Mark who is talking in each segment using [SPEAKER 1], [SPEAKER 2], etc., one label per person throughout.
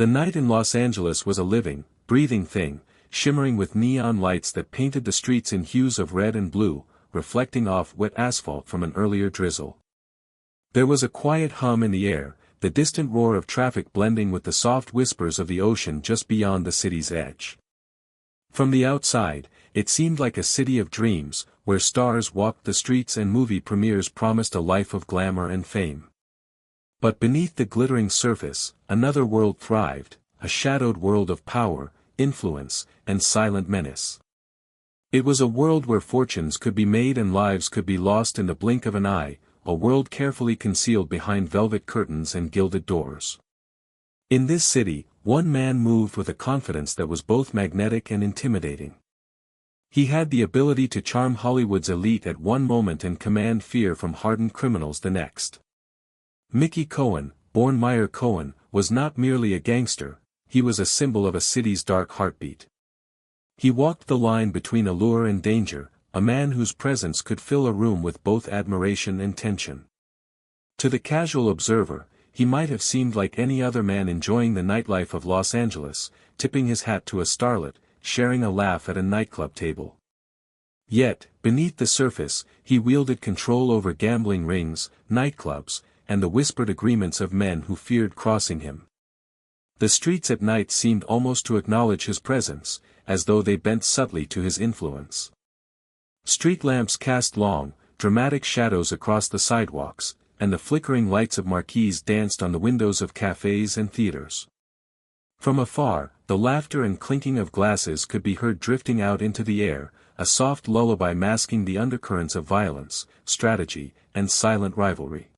[SPEAKER 1] The night in Los Angeles was a living, breathing thing, shimmering with neon lights that painted the streets in hues of red and blue, reflecting off wet asphalt from an earlier drizzle. There was a quiet hum in the air, the distant roar of traffic blending with the soft whispers of the ocean just beyond the city's edge. From the outside, it seemed like a city of dreams, where stars walked the streets and movie premieres promised a life of glamour and fame. But beneath the glittering surface, another world thrived, a shadowed world of power, influence, and silent menace. It was a world where fortunes could be made and lives could be lost in the blink of an eye, a world carefully concealed behind velvet curtains and gilded doors. In this city, one man moved with a confidence that was both magnetic and intimidating. He had the ability to charm Hollywood's elite at one moment and command fear from hardened criminals the next. Mickey Cohen, born Meyer Cohen, was not merely a gangster, he was a symbol of a city's dark heartbeat. He walked the line between allure and danger, a man whose presence could fill a room with both admiration and tension. To the casual observer, he might have seemed like any other man enjoying the nightlife of Los Angeles, tipping his hat to a starlet, sharing a laugh at a nightclub table. Yet, beneath the surface, he wielded control over gambling rings, nightclubs, and the whispered agreements of men who feared crossing him. The streets at night seemed almost to acknowledge his presence, as though they bent subtly to his influence. Street lamps cast long, dramatic shadows across the sidewalks, and the flickering lights of marquees danced on the windows of cafes and theaters. From afar, the laughter and clinking of glasses could be heard drifting out into the air, a soft lullaby masking the undercurrents of violence, strategy, and silent rivalry.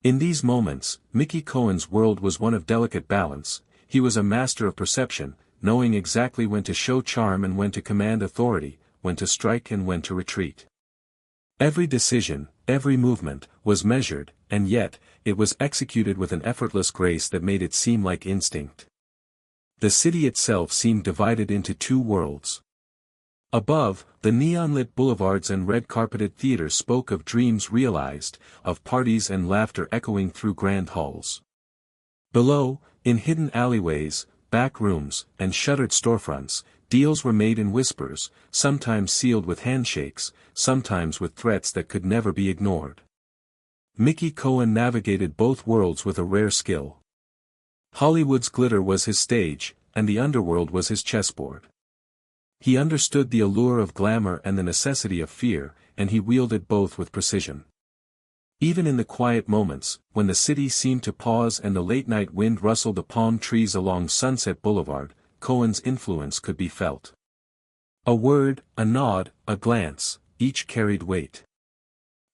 [SPEAKER 1] In these moments, Mickey Cohen's world was one of delicate balance. He was a master of perception, knowing exactly when to show charm and when to command authority, when to strike and when to retreat. Every decision, every movement, was measured, and yet, it was executed with an effortless grace that made it seem like instinct. The city itself seemed divided into two worlds. Above, the neon-lit boulevards and red-carpeted theaters spoke of dreams realized, of parties and laughter echoing through grand halls. Below, in hidden alleyways, back rooms, and shuttered storefronts, deals were made in whispers, sometimes sealed with handshakes, sometimes with threats that could never be ignored. Mickey Cohen navigated both worlds with a rare skill. Hollywood's glitter was his stage, and the underworld was his chessboard. He understood the allure of glamour and the necessity of fear, and he wielded both with precision. Even in the quiet moments, when the city seemed to pause and the late-night wind rustled the palm trees along Sunset Boulevard, Cohen's influence could be felt. A word, a nod, a glance, each carried weight.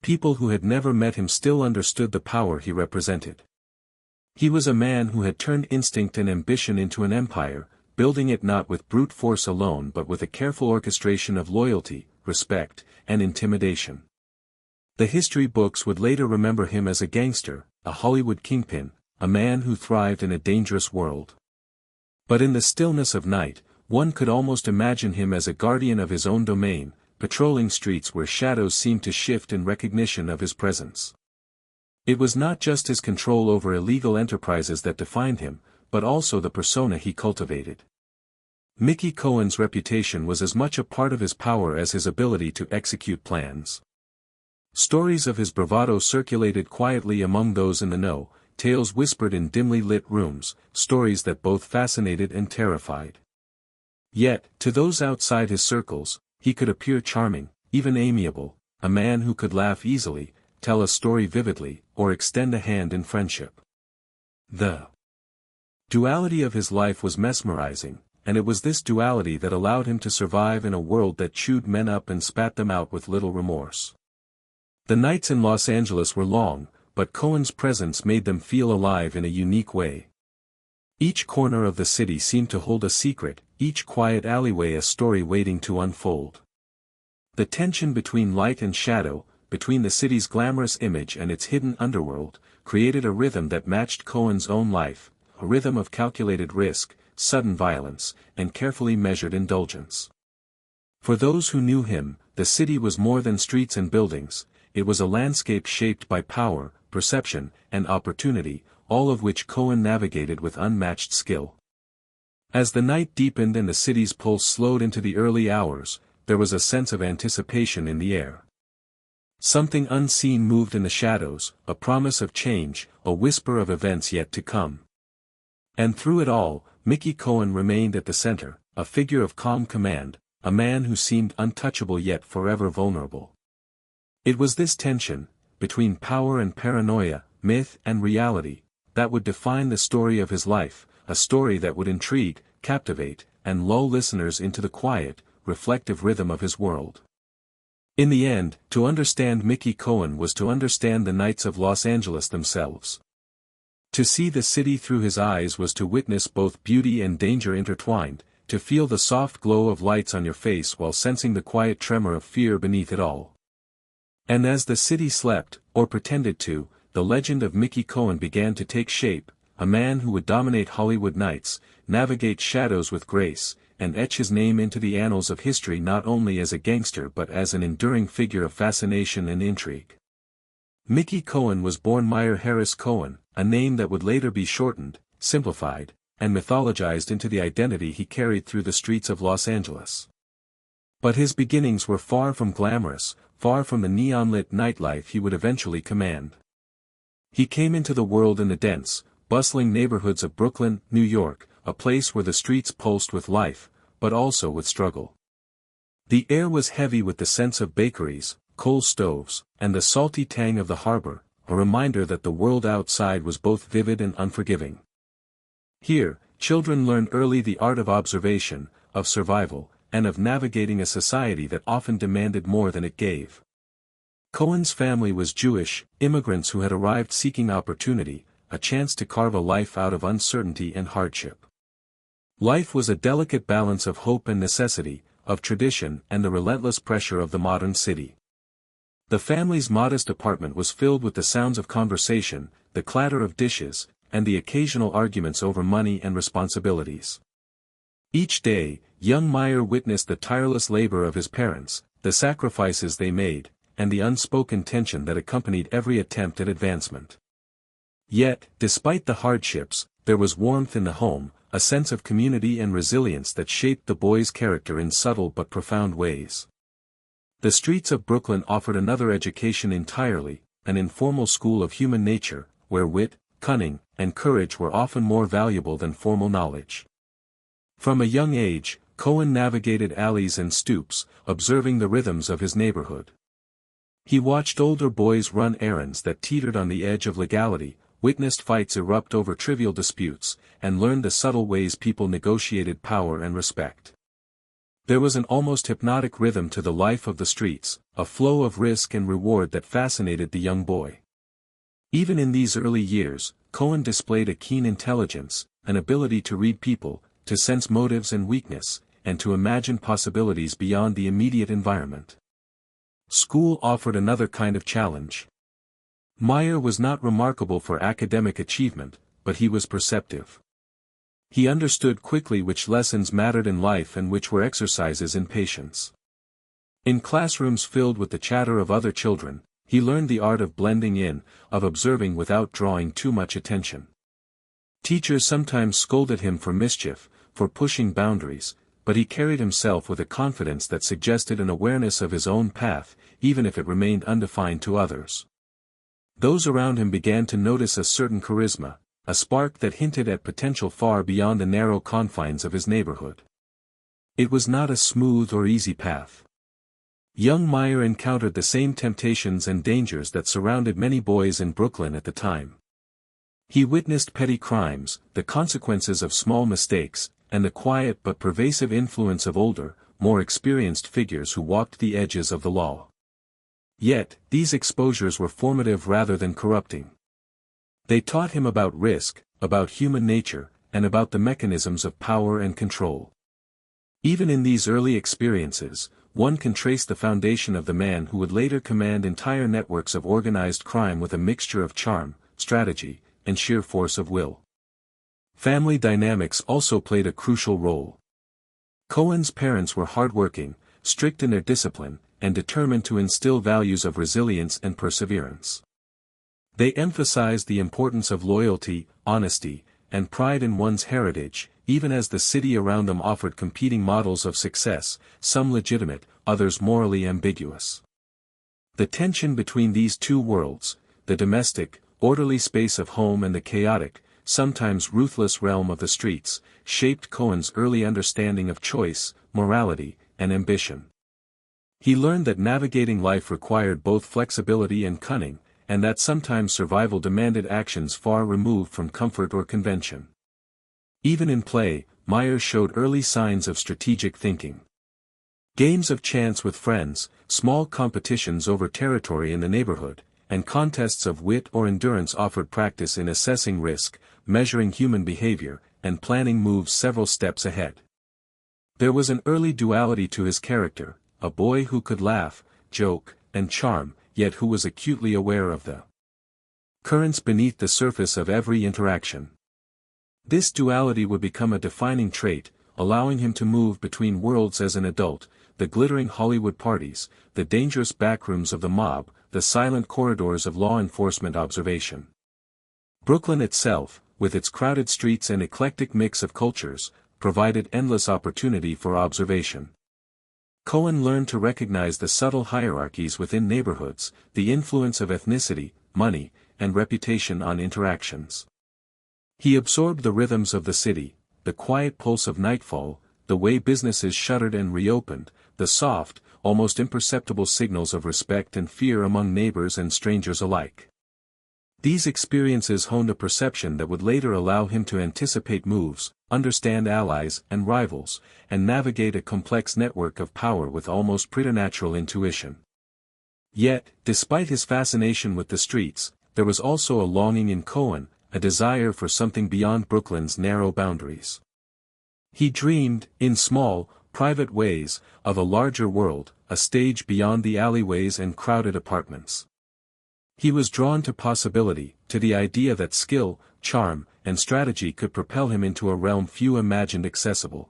[SPEAKER 1] People who had never met him still understood the power he represented. He was a man who had turned instinct and ambition into an empire, building it not with brute force alone but with a careful orchestration of loyalty, respect, and intimidation. The history books would later remember him as a gangster, a Hollywood kingpin, a man who thrived in a dangerous world. But in the stillness of night, one could almost imagine him as a guardian of his own domain, patrolling streets where shadows seemed to shift in recognition of his presence. It was not just his control over illegal enterprises that defined him, but also the persona he cultivated. Mickey Cohen's reputation was as much a part of his power as his ability to execute plans. Stories of his bravado circulated quietly among those in the know, tales whispered in dimly lit rooms, stories that both fascinated and terrified. Yet, to those outside his circles, he could appear charming, even amiable, a man who could laugh easily, tell a story vividly, or extend a hand in friendship. The duality of his life was mesmerizing, and it was this duality that allowed him to survive in a world that chewed men up and spat them out with little remorse. The nights in Los Angeles were long, but Cohen's presence made them feel alive in a unique way. Each corner of the city seemed to hold a secret, each quiet alleyway a story waiting to unfold. The tension between light and shadow, between the city's glamorous image and its hidden underworld, created a rhythm that matched Cohen's own life, a rhythm of calculated risk, sudden violence, and carefully measured indulgence. For those who knew him, the city was more than streets and buildings, it was a landscape shaped by power, perception, and opportunity, all of which Cohen navigated with unmatched skill. As the night deepened and the city's pulse slowed into the early hours, there was a sense of anticipation in the air. Something unseen moved in the shadows, a promise of change, a whisper of events yet to come. And through it all, Mickey Cohen remained at the center, a figure of calm command, a man who seemed untouchable yet forever vulnerable. It was this tension, between power and paranoia, myth and reality, that would define the story of his life, a story that would intrigue, captivate, and lull listeners into the quiet, reflective rhythm of his world. In the end, to understand Mickey Cohen was to understand the nights of Los Angeles themselves. To see the city through his eyes was to witness both beauty and danger intertwined, to feel the soft glow of lights on your face while sensing the quiet tremor of fear beneath it all. And as the city slept, or pretended to, the legend of Mickey Cohen began to take shape, a man who would dominate Hollywood nights, navigate shadows with grace, and etch his name into the annals of history not only as a gangster but as an enduring figure of fascination and intrigue. Mickey Cohen was born Meyer Harris Cohen, a name that would later be shortened, simplified, and mythologized into the identity he carried through the streets of Los Angeles. But his beginnings were far from glamorous, far from the neon-lit nightlife he would eventually command. He came into the world in the dense, bustling neighborhoods of Brooklyn, New York, a place where the streets pulsed with life, but also with struggle. The air was heavy with the scents of bakeries, coal stoves, and the salty tang of the harbor, a reminder that the world outside was both vivid and unforgiving. Here, children learned early the art of observation, of survival, and of navigating a society that often demanded more than it gave. Cohen's family was Jewish, immigrants who had arrived seeking opportunity, a chance to carve a life out of uncertainty and hardship. Life was a delicate balance of hope and necessity, of tradition and the relentless pressure of the modern city. The family's modest apartment was filled with the sounds of conversation, the clatter of dishes, and the occasional arguments over money and responsibilities. Each day, young Meyer witnessed the tireless labor of his parents, the sacrifices they made, and the unspoken tension that accompanied every attempt at advancement. Yet, despite the hardships, there was warmth in the home, a sense of community and resilience that shaped the boy's character in subtle but profound ways. The streets of Brooklyn offered another education entirely, an informal school of human nature, where wit, cunning, and courage were often more valuable than formal knowledge. From a young age, Cohen navigated alleys and stoops, observing the rhythms of his neighborhood. He watched older boys run errands that teetered on the edge of legality, witnessed fights erupt over trivial disputes, and learned the subtle ways people negotiated power and respect. There was an almost hypnotic rhythm to the life of the streets, a flow of risk and reward that fascinated the young boy. Even in these early years, Cohen displayed a keen intelligence, an ability to read people, to sense motives and weakness, and to imagine possibilities beyond the immediate environment. School offered another kind of challenge. Meyer was not remarkable for academic achievement, but he was perceptive. He understood quickly which lessons mattered in life and which were exercises in patience. In classrooms filled with the chatter of other children, he learned the art of blending in, of observing without drawing too much attention. Teachers sometimes scolded him for mischief, for pushing boundaries, but he carried himself with a confidence that suggested an awareness of his own path, even if it remained undefined to others. Those around him began to notice a certain charisma, a spark that hinted at potential far beyond the narrow confines of his neighborhood. It was not a smooth or easy path. Young Meyer encountered the same temptations and dangers that surrounded many boys in Brooklyn at the time. He witnessed petty crimes, the consequences of small mistakes, and the quiet but pervasive influence of older, more experienced figures who walked the edges of the law. Yet, these exposures were formative rather than corrupting. They taught him about risk, about human nature, and about the mechanisms of power and control. Even in these early experiences, one can trace the foundation of the man who would later command entire networks of organized crime with a mixture of charm, strategy, and sheer force of will. Family dynamics also played a crucial role. Cohen's parents were hardworking, strict in their discipline, and determined to instill values of resilience and perseverance. They emphasized the importance of loyalty, honesty, and pride in one's heritage, even as the city around them offered competing models of success, some legitimate, others morally ambiguous. The tension between these two worlds, the domestic, orderly space of home and the chaotic, sometimes ruthless realm of the streets, shaped Cohen's early understanding of choice, morality, and ambition. He learned that navigating life required both flexibility and cunning, and that sometimes survival demanded actions far removed from comfort or convention. Even in play, Myers showed early signs of strategic thinking. Games of chance with friends, small competitions over territory in the neighborhood, and contests of wit or endurance offered practice in assessing risk, measuring human behavior, and planning moves several steps ahead. There was an early duality to his character, a boy who could laugh, joke, and charm, yet who was acutely aware of the currents beneath the surface of every interaction. This duality would become a defining trait, allowing him to move between worlds as an adult, the glittering Hollywood parties, the dangerous backrooms of the mob, the silent corridors of law enforcement observation. Brooklyn itself, with its crowded streets and eclectic mix of cultures, provided endless opportunity for observation. Cohen learned to recognize the subtle hierarchies within neighborhoods, the influence of ethnicity, money, and reputation on interactions. He absorbed the rhythms of the city, the quiet pulse of nightfall, the way businesses shuttered and reopened, the soft, almost imperceptible signals of respect and fear among neighbors and strangers alike. These experiences honed a perception that would later allow him to anticipate moves, understand allies and rivals, and navigate a complex network of power with almost preternatural intuition. Yet, despite his fascination with the streets, there was also a longing in Cohen, a desire for something beyond Brooklyn's narrow boundaries. He dreamed, in small, private ways, of a larger world, a stage beyond the alleyways and crowded apartments. He was drawn to possibility, to the idea that skill, charm, and strategy could propel him into a realm few imagined accessible.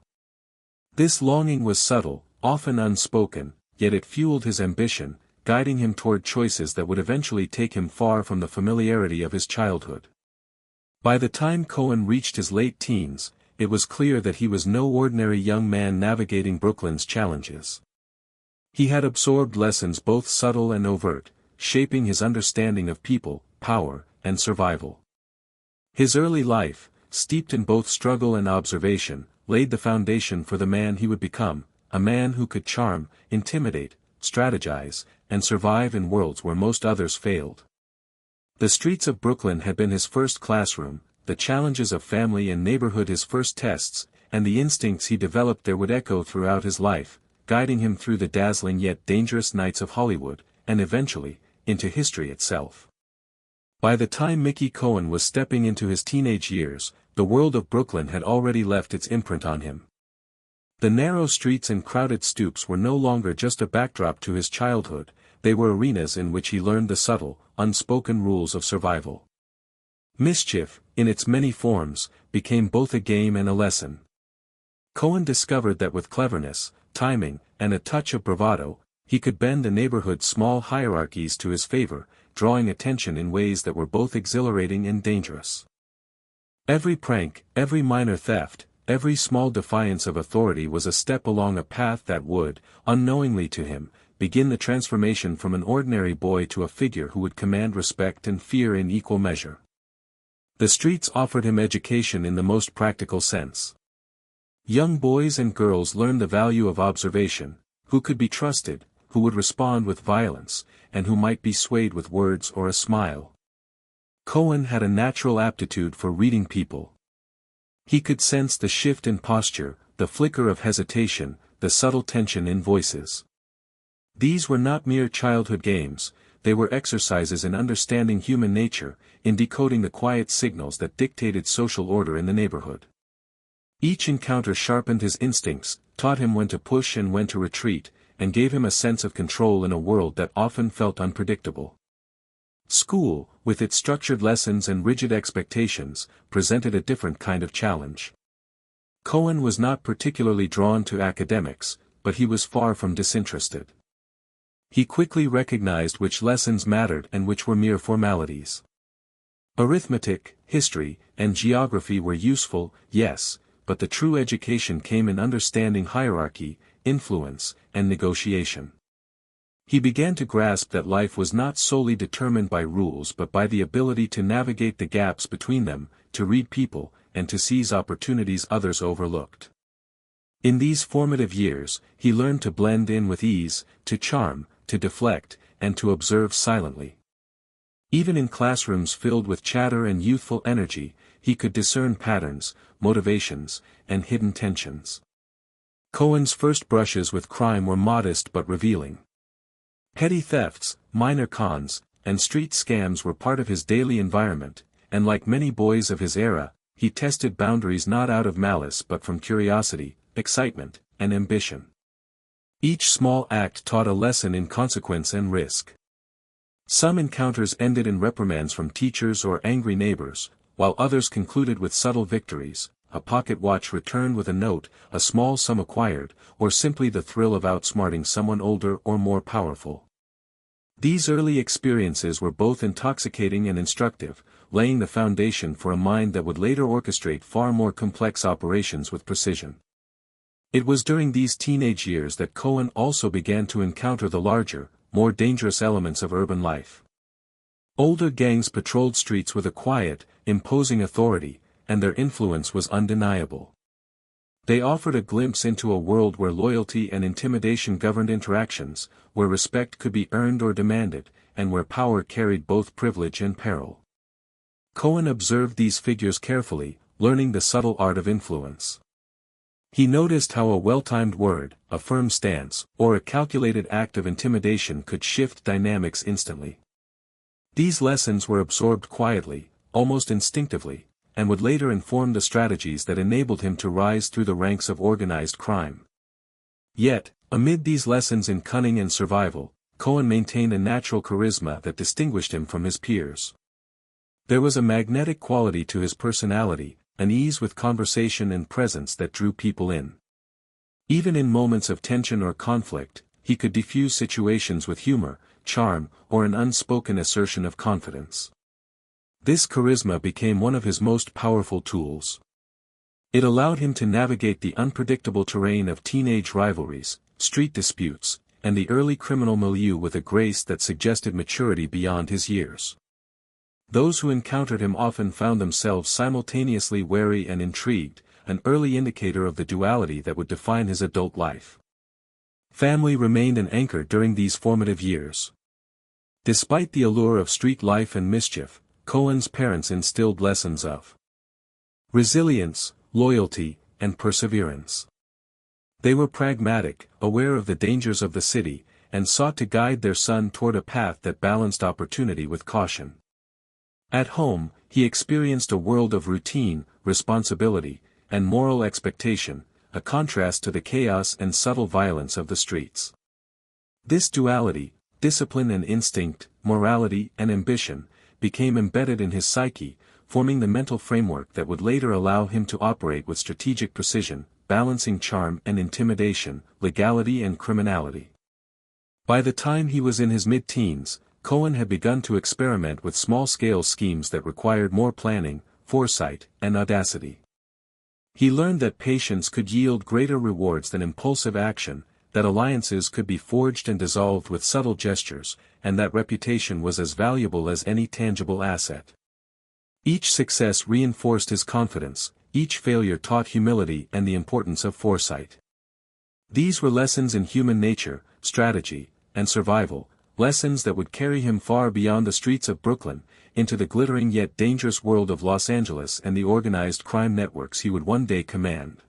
[SPEAKER 1] This longing was subtle, often unspoken, yet it fueled his ambition, guiding him toward choices that would eventually take him far from the familiarity of his childhood. By the time Cohen reached his late teens, it was clear that he was no ordinary young man navigating Brooklyn's challenges. He had absorbed lessons both subtle and overt, shaping his understanding of people, power, and survival. His early life, steeped in both struggle and observation, laid the foundation for the man he would become, a man who could charm, intimidate, strategize, and survive in worlds where most others failed. The streets of Brooklyn had been his first classroom, the challenges of family and neighborhood his first tests, and the instincts he developed there would echo throughout his life, guiding him through the dazzling yet dangerous nights of Hollywood, and eventually, into history itself. By the time Mickey Cohen was stepping into his teenage years, the world of Brooklyn had already left its imprint on him. The narrow streets and crowded stoops were no longer just a backdrop to his childhood, they were arenas in which he learned the subtle, unspoken rules of survival. Mischief, in its many forms, became both a game and a lesson. Cohen discovered that with cleverness, timing, and a touch of bravado, he could bend the neighborhood's small hierarchies to his favor, drawing attention in ways that were both exhilarating and dangerous. Every prank, every minor theft, every small defiance of authority was a step along a path that would, unknowingly to him, begin the transformation from an ordinary boy to a figure who would command respect and fear in equal measure. The streets offered him education in the most practical sense. Young boys and girls learned the value of observation, who could be trusted, who would respond with violence, and who might be swayed with words or a smile. Cohen had a natural aptitude for reading people. He could sense the shift in posture, the flicker of hesitation, the subtle tension in voices. These were not mere childhood games, they were exercises in understanding human nature, in decoding the quiet signals that dictated social order in the neighborhood. Each encounter sharpened his instincts, taught him when to push and when to retreat, and gave him a sense of control in a world that often felt unpredictable. School, with its structured lessons and rigid expectations, presented a different kind of challenge. Cohen was not particularly drawn to academics, but he was far from disinterested. He quickly recognized which lessons mattered and which were mere formalities. Arithmetic, history, and geography were useful, yes, but the true education came in understanding hierarchy, influence, and negotiation. He began to grasp that life was not solely determined by rules but by the ability to navigate the gaps between them, to read people, and to seize opportunities others overlooked. In these formative years, he learned to blend in with ease, to charm, to deflect, and to observe silently. Even in classrooms filled with chatter and youthful energy, he could discern patterns, motivations, and hidden tensions. Cohen's first brushes with crime were modest but revealing. Petty thefts, minor cons, and street scams were part of his daily environment, and like many boys of his era, he tested boundaries not out of malice but from curiosity, excitement, and ambition. Each small act taught a lesson in consequence and risk. Some encounters ended in reprimands from teachers or angry neighbors, while others concluded with subtle victories, a pocket watch returned with a note, a small sum acquired, or simply the thrill of outsmarting someone older or more powerful. These early experiences were both intoxicating and instructive, laying the foundation for a mind that would later orchestrate far more complex operations with precision. It was during these teenage years that Cohen also began to encounter the larger, more dangerous elements of urban life. Older gangs patrolled streets with a quiet, imposing authority, and their influence was undeniable. They offered a glimpse into a world where loyalty and intimidation governed interactions, where respect could be earned or demanded, and where power carried both privilege and peril. Cohen observed these figures carefully, learning the subtle art of influence. He noticed how a well-timed word, a firm stance, or a calculated act of intimidation could shift dynamics instantly. These lessons were absorbed quietly, almost instinctively, and would later inform the strategies that enabled him to rise through the ranks of organized crime. Yet, amid these lessons in cunning and survival, Cohen maintained a natural charisma that distinguished him from his peers. There was a magnetic quality to his personality, an ease with conversation and presence that drew people in. Even in moments of tension or conflict, he could diffuse situations with humor, charm, or an unspoken assertion of confidence. This charisma became one of his most powerful tools. It allowed him to navigate the unpredictable terrain of teenage rivalries, street disputes, and the early criminal milieu with a grace that suggested maturity beyond his years. Those who encountered him often found themselves simultaneously wary and intrigued, an early indicator of the duality that would define his adult life. Family remained an anchor during these formative years. Despite the allure of street life and mischief, Cohen's parents instilled lessons of resilience, loyalty, and perseverance. They were pragmatic, aware of the dangers of the city, and sought to guide their son toward a path that balanced opportunity with caution. At home, he experienced a world of routine, responsibility, and moral expectation, a contrast to the chaos and subtle violence of the streets. This duality, discipline and instinct, morality and ambition, became embedded in his psyche, forming the mental framework that would later allow him to operate with strategic precision, balancing charm and intimidation, legality and criminality. By the time he was in his mid-teens, Cohen had begun to experiment with small-scale schemes that required more planning, foresight, and audacity. He learned that patience could yield greater rewards than impulsive action, that alliances could be forged and dissolved with subtle gestures, and that reputation was as valuable as any tangible asset. Each success reinforced his confidence, each failure taught humility and the importance of foresight. These were lessons in human nature, strategy, and survival, lessons that would carry him far beyond the streets of Brooklyn, into the glittering yet dangerous world of Los Angeles and the organized crime networks he would one day command.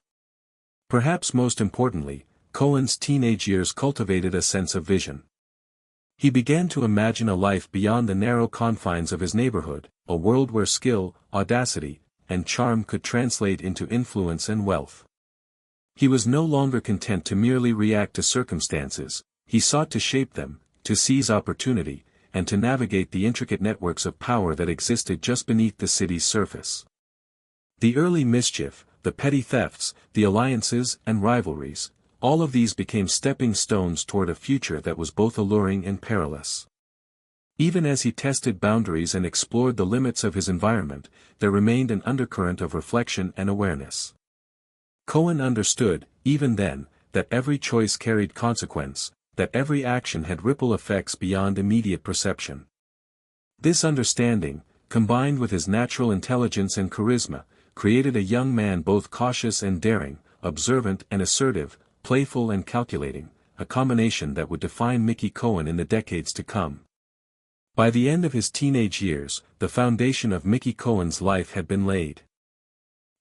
[SPEAKER 1] Perhaps most importantly, Cohen's teenage years cultivated a sense of vision. He began to imagine a life beyond the narrow confines of his neighborhood, a world where skill, audacity, and charm could translate into influence and wealth. He was no longer content to merely react to circumstances, he sought to shape them, to seize opportunity, and to navigate the intricate networks of power that existed just beneath the city's surface. The early mischief, the petty thefts, the alliances and rivalries, all of these became stepping stones toward a future that was both alluring and perilous. Even as he tested boundaries and explored the limits of his environment, there remained an undercurrent of reflection and awareness. Cohen understood, even then, that every choice carried consequence, that every action had ripple effects beyond immediate perception. This understanding, combined with his natural intelligence and charisma, created a young man both cautious and daring, observant and assertive, playful and calculating, a combination that would define Mickey Cohen in the decades to come. By the end of his teenage years, the foundation of Mickey Cohen's life had been laid.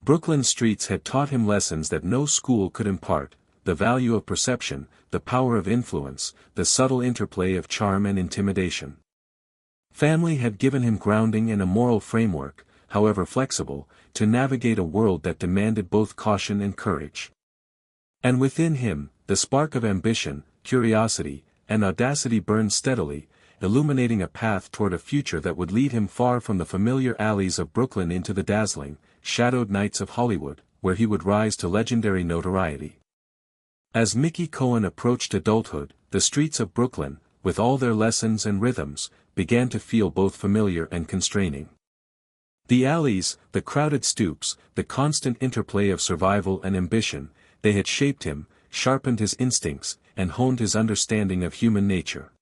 [SPEAKER 1] Brooklyn's streets had taught him lessons that no school could impart: the value of perception, the power of influence, the subtle interplay of charm and intimidation. Family had given him grounding and a moral framework, however flexible, to navigate a world that demanded both caution and courage. And within him, the spark of ambition, curiosity, and audacity burned steadily, illuminating a path toward a future that would lead him far from the familiar alleys of Brooklyn into the dazzling, shadowed nights of Hollywood, where he would rise to legendary notoriety. As Mickey Cohen approached adulthood, the streets of Brooklyn, with all their lessons and rhythms, began to feel both familiar and constraining. The alleys, the crowded stoops, the constant interplay of survival and ambition, they had shaped him, sharpened his instincts, and honed his understanding of human nature.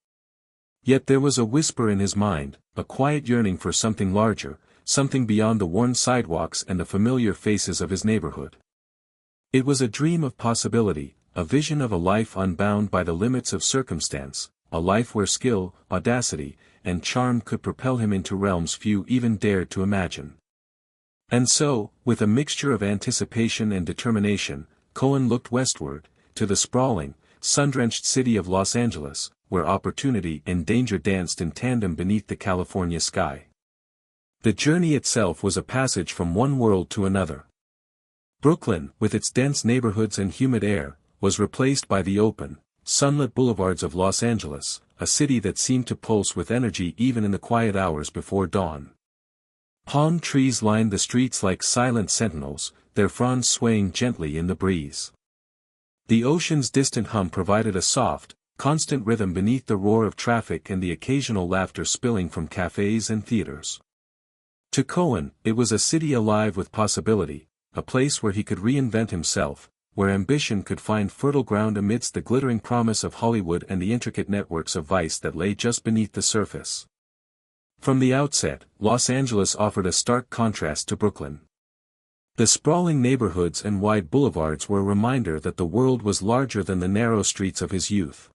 [SPEAKER 1] Yet there was a whisper in his mind, a quiet yearning for something larger, something beyond the worn sidewalks and the familiar faces of his neighborhood. It was a dream of possibility, a vision of a life unbound by the limits of circumstance, a life where skill, audacity, and charm could propel him into realms few even dared to imagine. And so, with a mixture of anticipation and determination, Cohen looked westward, to the sprawling, sun-drenched city of Los Angeles, where opportunity and danger danced in tandem beneath the California sky. The journey itself was a passage from one world to another. Brooklyn, with its dense neighborhoods and humid air, was replaced by the open, sunlit boulevards of Los Angeles, a city that seemed to pulse with energy even in the quiet hours before dawn. Palm trees lined the streets like silent sentinels, their fronds swaying gently in the breeze. The ocean's distant hum provided a soft, constant rhythm beneath the roar of traffic and the occasional laughter spilling from cafes and theaters. To Cohen, it was a city alive with possibility, a place where he could reinvent himself, where ambition could find fertile ground amidst the glittering promise of Hollywood and the intricate networks of vice that lay just beneath the surface. From the outset, Los Angeles offered a stark contrast to Brooklyn. The sprawling neighborhoods and wide boulevards were a reminder that the world was larger than the narrow streets of his youth.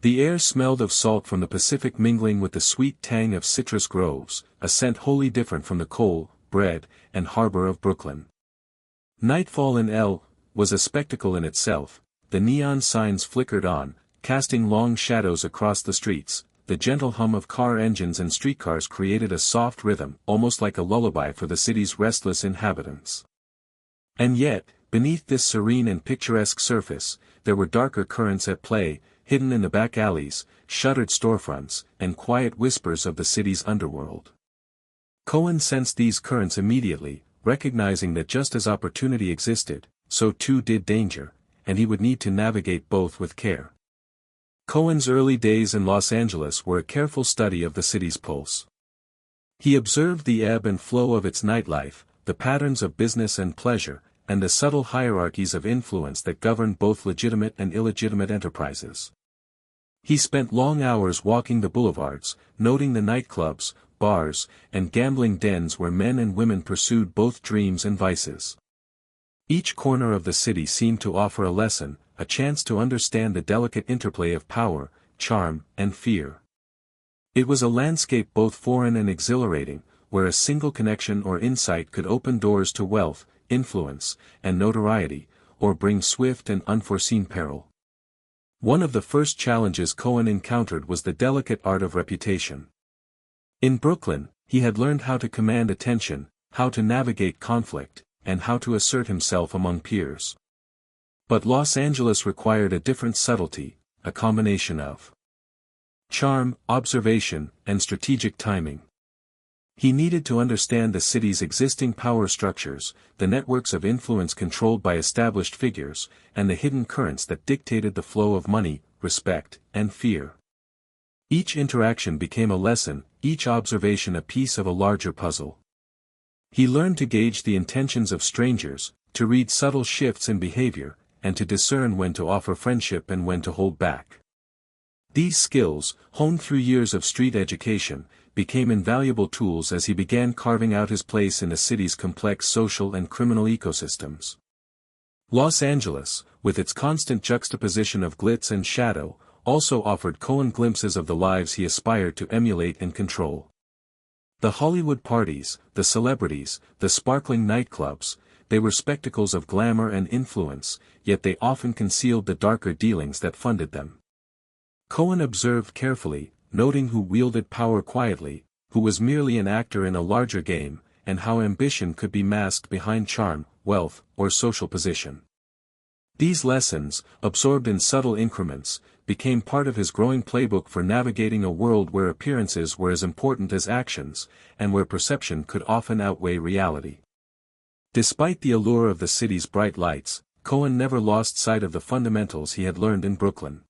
[SPEAKER 1] The air smelled of salt from the Pacific mingling with the sweet tang of citrus groves, a scent wholly different from the coal, bread, and harbor of Brooklyn. Nightfall in L was a spectacle in itself. The neon signs flickered on, casting long shadows across the streets. The gentle hum of car engines and streetcars created a soft rhythm, almost like a lullaby for the city's restless inhabitants. And yet, beneath this serene and picturesque surface, there were darker currents at play, hidden in the back alleys, shuttered storefronts, and quiet whispers of the city's underworld. Cohen sensed these currents immediately, recognizing that just as opportunity existed, so too did danger, and he would need to navigate both with care. Cohen's early days in Los Angeles were a careful study of the city's pulse. He observed the ebb and flow of its nightlife, the patterns of business and pleasure, and the subtle hierarchies of influence that governed both legitimate and illegitimate enterprises. He spent long hours walking the boulevards, noting the nightclubs, bars, and gambling dens where men and women pursued both dreams and vices. Each corner of the city seemed to offer a lesson, a chance to understand the delicate interplay of power, charm, and fear. It was a landscape both foreign and exhilarating, where a single connection or insight could open doors to wealth, influence, and notoriety, or bring swift and unforeseen peril. One of the first challenges Cohen encountered was the delicate art of reputation. In Brooklyn, he had learned how to command attention, how to navigate conflict, and how to assert himself among peers. But Los Angeles required a different subtlety, a combination of charm, observation, and strategic timing. He needed to understand the city's existing power structures, the networks of influence controlled by established figures, and the hidden currents that dictated the flow of money, respect, and fear. Each interaction became a lesson, each observation a piece of a larger puzzle. He learned to gauge the intentions of strangers, to read subtle shifts in behavior, and to discern when to offer friendship and when to hold back. These skills, honed through years of street education, became invaluable tools as he began carving out his place in the city's complex social and criminal ecosystems. Los Angeles, with its constant juxtaposition of glitz and shadow, also offered Cohen glimpses of the lives he aspired to emulate and control. The Hollywood parties, the celebrities, the sparkling nightclubs, they were spectacles of glamour and influence, yet they often concealed the darker dealings that funded them. Cohen observed carefully, noting who wielded power quietly, who was merely an actor in a larger game, and how ambition could be masked behind charm, wealth, or social position. These lessons, absorbed in subtle increments, became part of his growing playbook for navigating a world where appearances were as important as actions, and where perception could often outweigh reality. Despite the allure of the city's bright lights, Cohen never lost sight of the fundamentals he had learned in Brooklyn.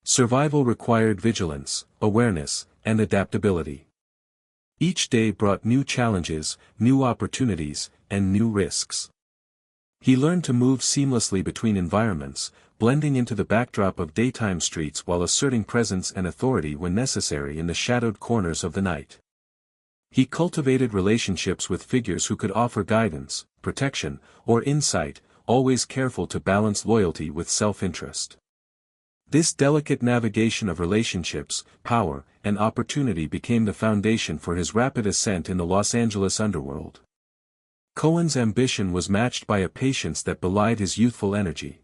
[SPEAKER 1] Survival required vigilance, awareness, and adaptability. Each day brought new challenges, new opportunities, and new risks. He learned to move seamlessly between environments, blending into the backdrop of daytime streets while asserting presence and authority when necessary in the shadowed corners of the night. He cultivated relationships with figures who could offer guidance, protection, or insight, always careful to balance loyalty with self-interest. This delicate navigation of relationships, power, and opportunity became the foundation for his rapid ascent in the Los Angeles underworld. Cohen's ambition was matched by a patience that belied his youthful energy.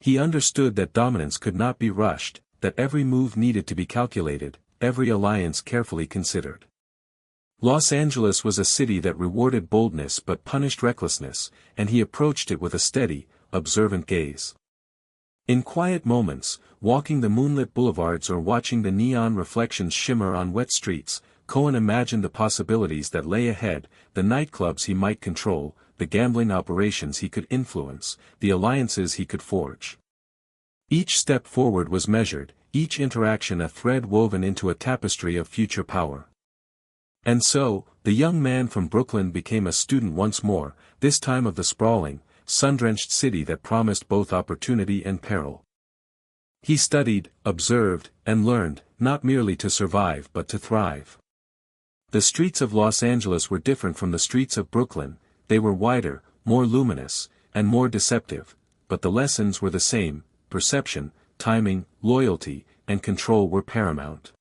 [SPEAKER 1] He understood that dominance could not be rushed, that every move needed to be calculated, every alliance carefully considered. Los Angeles was a city that rewarded boldness but punished recklessness, and he approached it with a steady, observant gaze. In quiet moments, walking the moonlit boulevards or watching the neon reflections shimmer on wet streets, Cohen imagined the possibilities that lay ahead, the nightclubs he might control, the gambling operations he could influence, the alliances he could forge. Each step forward was measured, each interaction a thread woven into a tapestry of future power. And so, the young man from Brooklyn became a student once more, this time of the sprawling, sun-drenched city that promised both opportunity and peril. He studied, observed, and learned, not merely to survive but to thrive. The streets of Los Angeles were different from the streets of Brooklyn, they were wider, more luminous, and more deceptive, but the lessons were the same: perception, timing, loyalty, and control were paramount.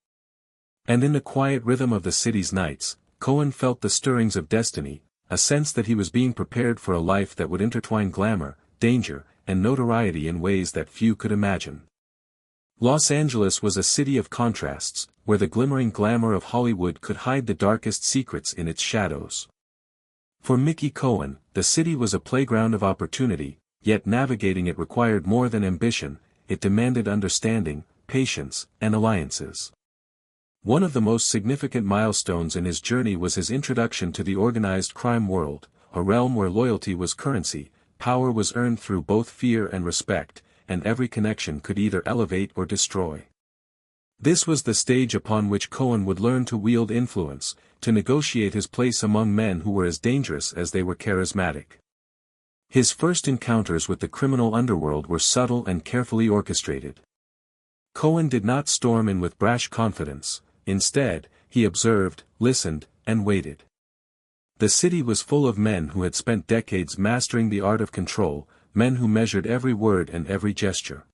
[SPEAKER 1] And in the quiet rhythm of the city's nights, Cohen felt the stirrings of destiny, a sense that he was being prepared for a life that would intertwine glamour, danger, and notoriety in ways that few could imagine. Los Angeles was a city of contrasts, where the glimmering glamour of Hollywood could hide the darkest secrets in its shadows. For Mickey Cohen, the city was a playground of opportunity, yet navigating it required more than ambition, it demanded understanding, patience, and alliances. One of the most significant milestones in his journey was his introduction to the organized crime world, a realm where loyalty was currency, power was earned through both fear and respect, and every connection could either elevate or destroy. This was the stage upon which Cohen would learn to wield influence, to negotiate his place among men who were as dangerous as they were charismatic. His first encounters with the criminal underworld were subtle and carefully orchestrated. Cohen did not storm in with brash confidence. Instead, he observed, listened, and waited. The city was full of men who had spent decades mastering the art of control, men who measured every word and every gesture.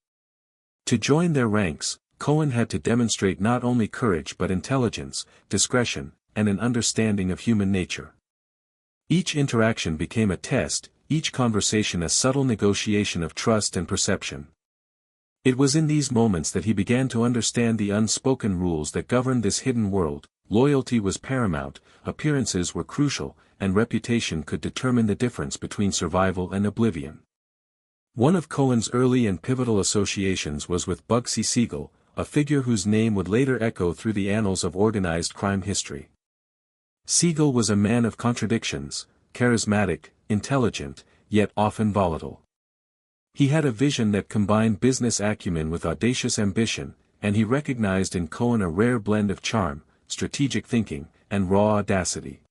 [SPEAKER 1] To join their ranks, Cohen had to demonstrate not only courage but intelligence, discretion, and an understanding of human nature. Each interaction became a test, each conversation a subtle negotiation of trust and perception. It was in these moments that he began to understand the unspoken rules that governed this hidden world. Loyalty was paramount, appearances were crucial, and reputation could determine the difference between survival and oblivion. One of Cohen's early and pivotal associations was with Bugsy Siegel, a figure whose name would later echo through the annals of organized crime history. Siegel was a man of contradictions, charismatic, intelligent, yet often volatile. He had a vision that combined business acumen with audacious ambition, and he recognized in Cohen a rare blend of charm, strategic thinking, and raw audacity.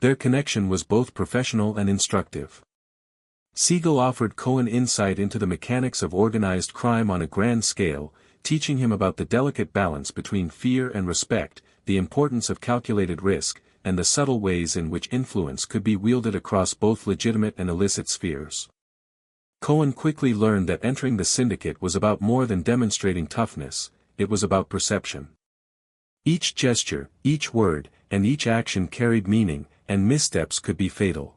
[SPEAKER 1] Their connection was both professional and instructive. Siegel offered Cohen insight into the mechanics of organized crime on a grand scale, teaching him about the delicate balance between fear and respect, the importance of calculated risk, and the subtle ways in which influence could be wielded across both legitimate and illicit spheres. Cohen quickly learned that entering the syndicate was about more than demonstrating toughness, it was about perception. Each gesture, each word, and each action carried meaning, and missteps could be fatal.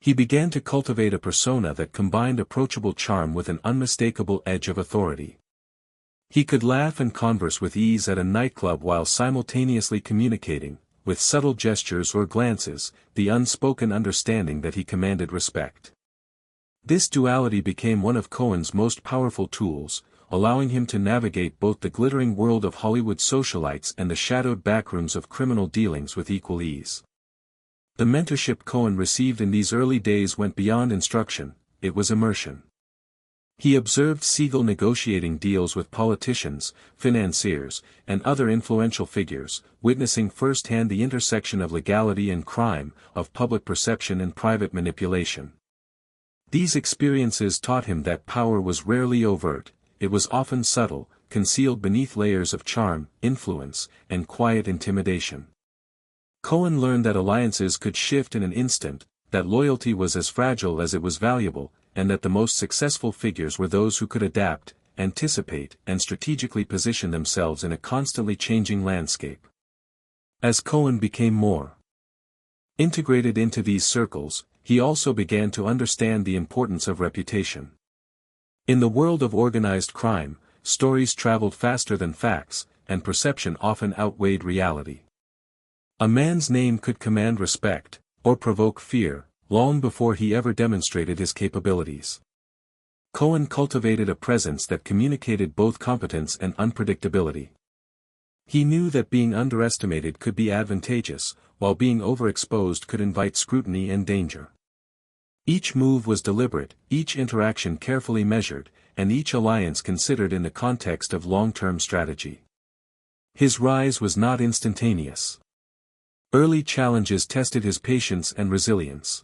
[SPEAKER 1] He began to cultivate a persona that combined approachable charm with an unmistakable edge of authority. He could laugh and converse with ease at a nightclub while simultaneously communicating, with subtle gestures or glances, the unspoken understanding that he commanded respect. This duality became one of Cohen's most powerful tools, allowing him to navigate both the glittering world of Hollywood socialites and the shadowed backrooms of criminal dealings with equal ease. The mentorship Cohen received in these early days went beyond instruction, it was immersion. He observed Siegel negotiating deals with politicians, financiers, and other influential figures, witnessing firsthand the intersection of legality and crime, of public perception and private manipulation. These experiences taught him that power was rarely overt, it was often subtle, concealed beneath layers of charm, influence, and quiet intimidation. Cohen learned that alliances could shift in an instant, that loyalty was as fragile as it was valuable, and that the most successful figures were those who could adapt, anticipate, and strategically position themselves in a constantly changing landscape. As Cohen became more integrated into these circles, he also began to understand the importance of reputation. In the world of organized crime, stories traveled faster than facts, and perception often outweighed reality. A man's name could command respect, or provoke fear, long before he ever demonstrated his capabilities. Cohen cultivated a presence that communicated both competence and unpredictability. He knew that being underestimated could be advantageous, while being overexposed could invite scrutiny and danger. Each move was deliberate, each interaction carefully measured, and each alliance considered in the context of long-term strategy. His rise was not instantaneous. Early challenges tested his patience and resilience.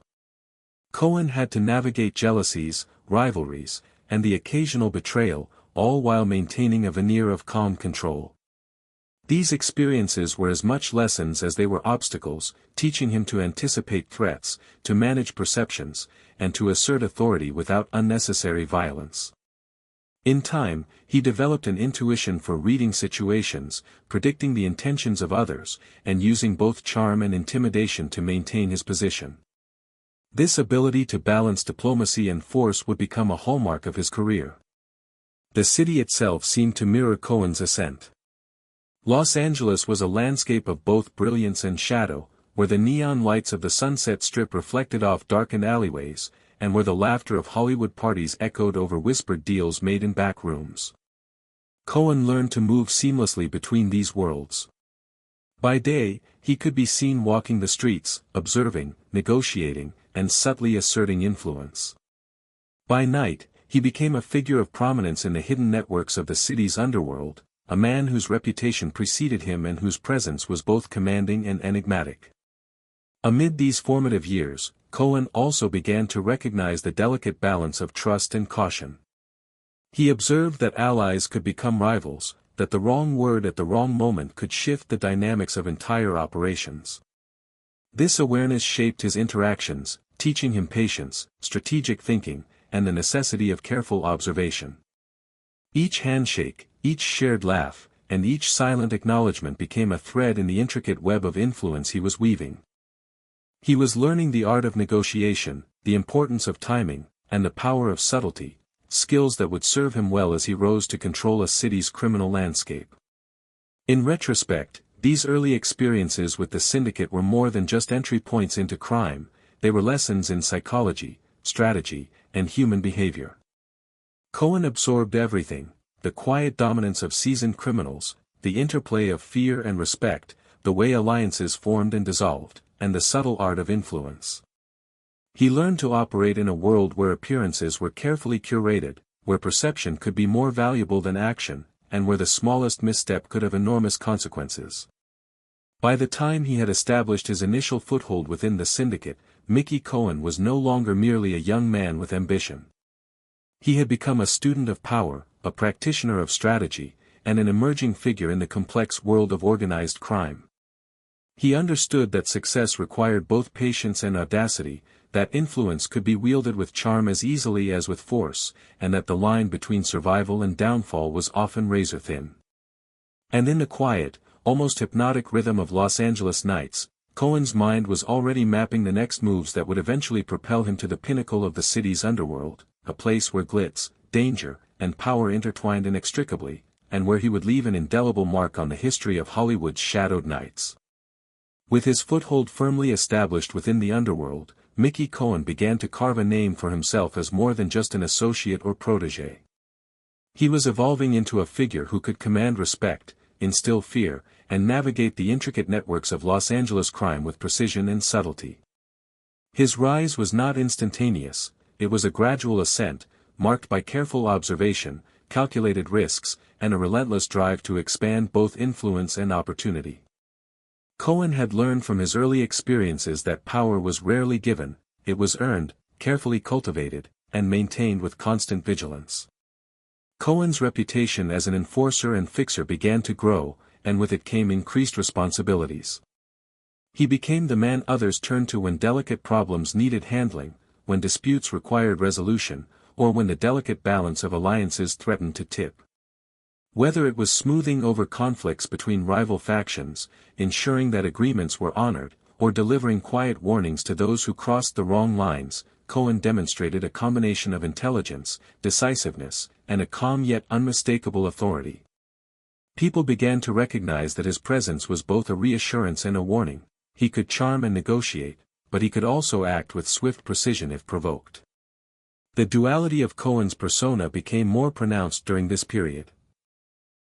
[SPEAKER 1] Cohen had to navigate jealousies, rivalries, and the occasional betrayal, all while maintaining a veneer of calm control. These experiences were as much lessons as they were obstacles, teaching him to anticipate threats, to manage perceptions, and to assert authority without unnecessary violence. In time, he developed an intuition for reading situations, predicting the intentions of others, and using both charm and intimidation to maintain his position. This ability to balance diplomacy and force would become a hallmark of his career. The city itself seemed to mirror Cohen's ascent. Los Angeles was a landscape of both brilliance and shadow, where the neon lights of the Sunset Strip reflected off darkened alleyways, and where the laughter of Hollywood parties echoed over whispered deals made in back rooms. Cohen learned to move seamlessly between these worlds. By day, he could be seen walking the streets, observing, negotiating, and subtly asserting influence. By night, he became a figure of prominence in the hidden networks of the city's underworld, a man whose reputation preceded him and whose presence was both commanding and enigmatic. Amid these formative years, Cohen also began to recognize the delicate balance of trust and caution. He observed that allies could become rivals, that the wrong word at the wrong moment could shift the dynamics of entire operations. This awareness shaped his interactions, teaching him patience, strategic thinking, and the necessity of careful observation. Each handshake, each shared laugh, and each silent acknowledgement became a thread in the intricate web of influence he was weaving. He was learning the art of negotiation, the importance of timing, and the power of subtlety, skills that would serve him well as he rose to control a city's criminal landscape. In retrospect, these early experiences with the syndicate were more than just entry points into crime, they were lessons in psychology, strategy, and human behavior. Cohen absorbed everything: the quiet dominance of seasoned criminals, the interplay of fear and respect, the way alliances formed and dissolved, and the subtle art of influence. He learned to operate in a world where appearances were carefully curated, where perception could be more valuable than action, and where the smallest misstep could have enormous consequences. By the time he had established his initial foothold within the syndicate, Mickey Cohen was no longer merely a young man with ambition. He had become a student of power, a practitioner of strategy, and an emerging figure in the complex world of organized crime. He understood that success required both patience and audacity, that influence could be wielded with charm as easily as with force, and that the line between survival and downfall was often razor-thin. And in the quiet, almost hypnotic rhythm of Los Angeles nights, Cohen's mind was already mapping the next moves that would eventually propel him to the pinnacle of the city's underworld, a place where glitz, danger, and power intertwined inextricably, and where he would leave an indelible mark on the history of Hollywood's shadowed nights. With his foothold firmly established within the underworld, Mickey Cohen began to carve a name for himself as more than just an associate or protégé. He was evolving into a figure who could command respect, instill fear, and navigate the intricate networks of Los Angeles crime with precision and subtlety. His rise was not instantaneous, it was a gradual ascent, marked by careful observation, calculated risks, and a relentless drive to expand both influence and opportunity. Cohen had learned from his early experiences that power was rarely given, it was earned, carefully cultivated, and maintained with constant vigilance. Cohen's reputation as an enforcer and fixer began to grow, and with it came increased responsibilities. He became the man others turned to when delicate problems needed handling, when disputes required resolution, or when the delicate balance of alliances threatened to tip. Whether it was smoothing over conflicts between rival factions, ensuring that agreements were honored, or delivering quiet warnings to those who crossed the wrong lines, Cohen demonstrated a combination of intelligence, decisiveness, and a calm yet unmistakable authority. People began to recognize that his presence was both a reassurance and a warning. He could charm and negotiate, but he could also act with swift precision if provoked. The duality of Cohen's persona became more pronounced during this period.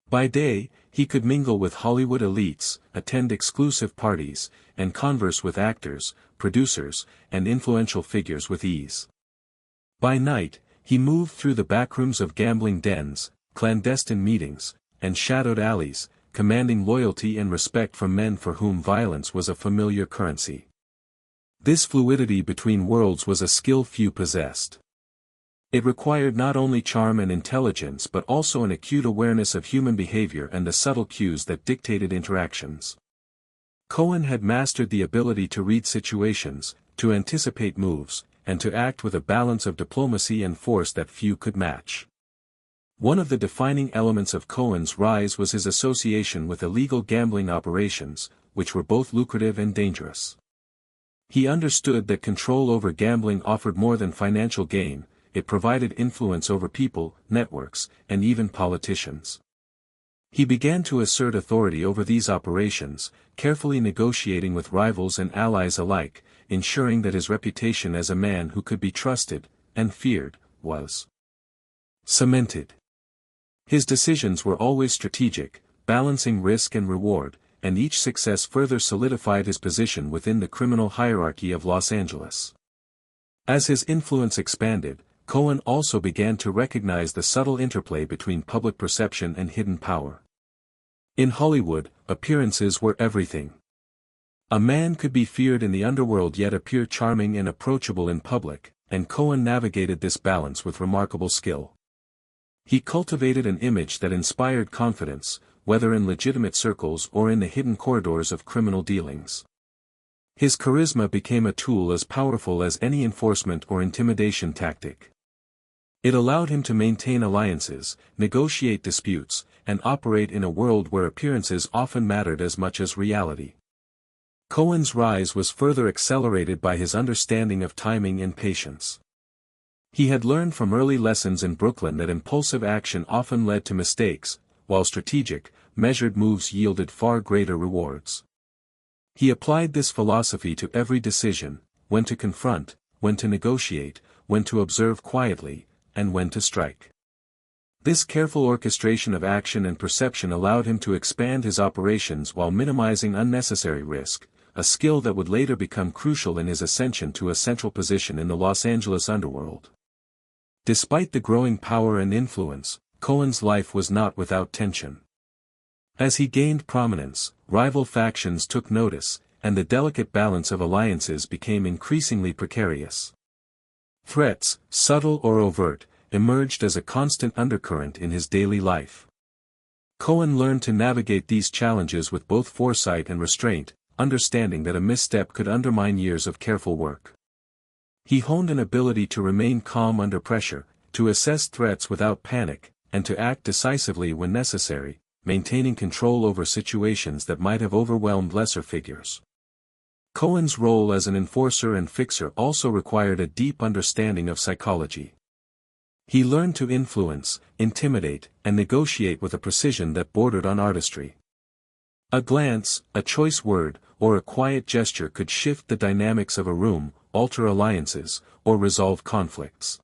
[SPEAKER 1] By day, he could mingle with Hollywood elites, attend exclusive parties, and converse with actors, producers, and influential figures with ease. By night, he moved through the backrooms of gambling dens, clandestine meetings, and shadowed alleys, commanding loyalty and respect from men for whom violence was a familiar currency. This fluidity between worlds was a skill few possessed. It required not only charm and intelligence but also an acute awareness of human behavior and the subtle cues that dictated interactions. Cohen had mastered the ability to read situations, to anticipate moves, and to act with a balance of diplomacy and force that few could match. One of the defining elements of Cohen's rise was his association with illegal gambling operations, which were both lucrative and dangerous. He understood that control over gambling offered more than financial gain, it provided influence over people, networks, and even politicians. He began to assert authority over these operations, carefully negotiating with rivals and allies alike, ensuring that his reputation as a man who could be trusted, and feared, was cemented. His decisions were always strategic, balancing risk and reward, and each success further solidified his position within the criminal hierarchy of Los Angeles. As his influence expanded, Cohen also began to recognize the subtle interplay between public perception and hidden power. In Hollywood, appearances were everything. A man could be feared in the underworld yet appear charming and approachable in public, and Cohen navigated this balance with remarkable skill. He cultivated an image that inspired confidence, whether in legitimate circles or in the hidden corridors of criminal dealings. His charisma became a tool as powerful as any enforcement or intimidation tactic. It allowed him to maintain alliances, negotiate disputes, and operate in a world where appearances often mattered as much as reality. Cohen's rise was further accelerated by his understanding of timing and patience. He had learned from early lessons in Brooklyn that impulsive action often led to mistakes, while strategic, measured moves yielded far greater rewards. He applied this philosophy to every decision: when to confront, when to negotiate, when to observe quietly, and when to strike. This careful orchestration of action and perception allowed him to expand his operations while minimizing unnecessary risk, a skill that would later become crucial in his ascension to a central position in the Los Angeles underworld. Despite the growing power and influence, Cohen's life was not without tension. As he gained prominence, rival factions took notice, and the delicate balance of alliances became increasingly precarious. Threats, subtle or overt, emerged as a constant undercurrent in his daily life. Cohen learned to navigate these challenges with both foresight and restraint, understanding that a misstep could undermine years of careful work. He honed an ability to remain calm under pressure, to assess threats without panic, and to act decisively when necessary, maintaining control over situations that might have overwhelmed lesser figures. Cohen's role as an enforcer and fixer also required a deep understanding of psychology. He learned to influence, intimidate, and negotiate with a precision that bordered on artistry. A glance, a choice word, or a quiet gesture could shift the dynamics of a room, alter alliances, or resolve conflicts.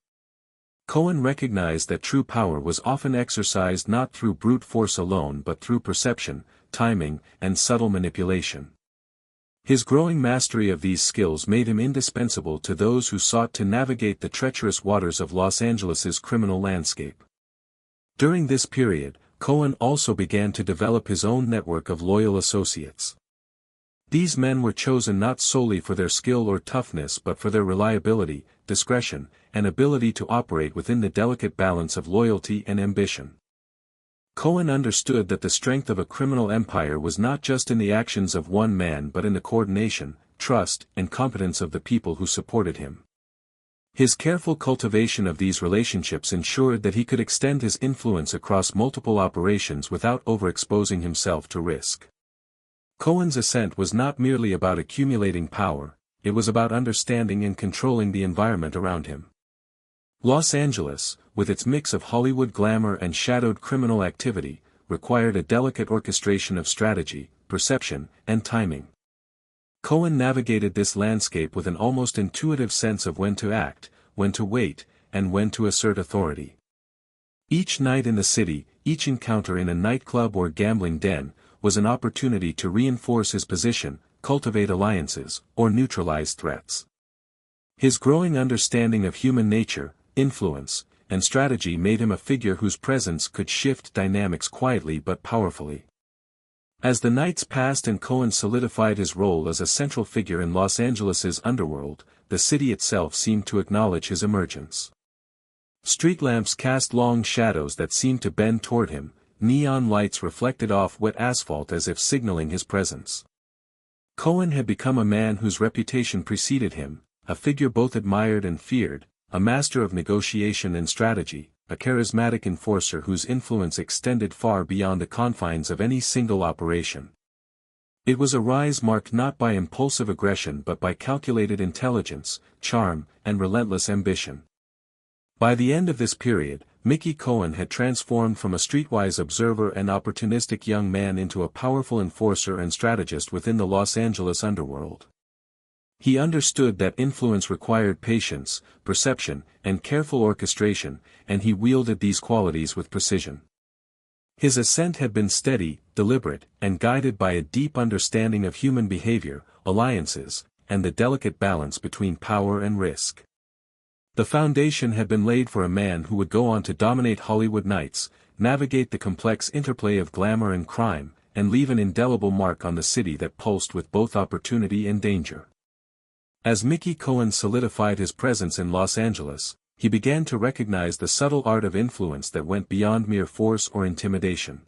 [SPEAKER 1] Cohen recognized that true power was often exercised not through brute force alone but through perception, timing, and subtle manipulation. His growing mastery of these skills made him indispensable to those who sought to navigate the treacherous waters of Los Angeles's criminal landscape. During this period, Cohen also began to develop his own network of loyal associates. These men were chosen not solely for their skill or toughness but for their reliability, discretion, and ability to operate within the delicate balance of loyalty and ambition. Cohen understood that the strength of a criminal empire was not just in the actions of one man but in the coordination, trust, and competence of the people who supported him. His careful cultivation of these relationships ensured that he could extend his influence across multiple operations without overexposing himself to risk. Cohen's ascent was not merely about accumulating power, it was about understanding and controlling the environment around him. Los Angeles, with its mix of Hollywood glamour and shadowed criminal activity, required a delicate orchestration of strategy, perception, and timing. Cohen navigated this landscape with an almost intuitive sense of when to act, when to wait, and when to assert authority. Each night in the city, each encounter in a nightclub or gambling den, was an opportunity to reinforce his position, cultivate alliances, or neutralize threats. His growing understanding of human nature, influence, and strategy made him a figure whose presence could shift dynamics quietly but powerfully. As the nights passed and Cohen solidified his role as a central figure in Los Angeles's underworld, the city itself seemed to acknowledge his emergence. Street lamps cast long shadows that seemed to bend toward him, neon lights reflected off wet asphalt as if signaling his presence. Cohen had become a man whose reputation preceded him, a figure both admired and feared, a master of negotiation and strategy, a charismatic enforcer whose influence extended far beyond the confines of any single operation. It was a rise marked not by impulsive aggression but by calculated intelligence, charm, and relentless ambition. By the end of this period, Mickey Cohen had transformed from a streetwise observer and opportunistic young man into a powerful enforcer and strategist within the Los Angeles underworld. He understood that influence required patience, perception, and careful orchestration, and he wielded these qualities with precision. His ascent had been steady, deliberate, and guided by a deep understanding of human behavior, alliances, and the delicate balance between power and risk. The foundation had been laid for a man who would go on to dominate Hollywood nights, navigate the complex interplay of glamour and crime, and leave an indelible mark on the city that pulsed with both opportunity and danger. As Mickey Cohen solidified his presence in Los Angeles, he began to recognize the subtle art of influence that went beyond mere force or intimidation.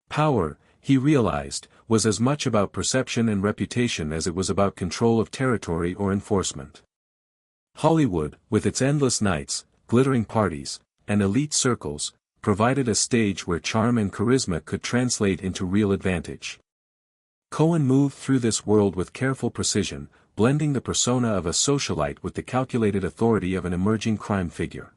[SPEAKER 1] Power, he realized, was as much about perception and reputation as it was about control of territory or enforcement. Hollywood, with its endless nights, glittering parties, and elite circles, provided a stage where charm and charisma could translate into real advantage. Cohen moved through this world with careful precision, blending the persona of a socialite with the calculated authority of an emerging crime figure.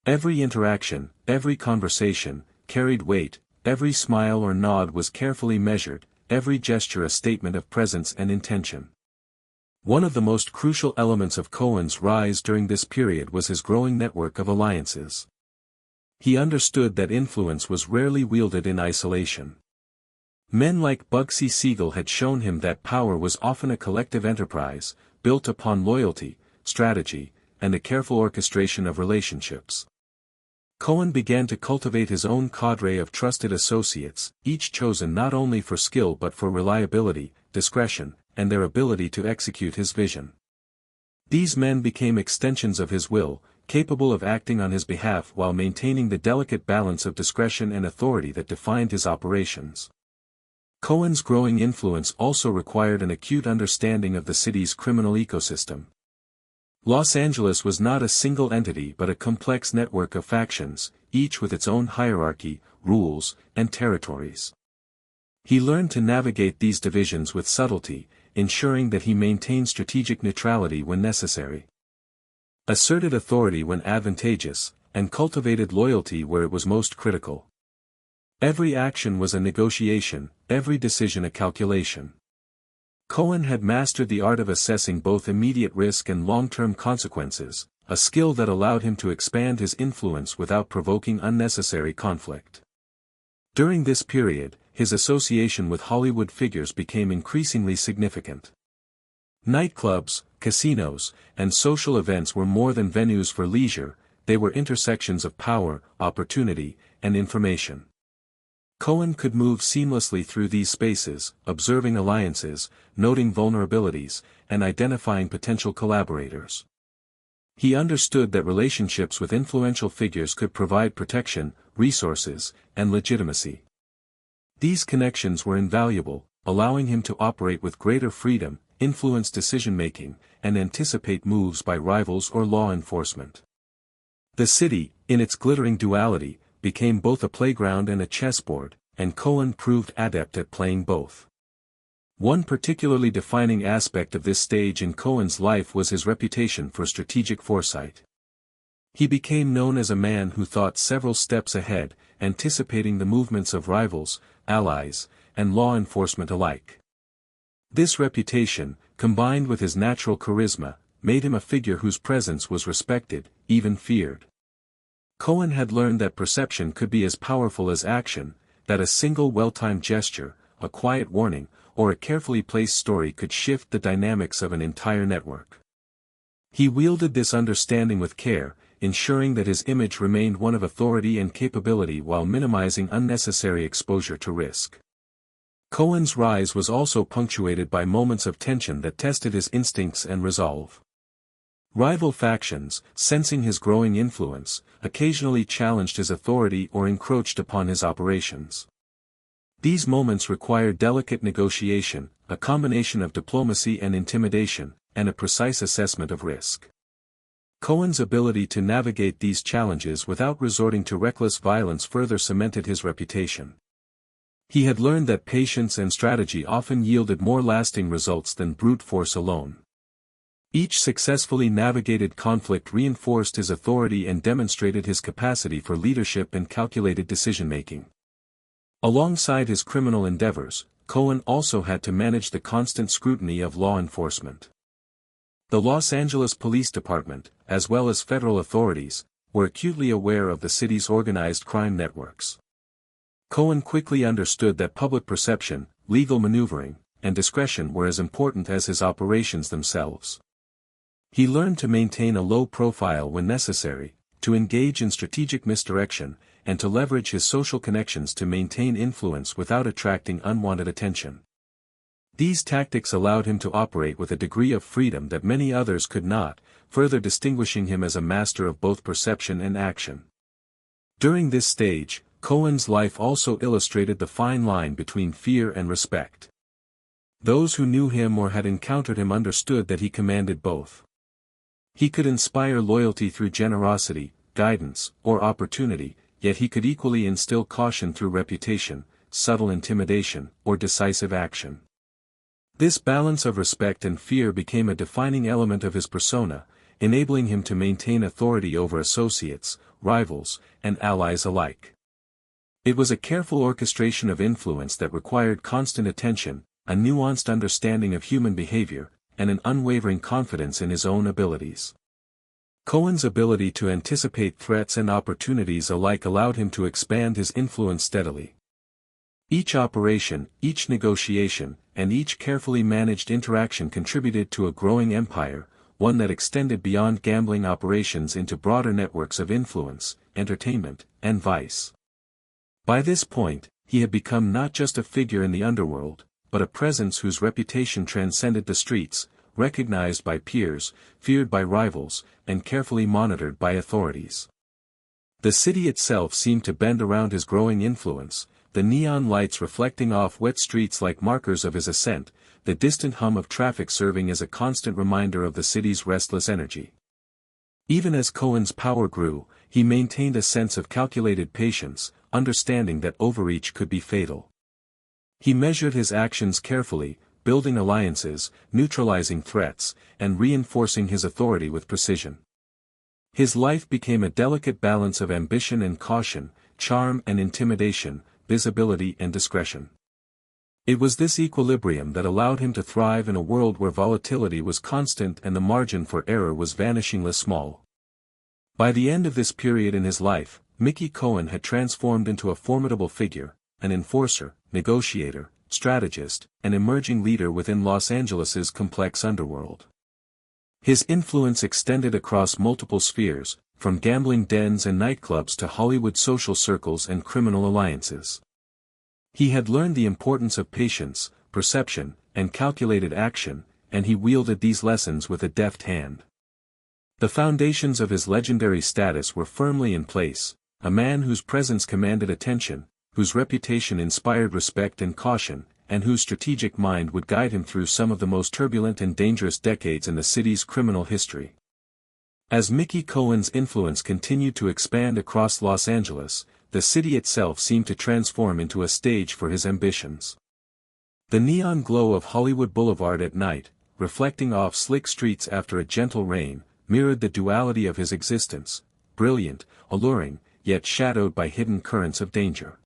[SPEAKER 1] Every interaction, every conversation, carried weight, every smile or nod was carefully measured, every gesture a statement of presence and intention. One of the most crucial elements of Cohen's rise during this period was his growing network of alliances. He understood that influence was rarely wielded in isolation. Men like Bugsy Siegel had shown him that power was often a collective enterprise, built upon loyalty, strategy, and the careful orchestration of relationships. Cohen began to cultivate his own cadre of trusted associates, each chosen not only for skill but for reliability, discretion, and their ability to execute his vision. These men became extensions of his will, capable of acting on his behalf while maintaining the delicate balance of discretion and authority that defined his operations. Cohen's growing influence also required an acute understanding of the city's criminal ecosystem. Los Angeles was not a single entity but a complex network of factions, each with its own hierarchy, rules, and territories. He learned to navigate these divisions with subtlety, ensuring that he maintained strategic neutrality when necessary, asserted authority when advantageous, and cultivated loyalty where it was most critical. Every action was a negotiation, every decision a calculation. Cohen had mastered the art of assessing both immediate risk and long-term consequences, a skill that allowed him to expand his influence without provoking unnecessary conflict. During this period, his association with Hollywood figures became increasingly significant. Nightclubs, casinos, and social events were more than venues for leisure, they were intersections of power, opportunity, and information. Cohen could move seamlessly through these spaces, observing alliances, noting vulnerabilities, and identifying potential collaborators. He understood that relationships with influential figures could provide protection, resources, and legitimacy. These connections were invaluable, allowing him to operate with greater freedom, influence decision-making, and anticipate moves by rivals or law enforcement. The city, in its glittering duality, became both a playground and a chessboard, and Cohen proved adept at playing both. One particularly defining aspect of this stage in Cohen's life was his reputation for strategic foresight. He became known as a man who thought several steps ahead, anticipating the movements of rivals, allies, and law enforcement alike. This reputation, combined with his natural charisma, made him a figure whose presence was respected, even feared. Cohen had learned that perception could be as powerful as action, that a single well-timed gesture, a quiet warning, or a carefully placed story could shift the dynamics of an entire network. He wielded this understanding with care, ensuring that his image remained one of authority and capability while minimizing unnecessary exposure to risk. Cohen's rise was also punctuated by moments of tension that tested his instincts and resolve. Rival factions, sensing his growing influence, occasionally challenged his authority or encroached upon his operations. These moments required delicate negotiation, a combination of diplomacy and intimidation, and a precise assessment of risk. Cohen's ability to navigate these challenges without resorting to reckless violence further cemented his reputation. He had learned that patience and strategy often yielded more lasting results than brute force alone. Each successfully navigated conflict reinforced his authority and demonstrated his capacity for leadership and calculated decision-making. Alongside his criminal endeavors, Cohen also had to manage the constant scrutiny of law enforcement. The Los Angeles Police Department, as well as federal authorities, were acutely aware of the city's organized crime networks. Cohen quickly understood that public perception, legal maneuvering, and discretion were as important as his operations themselves. He learned to maintain a low profile when necessary, to engage in strategic misdirection, and to leverage his social connections to maintain influence without attracting unwanted attention. These tactics allowed him to operate with a degree of freedom that many others could not, further distinguishing him as a master of both perception and action. During this stage, Cohen's life also illustrated the fine line between fear and respect. Those who knew him or had encountered him understood that he commanded both. He could inspire loyalty through generosity, guidance, or opportunity, yet he could equally instill caution through reputation, subtle intimidation, or decisive action. This balance of respect and fear became a defining element of his persona, enabling him to maintain authority over associates, rivals, and allies alike. It was a careful orchestration of influence that required constant attention, a nuanced understanding of human behavior, and an unwavering confidence in his own abilities. Cohen's ability to anticipate threats and opportunities alike allowed him to expand his influence steadily. Each operation, each negotiation, and each carefully managed interaction contributed to a growing empire, one that extended beyond gambling operations into broader networks of influence, entertainment, and vice. By this point, he had become not just a figure in the underworld, but a presence whose reputation transcended the streets, recognized by peers, feared by rivals, and carefully monitored by authorities. The city itself seemed to bend around his growing influence, the neon lights reflecting off wet streets like markers of his ascent, the distant hum of traffic serving as a constant reminder of the city's restless energy. Even as Cohen's power grew, he maintained a sense of calculated patience, understanding that overreach could be fatal. He measured his actions carefully, building alliances, neutralizing threats, and reinforcing his authority with precision. His life became a delicate balance of ambition and caution, charm and intimidation, visibility and discretion. It was this equilibrium that allowed him to thrive in a world where volatility was constant and the margin for error was vanishingly small. By the end of this period in his life, Mickey Cohen had transformed into a formidable figure, an enforcer, negotiator, strategist, and emerging leader within Los Angeles's complex underworld. His influence extended across multiple spheres, from gambling dens and nightclubs to Hollywood social circles and criminal alliances. He had learned the importance of patience, perception, and calculated action, and he wielded these lessons with a deft hand. The foundations of his legendary status were firmly in place, a man whose presence commanded attention, whose reputation inspired respect and caution, and whose strategic mind would guide him through some of the most turbulent and dangerous decades in the city's criminal history. As Mickey Cohen's influence continued to expand across Los Angeles, the city itself seemed to transform into a stage for his ambitions. The neon glow of Hollywood Boulevard at night, reflecting off slick streets after a gentle rain, mirrored the duality of his existence, brilliant, alluring, yet shadowed by hidden currents of danger.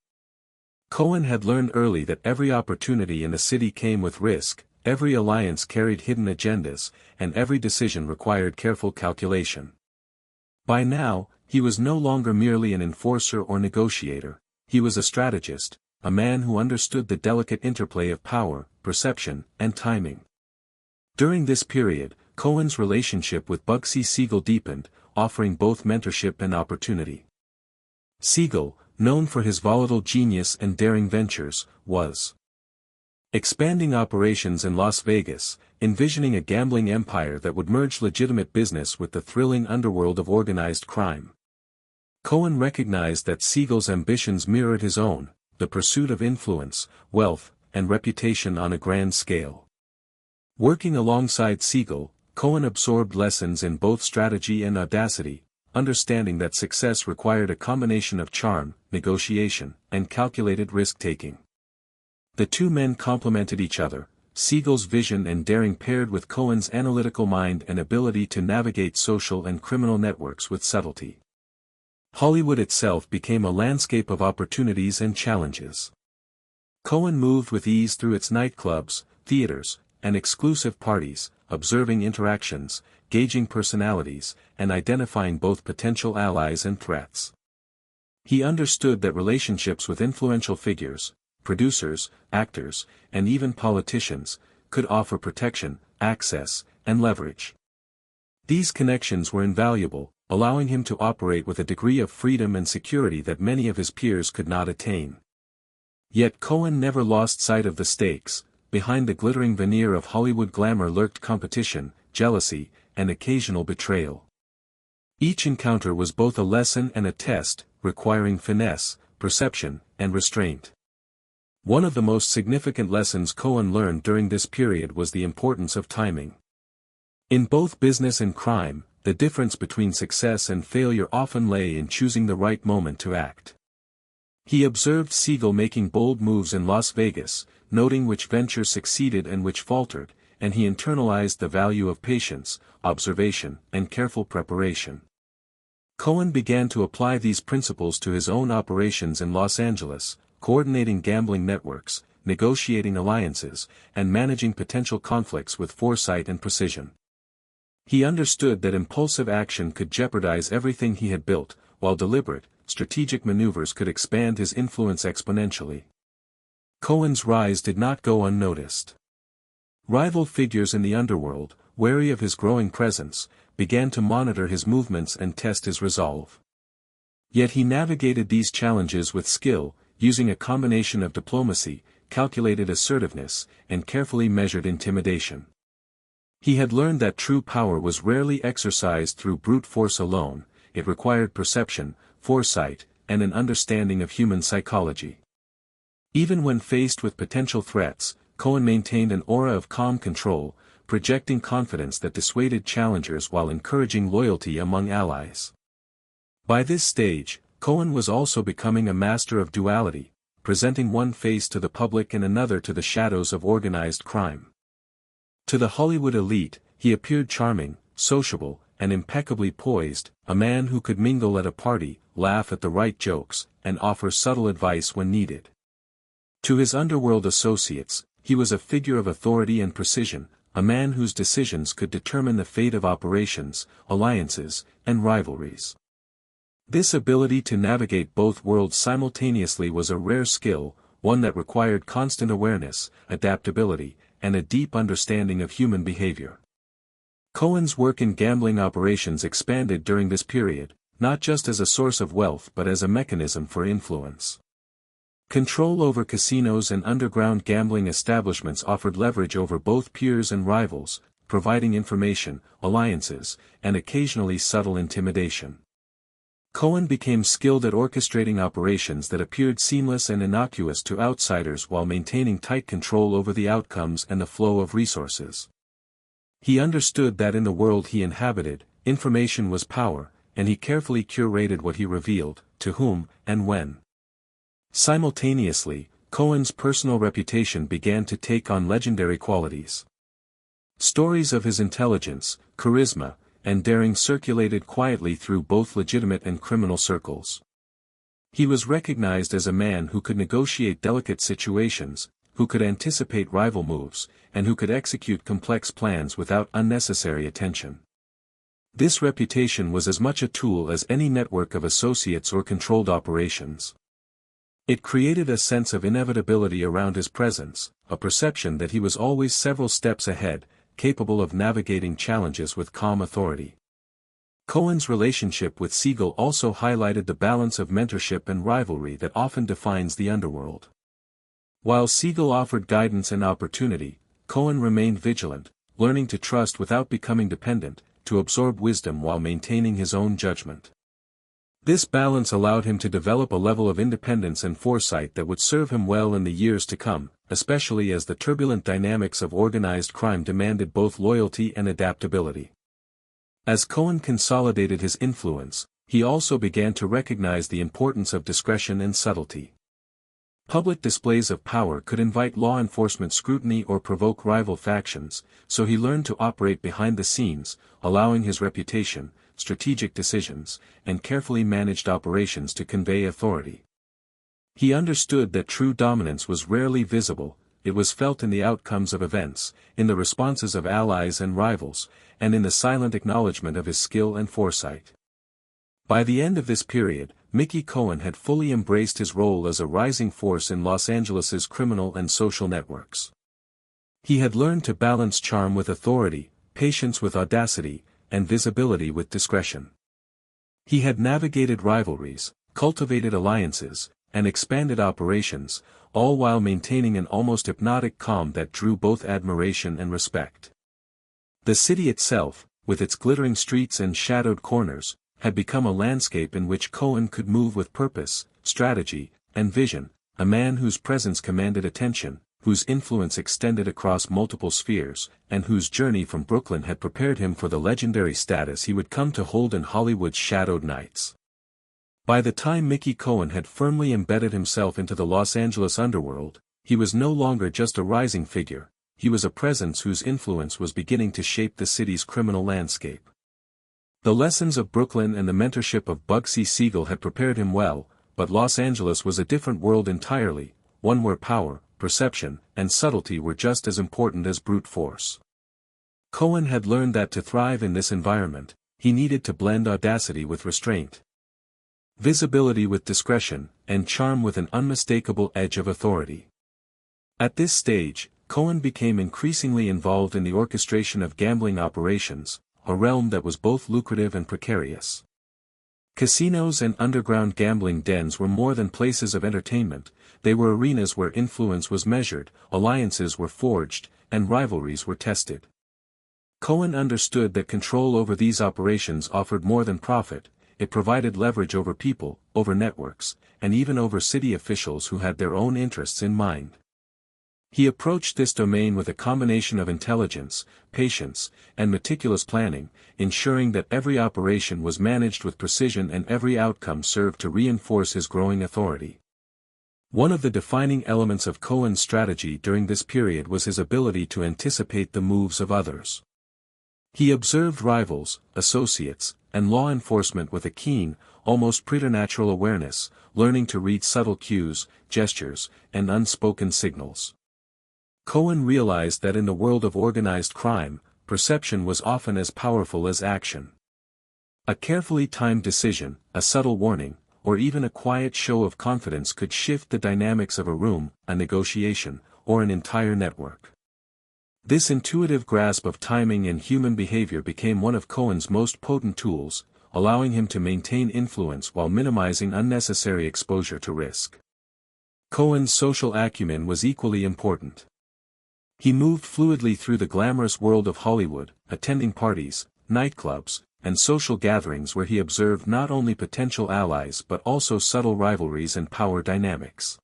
[SPEAKER 1] Cohen had learned early that every opportunity in the city came with risk, every alliance carried hidden agendas, and every decision required careful calculation. By now, he was no longer merely an enforcer or negotiator, he was a strategist, a man who understood the delicate interplay of power, perception, and timing. During this period, Cohen's relationship with Bugsy Siegel deepened, offering both mentorship and opportunity. Siegel, known for his volatile genius and daring ventures, was expanding operations in Las Vegas, envisioning a gambling empire that would merge legitimate business with the thrilling underworld of organized crime. Cohen recognized that Siegel's ambitions mirrored his own, the pursuit of influence, wealth, and reputation on a grand scale. Working alongside Siegel, Cohen absorbed lessons in both strategy and audacity, understanding that success required a combination of charm, negotiation, and calculated risk-taking. The two men complemented each other, Siegel's vision and daring paired with Cohen's analytical mind and ability to navigate social and criminal networks with subtlety. Hollywood itself became a landscape of opportunities and challenges. Cohen moved with ease through its nightclubs, theaters, and exclusive parties, observing interactions, gauging personalities, and identifying both potential allies and threats. He understood that relationships with influential figures, producers, actors, and even politicians, could offer protection, access, and leverage. These connections were invaluable, allowing him to operate with a degree of freedom and security that many of his peers could not attain. Yet Cohen never lost sight of the stakes. Behind the glittering veneer of Hollywood glamour lurked competition, jealousy, and occasional betrayal. Each encounter was both a lesson and a test, requiring finesse, perception, and restraint. One of the most significant lessons Cohen learned during this period was the importance of timing. In both business and crime, the difference between success and failure often lay in choosing the right moment to act. He observed Siegel making bold moves in Las Vegas, noting which ventures succeeded and which faltered, and he internalized the value of patience, observation, and careful preparation. Cohen began to apply these principles to his own operations in Los Angeles, coordinating gambling networks, negotiating alliances, and managing potential conflicts with foresight and precision. He understood that impulsive action could jeopardize everything he had built, while deliberate, strategic maneuvers could expand his influence exponentially. Cohen's rise did not go unnoticed. Rival figures in the underworld, wary of his growing presence, began to monitor his movements and test his resolve. Yet he navigated these challenges with skill, using a combination of diplomacy, calculated assertiveness, and carefully measured intimidation. He had learned that true power was rarely exercised through brute force alone. It required perception, foresight, and an understanding of human psychology. Even when faced with potential threats, Cohen maintained an aura of calm control, projecting confidence that dissuaded challengers while encouraging loyalty among allies. By this stage, Cohen was also becoming a master of duality, presenting one face to the public and another to the shadows of organized crime. To the Hollywood elite, he appeared charming, sociable, and impeccably poised, a man who could mingle at a party, laugh at the right jokes, and offer subtle advice when needed. To his underworld associates, he was a figure of authority and precision, a man whose decisions could determine the fate of operations, alliances, and rivalries. This ability to navigate both worlds simultaneously was a rare skill, one that required constant awareness, adaptability, and a deep understanding of human behavior. Cohen's work in gambling operations expanded during this period, not just as a source of wealth but as a mechanism for influence. Control over casinos and underground gambling establishments offered leverage over both peers and rivals, providing information, alliances, and occasionally subtle intimidation. Cohen became skilled at orchestrating operations that appeared seamless and innocuous to outsiders while maintaining tight control over the outcomes and the flow of resources. He understood that in the world he inhabited, information was power, and he carefully curated what he revealed, to whom, and when. Simultaneously, Cohen's personal reputation began to take on legendary qualities. Stories of his intelligence, charisma, and daring circulated quietly through both legitimate and criminal circles. He was recognized as a man who could negotiate delicate situations, who could anticipate rival moves, and who could execute complex plans without unnecessary attention. This reputation was as much a tool as any network of associates or controlled operations. It created a sense of inevitability around his presence, a perception that he was always several steps ahead, capable of navigating challenges with calm authority. Cohen's relationship with Siegel also highlighted the balance of mentorship and rivalry that often defines the underworld. While Siegel offered guidance and opportunity, Cohen remained vigilant, learning to trust without becoming dependent, to absorb wisdom while maintaining his own judgment. This balance allowed him to develop a level of independence and foresight that would serve him well in the years to come, especially as the turbulent dynamics of organized crime demanded both loyalty and adaptability. As Cohen consolidated his influence, he also began to recognize the importance of discretion and subtlety. Public displays of power could invite law enforcement scrutiny or provoke rival factions, so he learned to operate behind the scenes, allowing his reputation, strategic decisions, and carefully managed operations to convey authority. He understood that true dominance was rarely visible, it was felt in the outcomes of events, in the responses of allies and rivals, and in the silent acknowledgement of his skill and foresight. By the end of this period, Mickey Cohen had fully embraced his role as a rising force in Los Angeles's criminal and social networks. He had learned to balance charm with authority, patience with audacity, and visibility with discretion. He had navigated rivalries, cultivated alliances, and expanded operations, all while maintaining an almost hypnotic calm that drew both admiration and respect. The city itself, with its glittering streets and shadowed corners, had become a landscape in which Cohen could move with purpose, strategy, and vision, a man whose presence commanded attention, whose influence extended across multiple spheres, and whose journey from Brooklyn had prepared him for the legendary status he would come to hold in Hollywood's shadowed nights. By the time Mickey Cohen had firmly embedded himself into the Los Angeles underworld, he was no longer just a rising figure, he was a presence whose influence was beginning to shape the city's criminal landscape. The lessons of Brooklyn and the mentorship of Bugsy Siegel had prepared him well, but Los Angeles was a different world entirely, one where power, perception, and subtlety were just as important as brute force. Cohen had learned that to thrive in this environment, he needed to blend audacity with restraint, visibility with discretion, and charm with an unmistakable edge of authority. At this stage, Cohen became increasingly involved in the orchestration of gambling operations, a realm that was both lucrative and precarious. Casinos and underground gambling dens were more than places of entertainment, they were arenas where influence was measured, alliances were forged, and rivalries were tested. Cohen understood that control over these operations offered more than profit, it provided leverage over people, over networks, and even over city officials who had their own interests in mind. He approached this domain with a combination of intelligence, patience, and meticulous planning, ensuring that every operation was managed with precision and every outcome served to reinforce his growing authority. One of the defining elements of Cohen's strategy during this period was his ability to anticipate the moves of others. He observed rivals, associates, and law enforcement with a keen, almost preternatural awareness, learning to read subtle cues, gestures, and unspoken signals. Cohen realized that in the world of organized crime, perception was often as powerful as action. A carefully timed decision, a subtle warning, or even a quiet show of confidence could shift the dynamics of a room, a negotiation, or an entire network. This intuitive grasp of timing and human behavior became one of Cohen's most potent tools, allowing him to maintain influence while minimizing unnecessary exposure to risk. Cohen's social acumen was equally important. He moved fluidly through the glamorous world of Hollywood, attending parties, nightclubs, and social gatherings where he observed not only potential allies but also subtle rivalries and power dynamics.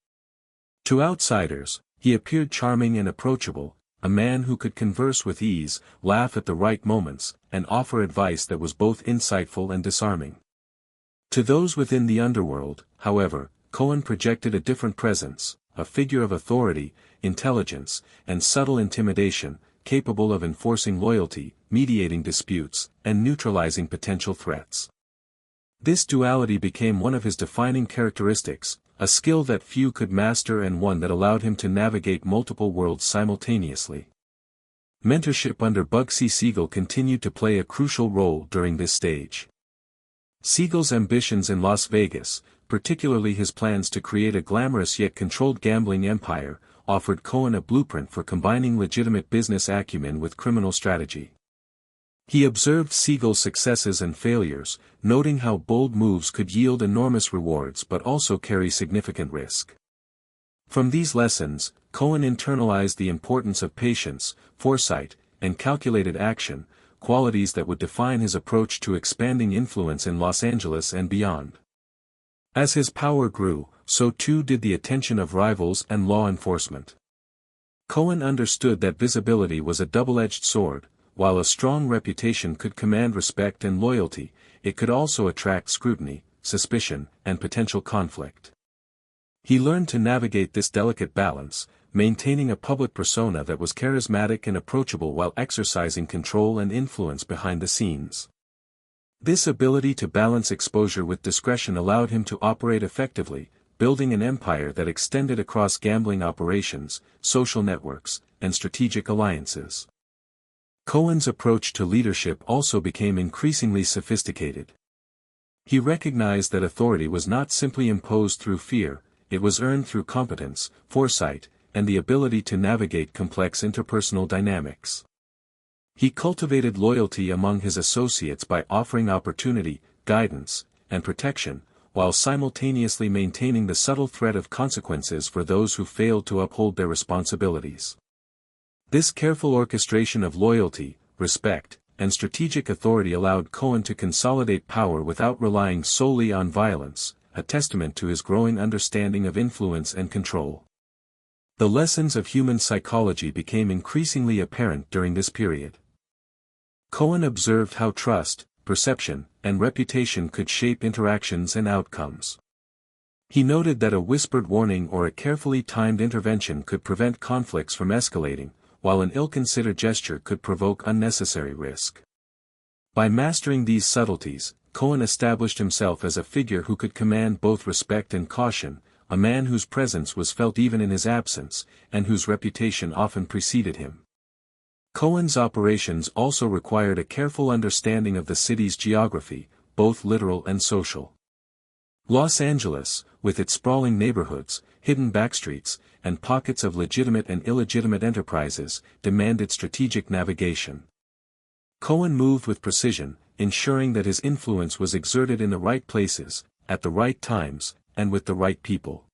[SPEAKER 1] To outsiders, he appeared charming and approachable, a man who could converse with ease, laugh at the right moments, and offer advice that was both insightful and disarming. To those within the underworld, however, Cohen projected a different presence, a figure of authority, intelligence, and subtle intimidation, capable of enforcing loyalty, mediating disputes, and neutralizing potential threats. This duality became one of his defining characteristics, a skill that few could master and one that allowed him to navigate multiple worlds simultaneously. Mentorship under Bugsy Siegel continued to play a crucial role during this stage. Siegel's ambitions in Las Vegas, particularly his plans to create a glamorous yet controlled gambling empire, offered Cohen a blueprint for combining legitimate business acumen with criminal strategy. He observed Siegel's successes and failures, noting how bold moves could yield enormous rewards but also carry significant risk. From these lessons, Cohen internalized the importance of patience, foresight, and calculated action, qualities that would define his approach to expanding influence in Los Angeles and beyond. As his power grew, so too did the attention of rivals and law enforcement. Cohen understood that visibility was a double-edged sword. While a strong reputation could command respect and loyalty, it could also attract scrutiny, suspicion, and potential conflict. He learned to navigate this delicate balance, maintaining a public persona that was charismatic and approachable while exercising control and influence behind the scenes. This ability to balance exposure with discretion allowed him to operate effectively, building an empire that extended across gambling operations, social networks, and strategic alliances. Cohen's approach to leadership also became increasingly sophisticated. He recognized that authority was not simply imposed through fear, it was earned through competence, foresight, and the ability to navigate complex interpersonal dynamics. He cultivated loyalty among his associates by offering opportunity, guidance, and protection, while simultaneously maintaining the subtle threat of consequences for those who failed to uphold their responsibilities. This careful orchestration of loyalty, respect, and strategic authority allowed Cohen to consolidate power without relying solely on violence, a testament to his growing understanding of influence and control. The lessons of human psychology became increasingly apparent during this period. Cohen observed how trust, perception, and reputation could shape interactions and outcomes. He noted that a whispered warning or a carefully timed intervention could prevent conflicts from escalating, while an ill-considered gesture could provoke unnecessary risk. By mastering these subtleties, Cohen established himself as a figure who could command both respect and caution, a man whose presence was felt even in his absence, and whose reputation often preceded him. Cohen's operations also required a careful understanding of the city's geography, both literal and social. Los Angeles, with its sprawling neighborhoods, hidden backstreets, and pockets of legitimate and illegitimate enterprises, demanded strategic navigation. Cohen moved with precision, ensuring that his influence was exerted in the right places, at the right times, and with the right people.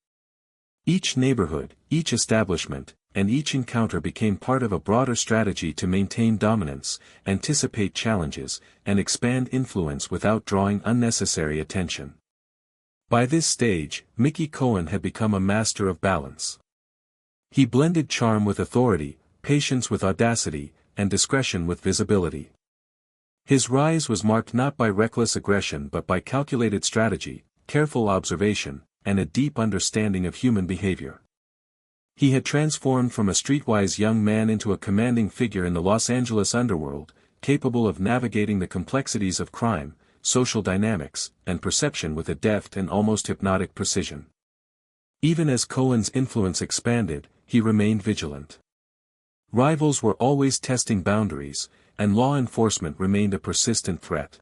[SPEAKER 1] Each neighborhood, each establishment, and each encounter became part of a broader strategy to maintain dominance, anticipate challenges, and expand influence without drawing unnecessary attention. By this stage, Mickey Cohen had become a master of balance. He blended charm with authority, patience with audacity, and discretion with visibility. His rise was marked not by reckless aggression but by calculated strategy, careful observation, and a deep understanding of human behavior. He had transformed from a streetwise young man into a commanding figure in the Los Angeles underworld, capable of navigating the complexities of crime, social dynamics, and perception with a deft and almost hypnotic precision. Even as Cohen's influence expanded, he remained vigilant. Rivals were always testing boundaries, and law enforcement remained a persistent threat.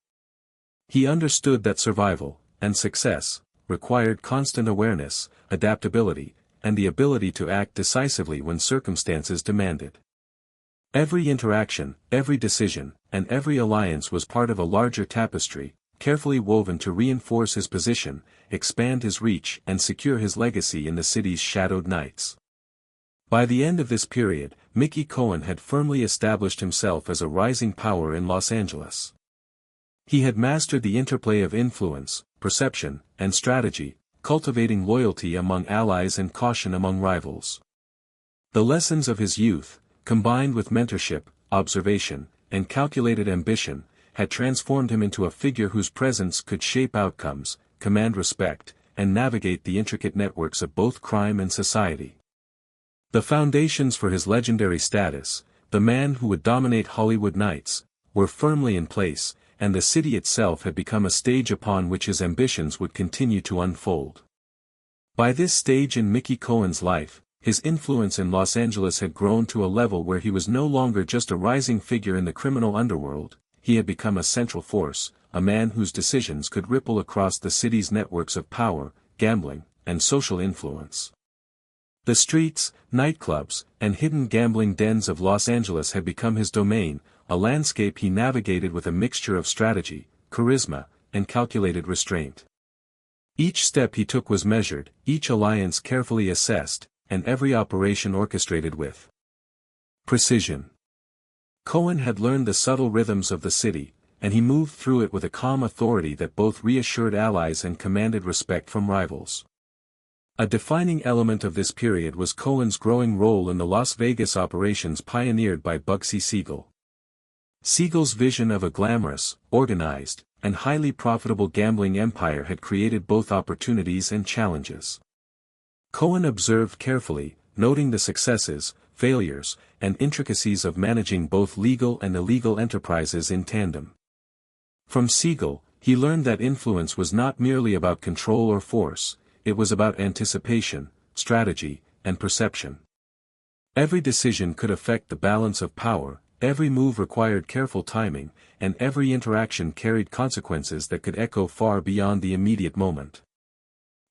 [SPEAKER 1] He understood that survival, and success, required constant awareness, adaptability, and the ability to act decisively when circumstances demanded. Every interaction, every decision, and every alliance was part of a larger tapestry, carefully woven to reinforce his position, expand his reach, and secure his legacy in the city's shadowed nights. By the end of this period, Mickey Cohen had firmly established himself as a rising power in Los Angeles. He had mastered the interplay of influence, perception, and strategy, cultivating loyalty among allies and caution among rivals. The lessons of his youth, combined with mentorship, observation, and calculated ambition, had transformed him into a figure whose presence could shape outcomes, command respect, and navigate the intricate networks of both crime and society. The foundations for his legendary status, the man who would dominate Hollywood nights, were firmly in place, and the city itself had become a stage upon which his ambitions would continue to unfold. By this stage in Mickey Cohen's life, his influence in Los Angeles had grown to a level where he was no longer just a rising figure in the criminal underworld, he had become a central force, a man whose decisions could ripple across the city's networks of power, gambling, and social influence. The streets, nightclubs, and hidden gambling dens of Los Angeles had become his domain, a landscape he navigated with a mixture of strategy, charisma, and calculated restraint. Each step he took was measured, each alliance carefully assessed, and every operation orchestrated with precision. Cohen had learned the subtle rhythms of the city, and he moved through it with a calm authority that both reassured allies and commanded respect from rivals. A defining element of this period was Cohen's growing role in the Las Vegas operations pioneered by Bugsy Siegel. Siegel's vision of a glamorous, organized, and highly profitable gambling empire had created both opportunities and challenges. Cohen observed carefully, noting the successes, failures, and intricacies of managing both legal and illegal enterprises in tandem. From Siegel, he learned that influence was not merely about control or force, it was about anticipation, strategy, and perception. Every decision could affect the balance of power, every move required careful timing, and every interaction carried consequences that could echo far beyond the immediate moment.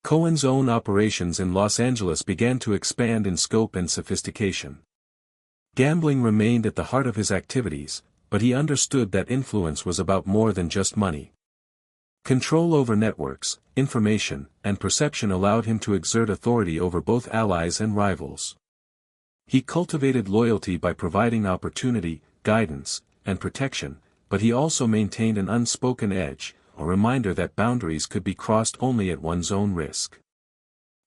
[SPEAKER 1] Cohen's own operations in Los Angeles began to expand in scope and sophistication. Gambling remained at the heart of his activities, but he understood that influence was about more than just money. Control over networks, information, and perception allowed him to exert authority over both allies and rivals. He cultivated loyalty by providing opportunity, guidance, and protection, but he also maintained an unspoken edge, a reminder that boundaries could be crossed only at one's own risk.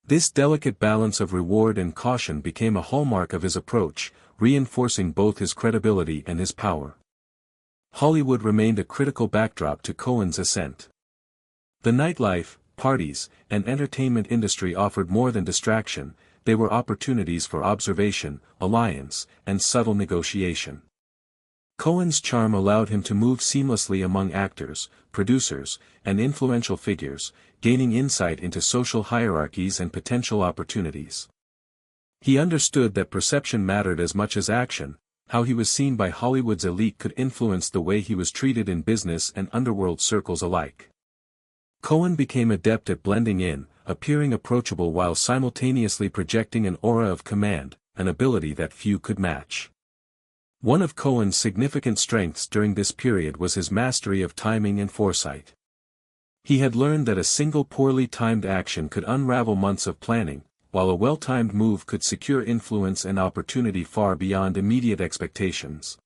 [SPEAKER 1] This delicate balance of reward and caution became a hallmark of his approach, reinforcing both his credibility and his power. Hollywood remained a critical backdrop to Cohen's ascent. The nightlife, parties, and entertainment industry offered more than distraction, they were opportunities for observation, alliance, and subtle negotiation. Cohen's charm allowed him to move seamlessly among actors, producers, and influential figures, gaining insight into social hierarchies and potential opportunities. He understood that perception mattered as much as action, how he was seen by Hollywood's elite could influence the way he was treated in business and underworld circles alike. Cohen became adept at blending in, appearing approachable while simultaneously projecting an aura of command, an ability that few could match. One of Cohen's significant strengths during this period was his mastery of timing and foresight. He had learned that a single poorly timed action could unravel months of planning, while a well-timed move could secure influence and opportunity far beyond immediate expectations.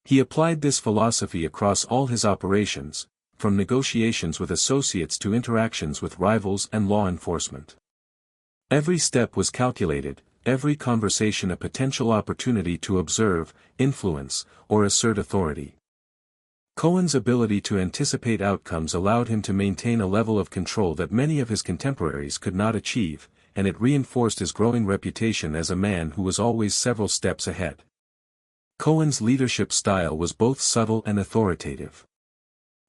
[SPEAKER 1] He applied this philosophy across all his operations, from negotiations with associates to interactions with rivals and law enforcement. Every step was calculated, every conversation a potential opportunity to observe, influence, or assert authority. Cohen's ability to anticipate outcomes allowed him to maintain a level of control that many of his contemporaries could not achieve, and it reinforced his growing reputation as a man who was always several steps ahead. Cohen's leadership style was both subtle and authoritative.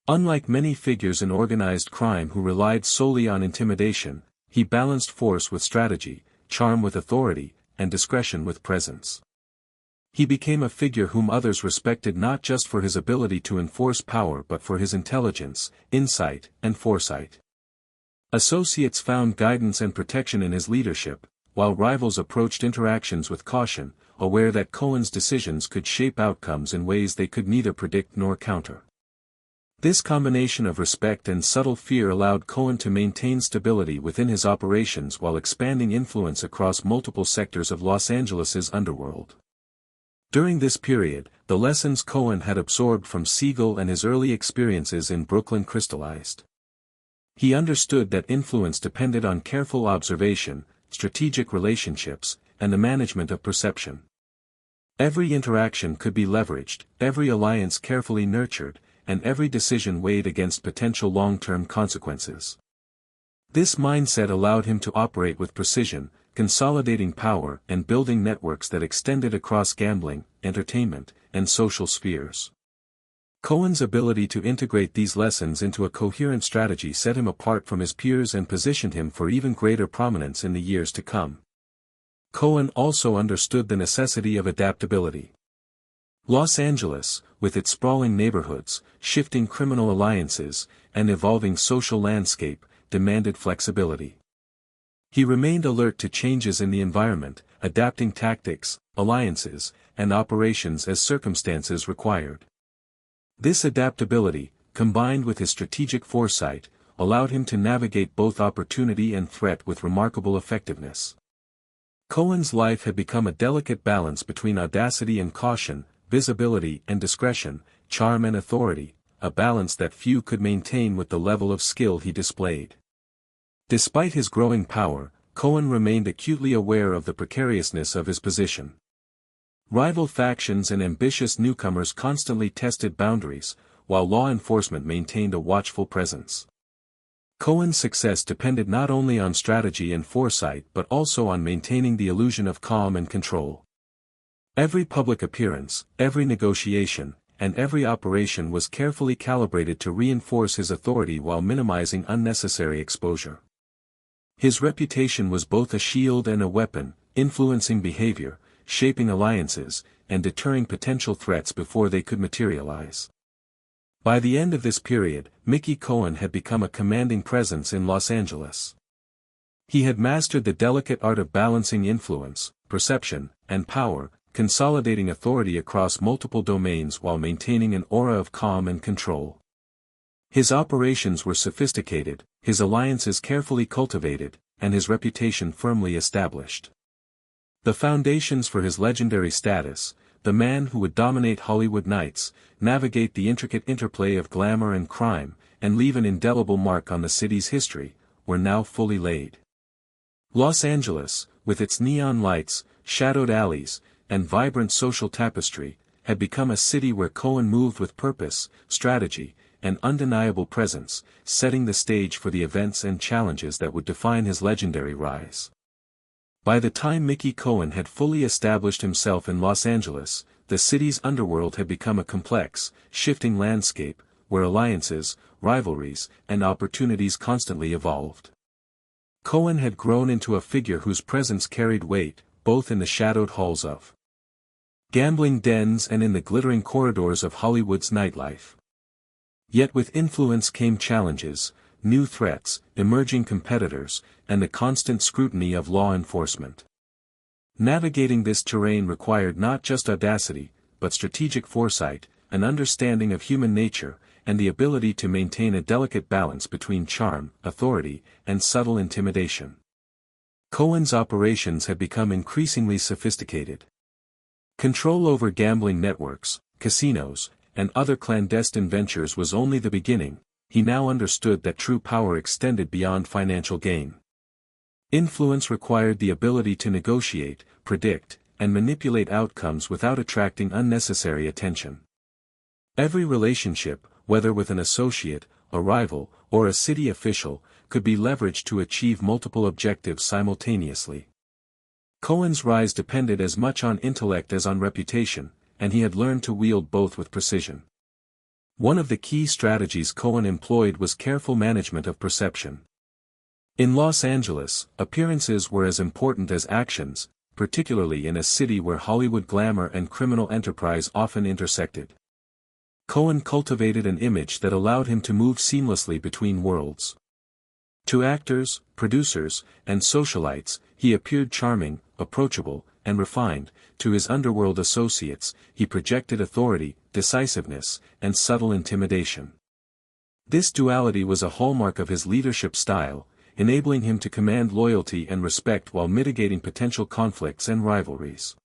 [SPEAKER 1] Unlike many figures in organized crime who relied solely on intimidation, he balanced force with strategy, charm with authority, and discretion with presence. He became a figure whom others respected not just for his ability to enforce power but for his intelligence, insight, and foresight. Associates found guidance and protection in his leadership, while rivals approached interactions with caution, aware that Cohen's decisions could shape outcomes in ways they could neither predict nor counter. This combination of respect and subtle fear allowed Cohen to maintain stability within his operations while expanding influence across multiple sectors of Los Angeles's underworld. During this period, the lessons Cohen had absorbed from Siegel and his early experiences in Brooklyn crystallized. He understood that influence depended on careful observation, strategic relationships, and the management of perception. Every interaction could be leveraged, every alliance carefully nurtured, and every decision weighed against potential long-term consequences. This mindset allowed him to operate with precision, consolidating power and building networks that extended across gambling, entertainment, and social spheres. Cohen's ability to integrate these lessons into a coherent strategy set him apart from his peers and positioned him for even greater prominence in the years to come. Cohen also understood the necessity of adaptability. Los Angeles, with its sprawling neighborhoods, shifting criminal alliances, and evolving social landscape, demanded flexibility. He remained alert to changes in the environment, adapting tactics, alliances, and operations as circumstances required. This adaptability, combined with his strategic foresight, allowed him to navigate both opportunity and threat with remarkable effectiveness. Cohen's life had become a delicate balance between audacity and caution, visibility and discretion, charm and authority, a balance that few could maintain with the level of skill he displayed. Despite his growing power, Cohen remained acutely aware of the precariousness of his position. Rival factions and ambitious newcomers constantly tested boundaries, while law enforcement maintained a watchful presence. Cohen's success depended not only on strategy and foresight but also on maintaining the illusion of calm and control. Every public appearance, every negotiation, and every operation was carefully calibrated to reinforce his authority while minimizing unnecessary exposure. His reputation was both a shield and a weapon, influencing behavior, shaping alliances, and deterring potential threats before they could materialize. By the end of this period, Mickey Cohen had become a commanding presence in Los Angeles. He had mastered the delicate art of balancing influence, perception, and power, consolidating authority across multiple domains while maintaining an aura of calm and control. His operations were sophisticated, his alliances carefully cultivated, and his reputation firmly established. The foundations for his legendary status, the man who would dominate Hollywood nights, navigate the intricate interplay of glamour and crime, and leave an indelible mark on the city's history, were now fully laid. Los Angeles, with its neon lights, shadowed alleys, and vibrant social tapestry, had become a city where Cohen moved with purpose, strategy, and undeniable presence, setting the stage for the events and challenges that would define his legendary rise. By the time Mickey Cohen had fully established himself in Los Angeles, the city's underworld had become a complex, shifting landscape, where alliances, rivalries, and opportunities constantly evolved. Cohen had grown into a figure whose presence carried weight, both in the shadowed halls of gambling dens and in the glittering corridors of Hollywood's nightlife. Yet with influence came challenges, new threats, emerging competitors, and the constant scrutiny of law enforcement. Navigating this terrain required not just audacity, but strategic foresight, an understanding of human nature, and the ability to maintain a delicate balance between charm, authority, and subtle intimidation. Cohen's operations had become increasingly sophisticated. Control over gambling networks, casinos, and other clandestine ventures was only the beginning. He now understood that true power extended beyond financial gain. Influence required the ability to negotiate, predict, and manipulate outcomes without attracting unnecessary attention. Every relationship, whether with an associate, a rival, or a city official, could be leveraged to achieve multiple objectives simultaneously. Cohen's rise depended as much on intellect as on reputation, and he had learned to wield both with precision. One of the key strategies Cohen employed was careful management of perception. In Los Angeles, appearances were as important as actions, particularly in a city where Hollywood glamour and criminal enterprise often intersected. Cohen cultivated an image that allowed him to move seamlessly between worlds. To actors, producers, and socialites, he appeared charming, approachable, and refined. To his underworld associates, he projected authority, decisiveness, and subtle intimidation. This duality was a hallmark of his leadership style, enabling him to command loyalty and respect while mitigating potential conflicts and rivalries.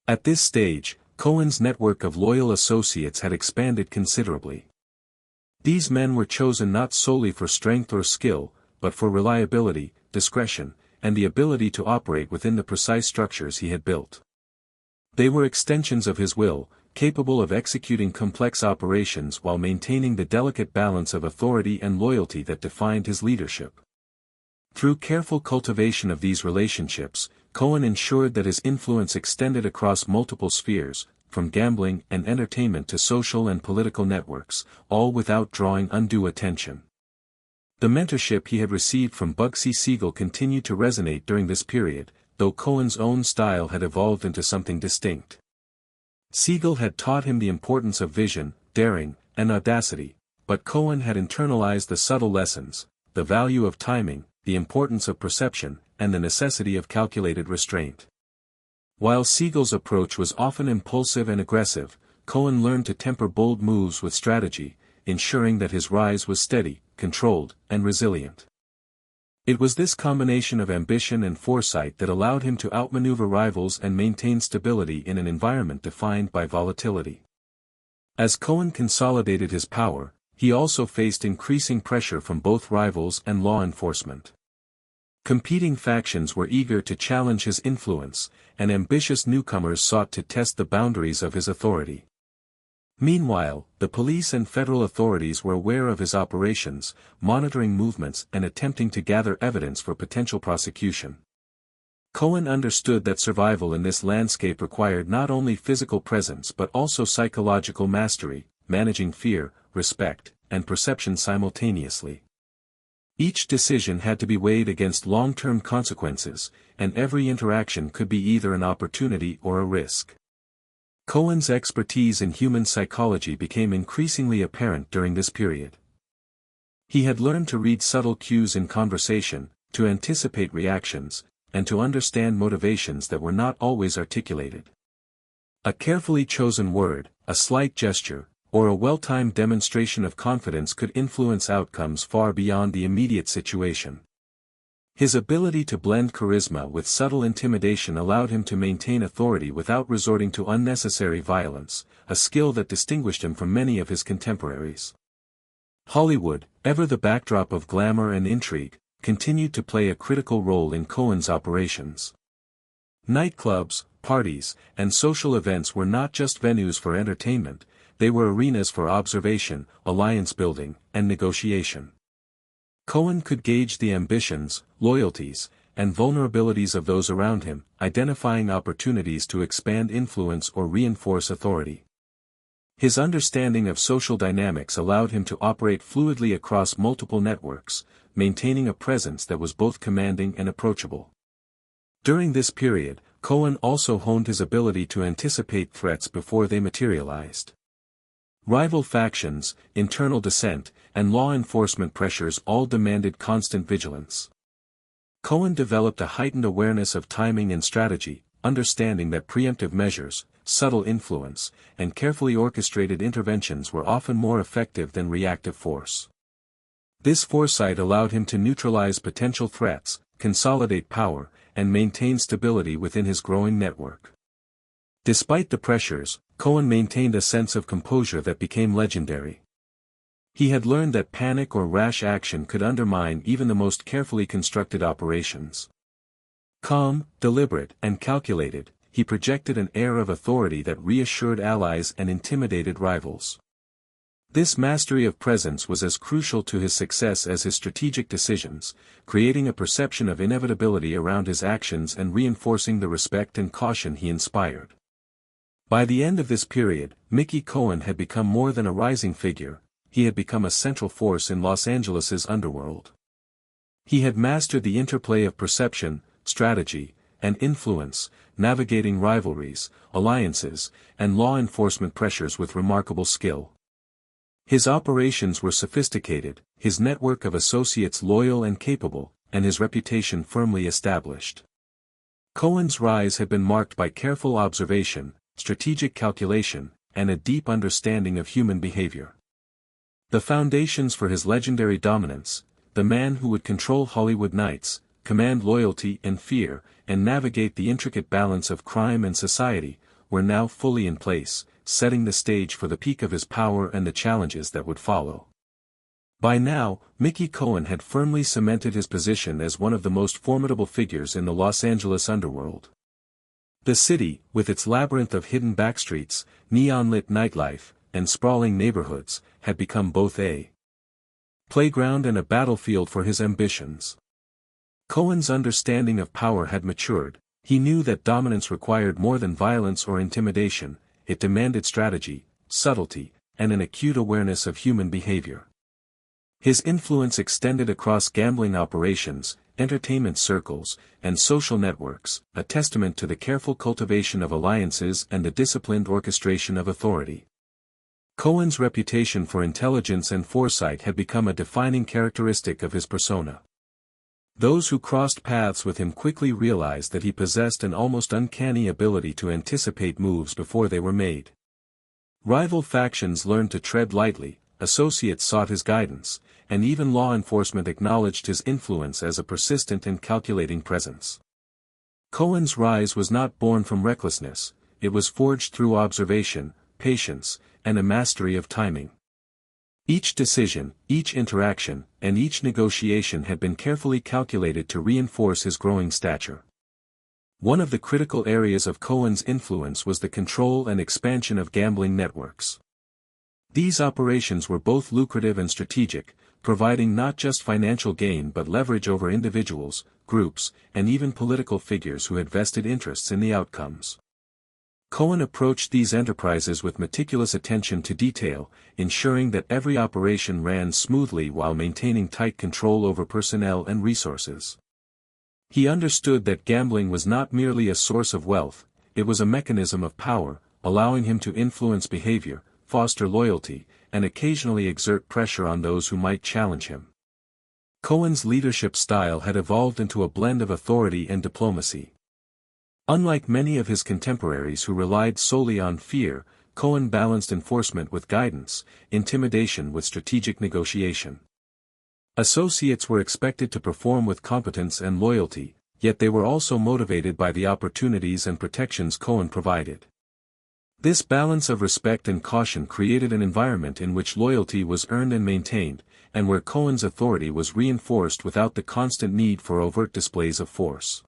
[SPEAKER 1] At this stage, Cohen's network of loyal associates had expanded considerably. These men were chosen not solely for strength or skill, but for reliability, discretion, and the ability to operate within the precise structures he had built. They were extensions of his will, capable of executing complex operations while maintaining the delicate balance of authority and loyalty that defined his leadership. Through careful cultivation of these relationships, Cohen ensured that his influence extended across multiple spheres, from gambling and entertainment to social and political networks, all without drawing undue attention. The mentorship he had received from Bugsy Siegel continued to resonate during this period, though Cohen's own style had evolved into something distinct. Siegel had taught him the importance of vision, daring, and audacity, but Cohen had internalized the subtle lessons, the value of timing, the importance of perception, and the necessity of calculated restraint. While Siegel's approach was often impulsive and aggressive, Cohen learned to temper bold moves with strategy, ensuring that his rise was steady, controlled, and resilient. It was this combination of ambition and foresight that allowed him to outmaneuver rivals and maintain stability in an environment defined by volatility. As Cohen consolidated his power, he also faced increasing pressure from both rivals and law enforcement. Competing factions were eager to challenge his influence, and ambitious newcomers sought to test the boundaries of his authority. Meanwhile, the police and federal authorities were aware of his operations, monitoring movements and attempting to gather evidence for potential prosecution. Cohen understood that survival in this landscape required not only physical presence but also psychological mastery, managing fear, respect, and perception simultaneously. Each decision had to be weighed against long-term consequences, and every interaction could be either an opportunity or a risk. Cohen's expertise in human psychology became increasingly apparent during this period. He had learned to read subtle cues in conversation, to anticipate reactions, and to understand motivations that were not always articulated. A carefully chosen word, a slight gesture, or a well-timed demonstration of confidence could influence outcomes far beyond the immediate situation. His ability to blend charisma with subtle intimidation allowed him to maintain authority without resorting to unnecessary violence, a skill that distinguished him from many of his contemporaries. Hollywood, ever the backdrop of glamour and intrigue, continued to play a critical role in Cohen's operations. Nightclubs, parties, and social events were not just venues for entertainment, they were arenas for observation, alliance building, and negotiation. Cohen could gauge the ambitions, loyalties, and vulnerabilities of those around him, identifying opportunities to expand influence or reinforce authority. His understanding of social dynamics allowed him to operate fluidly across multiple networks, maintaining a presence that was both commanding and approachable. During this period, Cohen also honed his ability to anticipate threats before they materialized. Rival factions, internal dissent, and law enforcement pressures all demanded constant vigilance. Cohen developed a heightened awareness of timing and strategy, understanding that preemptive measures, subtle influence, and carefully orchestrated interventions were often more effective than reactive force. This foresight allowed him to neutralize potential threats, consolidate power, and maintain stability within his growing network. Despite the pressures, Cohen maintained a sense of composure that became legendary. He had learned that panic or rash action could undermine even the most carefully constructed operations. Calm, deliberate, and calculated, he projected an air of authority that reassured allies and intimidated rivals. This mastery of presence was as crucial to his success as his strategic decisions, creating a perception of inevitability around his actions and reinforcing the respect and caution he inspired. By the end of this period, Mickey Cohen had become more than a rising figure, he had become a central force in Los Angeles's underworld. He had mastered the interplay of perception, strategy, and influence, navigating rivalries, alliances, and law enforcement pressures with remarkable skill. His operations were sophisticated, his network of associates loyal and capable, and his reputation firmly established. Cohen's rise had been marked by careful observation, strategic calculation, and a deep understanding of human behavior. The foundations for his legendary dominance, the man who would control Hollywood nights, command loyalty and fear, and navigate the intricate balance of crime and society, were now fully in place, setting the stage for the peak of his power and the challenges that would follow. By now, Mickey Cohen had firmly cemented his position as one of the most formidable figures in the Los Angeles underworld. The city, with its labyrinth of hidden backstreets, neon-lit nightlife, and sprawling neighborhoods, had become both a playground and a battlefield for his ambitions. Cohen's understanding of power had matured. He knew that dominance required more than violence or intimidation, it demanded strategy, subtlety, and an acute awareness of human behavior. His influence extended across gambling operations, entertainment circles, and social networks, a testament to the careful cultivation of alliances and the disciplined orchestration of authority. Cohen's reputation for intelligence and foresight had become a defining characteristic of his persona. Those who crossed paths with him quickly realized that he possessed an almost uncanny ability to anticipate moves before they were made. Rival factions learned to tread lightly, associates sought his guidance, and even law enforcement acknowledged his influence as a persistent and calculating presence. Cohen's rise was not born from recklessness, it was forged through observation, patience, and a mastery of timing. Each decision, each interaction, and each negotiation had been carefully calculated to reinforce his growing stature. One of the critical areas of Cohen's influence was the control and expansion of gambling networks. These operations were both lucrative and strategic, providing not just financial gain but leverage over individuals, groups, and even political figures who had vested interests in the outcomes. Cohen approached these enterprises with meticulous attention to detail, ensuring that every operation ran smoothly while maintaining tight control over personnel and resources. He understood that gambling was not merely a source of wealth, it was a mechanism of power, allowing him to influence behavior, foster loyalty, and occasionally exert pressure on those who might challenge him. Cohen's leadership style had evolved into a blend of authority and diplomacy. Unlike many of his contemporaries who relied solely on fear, Cohen balanced enforcement with guidance, intimidation with strategic negotiation. Associates were expected to perform with competence and loyalty, yet they were also motivated by the opportunities and protections Cohen provided. This balance of respect and caution created an environment in which loyalty was earned and maintained, and where Cohen's authority was reinforced without the constant need for overt displays of force.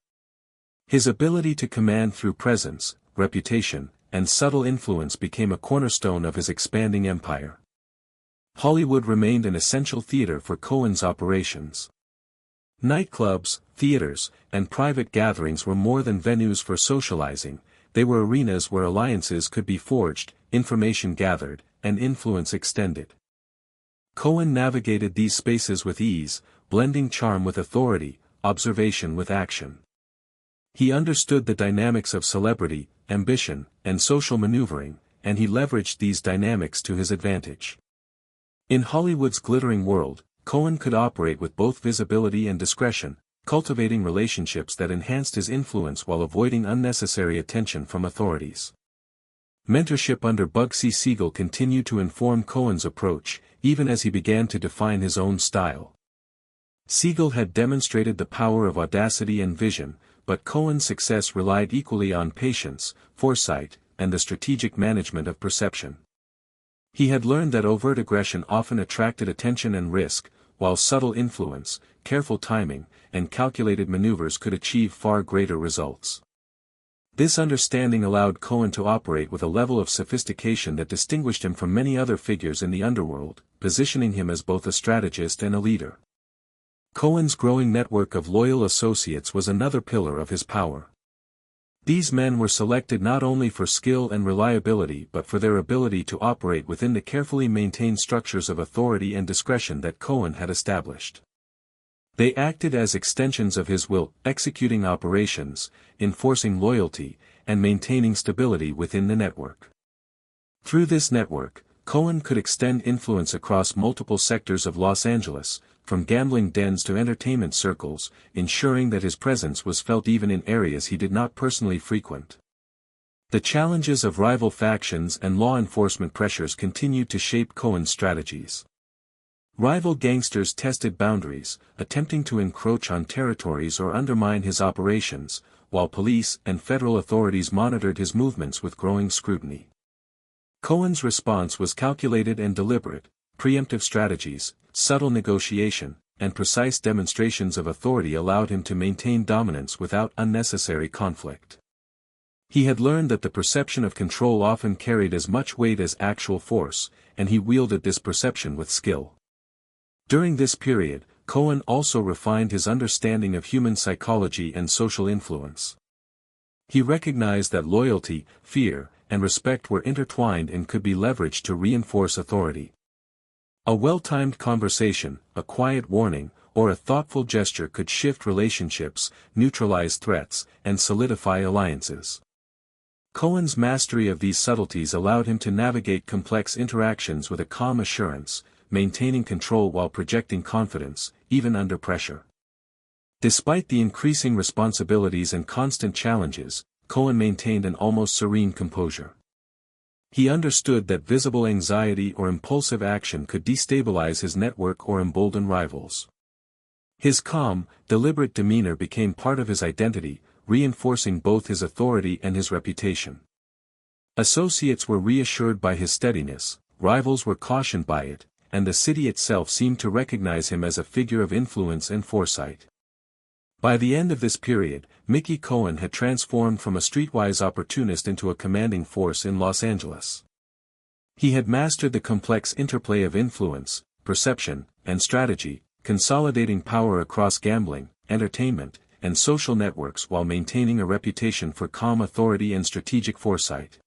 [SPEAKER 1] His ability to command through presence, reputation, and subtle influence became a cornerstone of his expanding empire. Hollywood remained an essential theater for Cohen's operations. Nightclubs, theaters, and private gatherings were more than venues for socializing, they were arenas where alliances could be forged, information gathered, and influence extended. Cohen navigated these spaces with ease, blending charm with authority, observation with action. He understood the dynamics of celebrity, ambition, and social maneuvering, and he leveraged these dynamics to his advantage. In Hollywood's glittering world, Cohen could operate with both visibility and discretion, cultivating relationships that enhanced his influence while avoiding unnecessary attention from authorities. Mentorship under Bugsy Siegel continued to inform Cohen's approach, even as he began to define his own style. Siegel had demonstrated the power of audacity and vision, but Cohen's success relied equally on patience, foresight, and the strategic management of perception. He had learned that overt aggression often attracted attention and risk, while subtle influence, careful timing, and calculated maneuvers could achieve far greater results. This understanding allowed Cohen to operate with a level of sophistication that distinguished him from many other figures in the underworld, positioning him as both a strategist and a leader. Cohen's growing network of loyal associates was another pillar of his power. These men were selected not only for skill and reliability but for their ability to operate within the carefully maintained structures of authority and discretion that Cohen had established. They acted as extensions of his will, executing operations, enforcing loyalty, and maintaining stability within the network. Through this network, Cohen could extend influence across multiple sectors of Los Angeles, from gambling dens to entertainment circles, ensuring that his presence was felt even in areas he did not personally frequent. The challenges of rival factions and law enforcement pressures continued to shape Cohen's strategies. Rival gangsters tested boundaries, attempting to encroach on territories or undermine his operations, while police and federal authorities monitored his movements with growing scrutiny. Cohen's response was calculated and deliberate. Preemptive strategies, subtle negotiation, and precise demonstrations of authority allowed him to maintain dominance without unnecessary conflict. He had learned that the perception of control often carried as much weight as actual force, and he wielded this perception with skill. During this period, Cohen also refined his understanding of human psychology and social influence. He recognized that loyalty, fear, and respect were intertwined and could be leveraged to reinforce authority. A well-timed conversation, a quiet warning, or a thoughtful gesture could shift relationships, neutralize threats, and solidify alliances. Cohen's mastery of these subtleties allowed him to navigate complex interactions with a calm assurance, maintaining control while projecting confidence, even under pressure. Despite the increasing responsibilities and constant challenges, Cohen maintained an almost serene composure. He understood that visible anxiety or impulsive action could destabilize his network or embolden rivals. His calm, deliberate demeanor became part of his identity, reinforcing both his authority and his reputation. Associates were reassured by his steadiness, rivals were cautioned by it, and the city itself seemed to recognize him as a figure of influence and foresight. By the end of this period, Mickey Cohen had transformed from a streetwise opportunist into a commanding force in Los Angeles. He had mastered the complex interplay of influence, perception, and strategy, consolidating power across gambling, entertainment, and social networks while maintaining a reputation for calm authority and strategic foresight.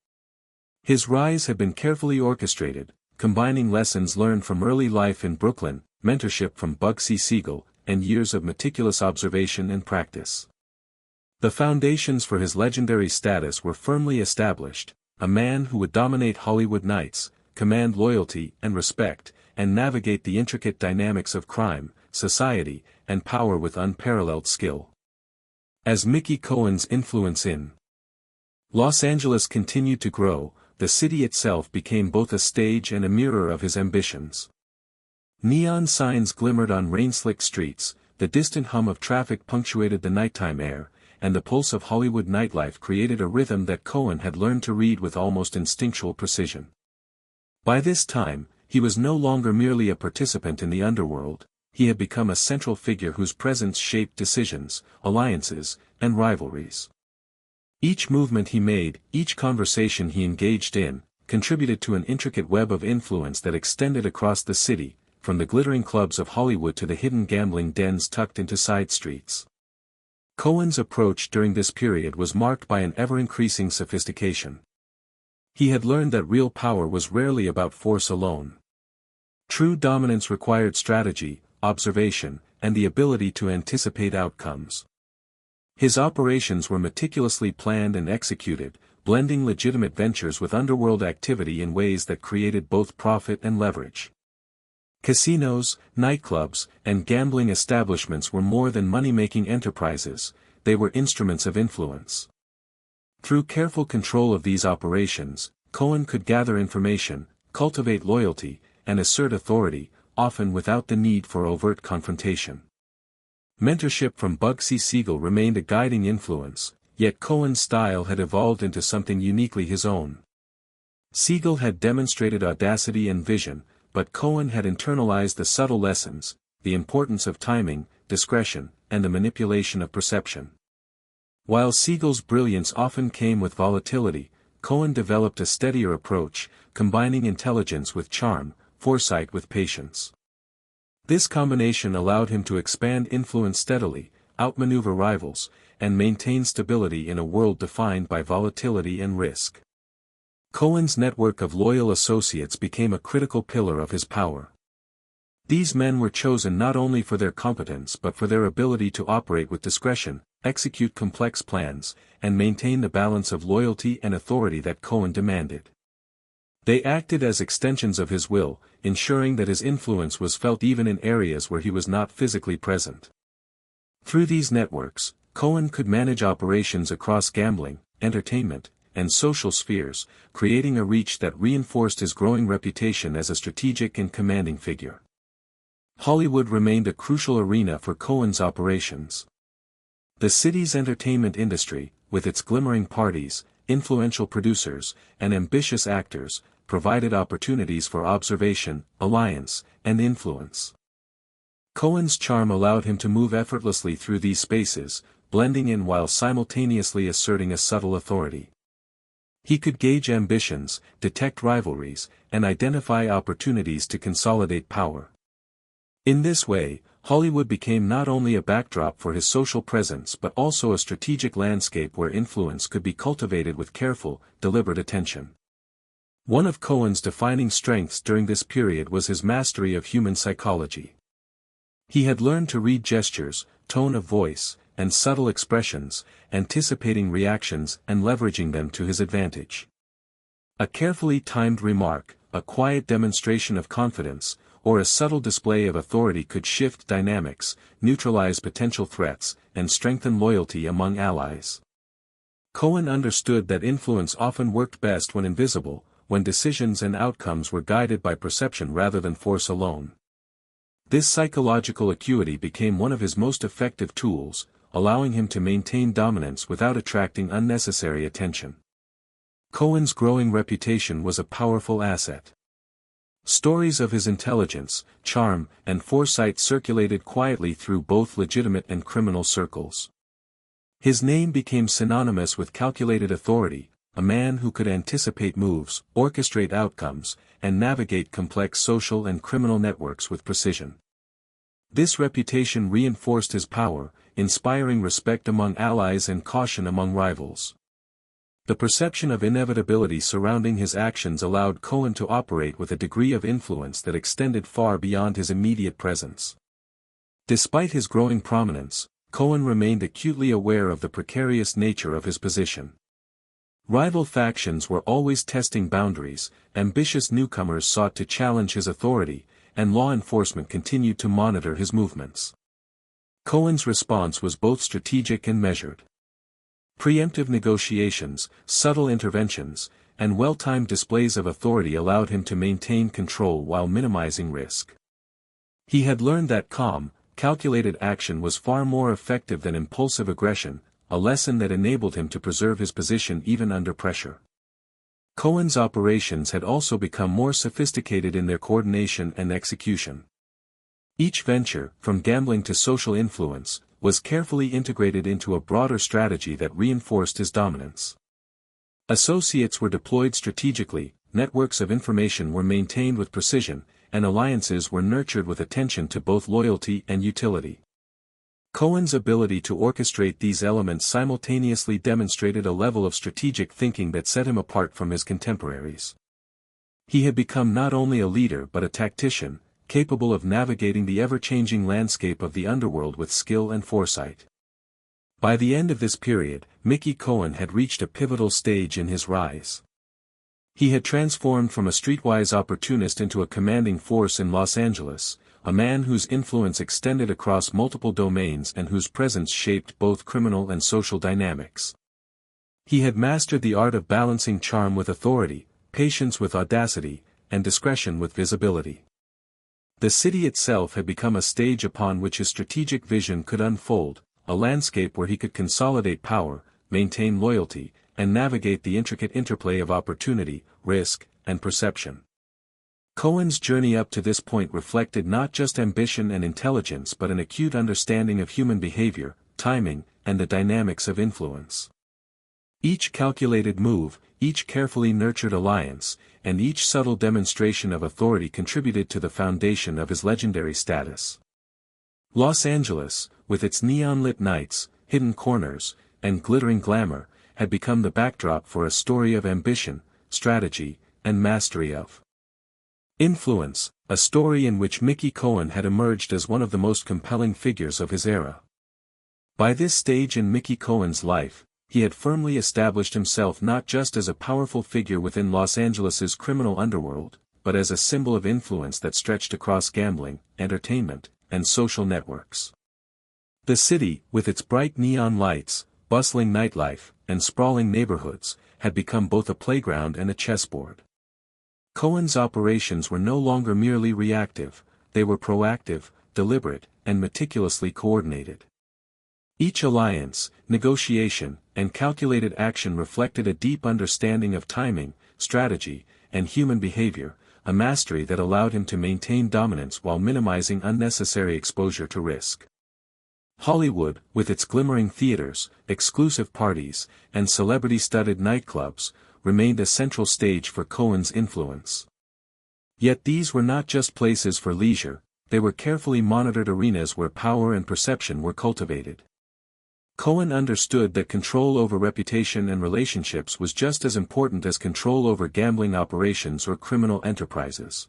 [SPEAKER 1] His rise had been carefully orchestrated, combining lessons learned from early life in Brooklyn, mentorship from Bugsy Siegel, and years of meticulous observation and practice. The foundations for his legendary status were firmly established: a man who would dominate Hollywood nights, command loyalty and respect, and navigate the intricate dynamics of crime, society, and power with unparalleled skill. As Mickey Cohen's influence in Los Angeles continued to grow, the city itself became both a stage and a mirror of his ambitions. Neon signs glimmered on rain-slicked streets, the distant hum of traffic punctuated the nighttime air, and the pulse of Hollywood nightlife created a rhythm that Cohen had learned to read with almost instinctual precision. By this time, he was no longer merely a participant in the underworld, he had become a central figure whose presence shaped decisions, alliances, and rivalries. Each movement he made, each conversation he engaged in, contributed to an intricate web of influence that extended across the city, from the glittering clubs of Hollywood to the hidden gambling dens tucked into side streets. Cohen's approach during this period was marked by an ever-increasing sophistication. He had learned that real power was rarely about force alone. True dominance required strategy, observation, and the ability to anticipate outcomes. His operations were meticulously planned and executed, blending legitimate ventures with underworld activity in ways that created both profit and leverage. Casinos, nightclubs, and gambling establishments were more than money-making enterprises, they were instruments of influence. Through careful control of these operations, Cohen could gather information, cultivate loyalty, and assert authority, often without the need for overt confrontation. Mentorship from Bugsy Siegel remained a guiding influence, yet Cohen's style had evolved into something uniquely his own. Siegel had demonstrated audacity and vision, but Cohen had internalized the subtle lessons, the importance of timing, discretion, and the manipulation of perception. While Siegel's brilliance often came with volatility, Cohen developed a steadier approach, combining intelligence with charm, foresight with patience. This combination allowed him to expand influence steadily, outmaneuver rivals, and maintain stability in a world defined by volatility and risk. Cohen's network of loyal associates became a critical pillar of his power. These men were chosen not only for their competence but for their ability to operate with discretion, execute complex plans, and maintain the balance of loyalty and authority that Cohen demanded. They acted as extensions of his will, ensuring that his influence was felt even in areas where he was not physically present. Through these networks, Cohen could manage operations across gambling, entertainment, and social spheres, creating a reach that reinforced his growing reputation as a strategic and commanding figure. Hollywood remained a crucial arena for Cohen's operations. The city's entertainment industry, with its glimmering parties, influential producers, and ambitious actors, provided opportunities for observation, alliance, and influence. Cohen's charm allowed him to move effortlessly through these spaces, blending in while simultaneously asserting a subtle authority. He could gauge ambitions, detect rivalries, and identify opportunities to consolidate power. In this way, Hollywood became not only a backdrop for his social presence but also a strategic landscape where influence could be cultivated with careful, deliberate attention. One of Cohen's defining strengths during this period was his mastery of human psychology. He had learned to read gestures, tone of voice, and subtle expressions, anticipating reactions and leveraging them to his advantage. A carefully timed remark, a quiet demonstration of confidence, or a subtle display of authority could shift dynamics, neutralize potential threats, and strengthen loyalty among allies. Cohen understood that influence often worked best when invisible, when decisions and outcomes were guided by perception rather than force alone. This psychological acuity became one of his most effective tools, allowing him to maintain dominance without attracting unnecessary attention. Cohen's growing reputation was a powerful asset. Stories of his intelligence, charm, and foresight circulated quietly through both legitimate and criminal circles. His name became synonymous with calculated authority, a man who could anticipate moves, orchestrate outcomes, and navigate complex social and criminal networks with precision. This reputation reinforced his power, inspiring respect among allies and caution among rivals. The perception of inevitability surrounding his actions allowed Cohen to operate with a degree of influence that extended far beyond his immediate presence. Despite his growing prominence, Cohen remained acutely aware of the precarious nature of his position. Rival factions were always testing boundaries, ambitious newcomers sought to challenge his authority, and law enforcement continued to monitor his movements. Cohen's response was both strategic and measured. Preemptive negotiations, subtle interventions, and well-timed displays of authority allowed him to maintain control while minimizing risk. He had learned that calm, calculated action was far more effective than impulsive aggression, a lesson that enabled him to preserve his position even under pressure. Cohen's operations had also become more sophisticated in their coordination and execution. Each venture, from gambling to social influence, was carefully integrated into a broader strategy that reinforced his dominance. Associates were deployed strategically, networks of information were maintained with precision, and alliances were nurtured with attention to both loyalty and utility. Cohen's ability to orchestrate these elements simultaneously demonstrated a level of strategic thinking that set him apart from his contemporaries. He had become not only a leader but a tactician, capable of navigating the ever-changing landscape of the underworld with skill and foresight. By the end of this period, Mickey Cohen had reached a pivotal stage in his rise. He had transformed from a streetwise opportunist into a commanding force in Los Angeles, a man whose influence extended across multiple domains and whose presence shaped both criminal and social dynamics. He had mastered the art of balancing charm with authority, patience with audacity, and discretion with visibility. The city itself had become a stage upon which his strategic vision could unfold, a landscape where he could consolidate power, maintain loyalty, and navigate the intricate interplay of opportunity, risk, and perception. Cohen's journey up to this point reflected not just ambition and intelligence but an acute understanding of human behavior, timing, and the dynamics of influence. Each calculated move, each carefully nurtured alliance, and each subtle demonstration of authority contributed to the foundation of his legendary status. Los Angeles, with its neon-lit nights, hidden corners, and glittering glamour, had become the backdrop for a story of ambition, strategy, and mastery of influence, a story in which Mickey Cohen had emerged as one of the most compelling figures of his era. By this stage in Mickey Cohen's life, he had firmly established himself not just as a powerful figure within Los Angeles's criminal underworld, but as a symbol of influence that stretched across gambling, entertainment, and social networks. The city, with its bright neon lights, bustling nightlife, and sprawling neighborhoods, had become both a playground and a chessboard. Cohen's operations were no longer merely reactive, they were proactive, deliberate, and meticulously coordinated. Each alliance, negotiation, and calculated action reflected a deep understanding of timing, strategy, and human behavior, a mastery that allowed him to maintain dominance while minimizing unnecessary exposure to risk. Hollywood, with its glimmering theaters, exclusive parties, and celebrity-studded nightclubs, remained a central stage for Cohen's influence. Yet these were not just places for leisure, they were carefully monitored arenas where power and perception were cultivated. Cohen understood that control over reputation and relationships was just as important as control over gambling operations or criminal enterprises.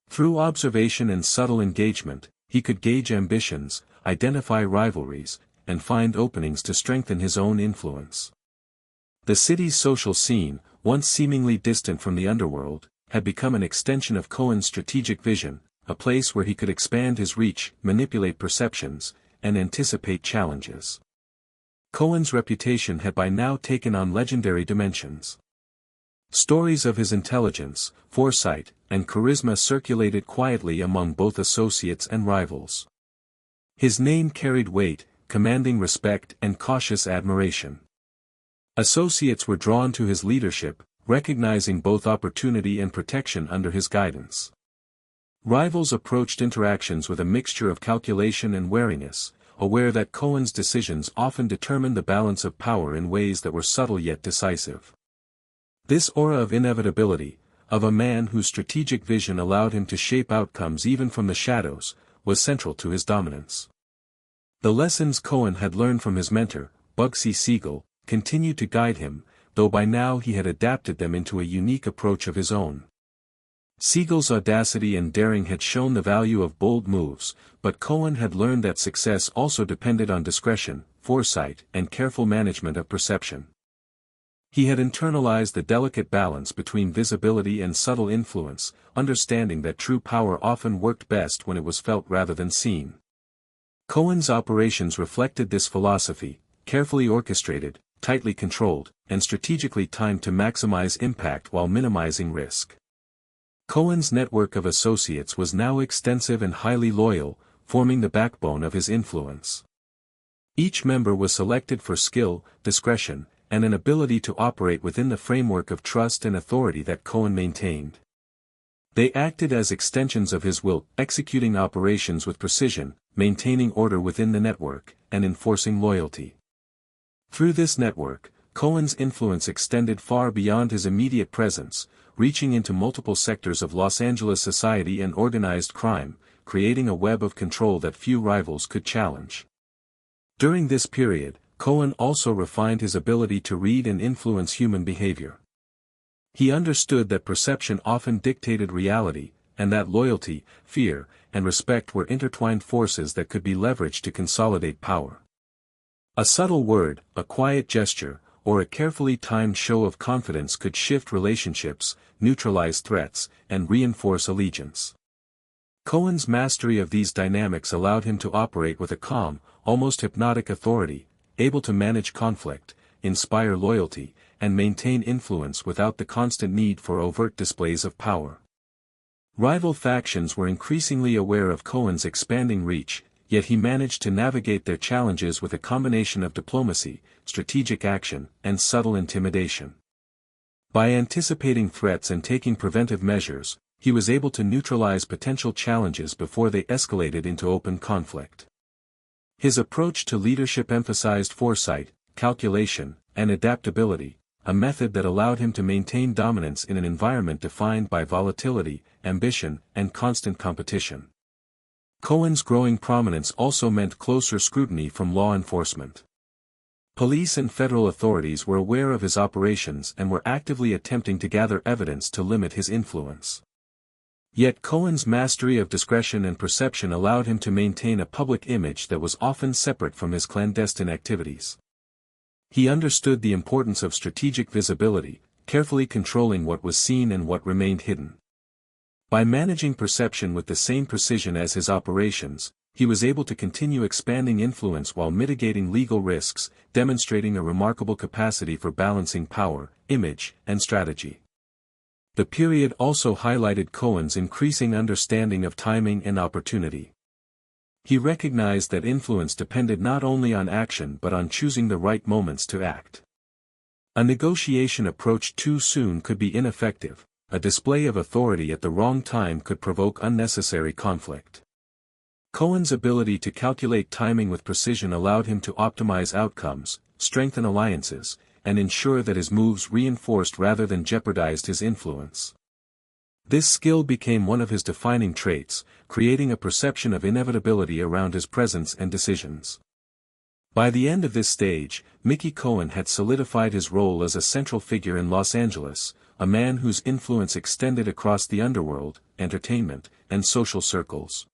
[SPEAKER 1] Through observation and subtle engagement, he could gauge ambitions, identify rivalries, and find openings to strengthen his own influence. The city's social scene, once seemingly distant from the underworld, had become an extension of Cohen's strategic vision, a place where he could expand his reach, manipulate perceptions, and anticipate challenges. Cohen's reputation had by now taken on legendary dimensions. Stories of his intelligence, foresight, and charisma circulated quietly among both associates and rivals. His name carried weight, commanding respect and cautious admiration. Associates were drawn to his leadership, recognizing both opportunity and protection under his guidance. Rivals approached interactions with a mixture of calculation and wariness, aware that Cohen's decisions often determined the balance of power in ways that were subtle yet decisive. This aura of inevitability, of a man whose strategic vision allowed him to shape outcomes even from the shadows, was central to his dominance. The lessons Cohen had learned from his mentor, Bugsy Siegel, continued to guide him, though by now he had adapted them into a unique approach of his own. Siegel's audacity and daring had shown the value of bold moves, but Cohen had learned that success also depended on discretion, foresight, and careful management of perception. He had internalized the delicate balance between visibility and subtle influence, understanding that true power often worked best when it was felt rather than seen. Cohen's operations reflected this philosophy, carefully orchestrated, tightly controlled, and strategically timed to maximize impact while minimizing risk. Cohen's network of associates was now extensive and highly loyal, forming the backbone of his influence. Each member was selected for skill, discretion, and an ability to operate within the framework of trust and authority that Cohen maintained. They acted as extensions of his will, executing operations with precision, maintaining order within the network, and enforcing loyalty. Through this network, Cohen's influence extended far beyond his immediate presence, reaching into multiple sectors of Los Angeles society and organized crime, creating a web of control that few rivals could challenge. During this period, Cohen also refined his ability to read and influence human behavior. He understood that perception often dictated reality, and that loyalty, fear, and respect were intertwined forces that could be leveraged to consolidate power. A subtle word, a quiet gesture, or a carefully timed show of confidence could shift relationships, neutralize threats, and reinforce allegiance. Cohen's mastery of these dynamics allowed him to operate with a calm, almost hypnotic authority, able to manage conflict, inspire loyalty, and maintain influence without the constant need for overt displays of power. Rival factions were increasingly aware of Cohen's expanding reach, yet he managed to navigate their challenges with a combination of diplomacy, strategic action, and subtle intimidation. By anticipating threats and taking preventive measures, he was able to neutralize potential challenges before they escalated into open conflict. His approach to leadership emphasized foresight, calculation, and adaptability, a method that allowed him to maintain dominance in an environment defined by volatility, ambition, and constant competition. Cohen's growing prominence also meant closer scrutiny from law enforcement. Police and federal authorities were aware of his operations and were actively attempting to gather evidence to limit his influence. Yet Cohen's mastery of discretion and perception allowed him to maintain a public image that was often separate from his clandestine activities. He understood the importance of strategic visibility, carefully controlling what was seen and what remained hidden. By managing perception with the same precision as his operations, he was able to continue expanding influence while mitigating legal risks, demonstrating a remarkable capacity for balancing power, image, and strategy. The period also highlighted Cohen's increasing understanding of timing and opportunity. He recognized that influence depended not only on action but on choosing the right moments to act. A negotiation approached too soon could be ineffective, a display of authority at the wrong time could provoke unnecessary conflict. Cohen's ability to calculate timing with precision allowed him to optimize outcomes, strengthen alliances, and ensure that his moves reinforced rather than jeopardized his influence. This skill became one of his defining traits, creating a perception of inevitability around his presence and decisions. By the end of this stage, Mickey Cohen had solidified his role as a central figure in Los Angeles, a man whose influence extended across the underworld, entertainment, and social circles.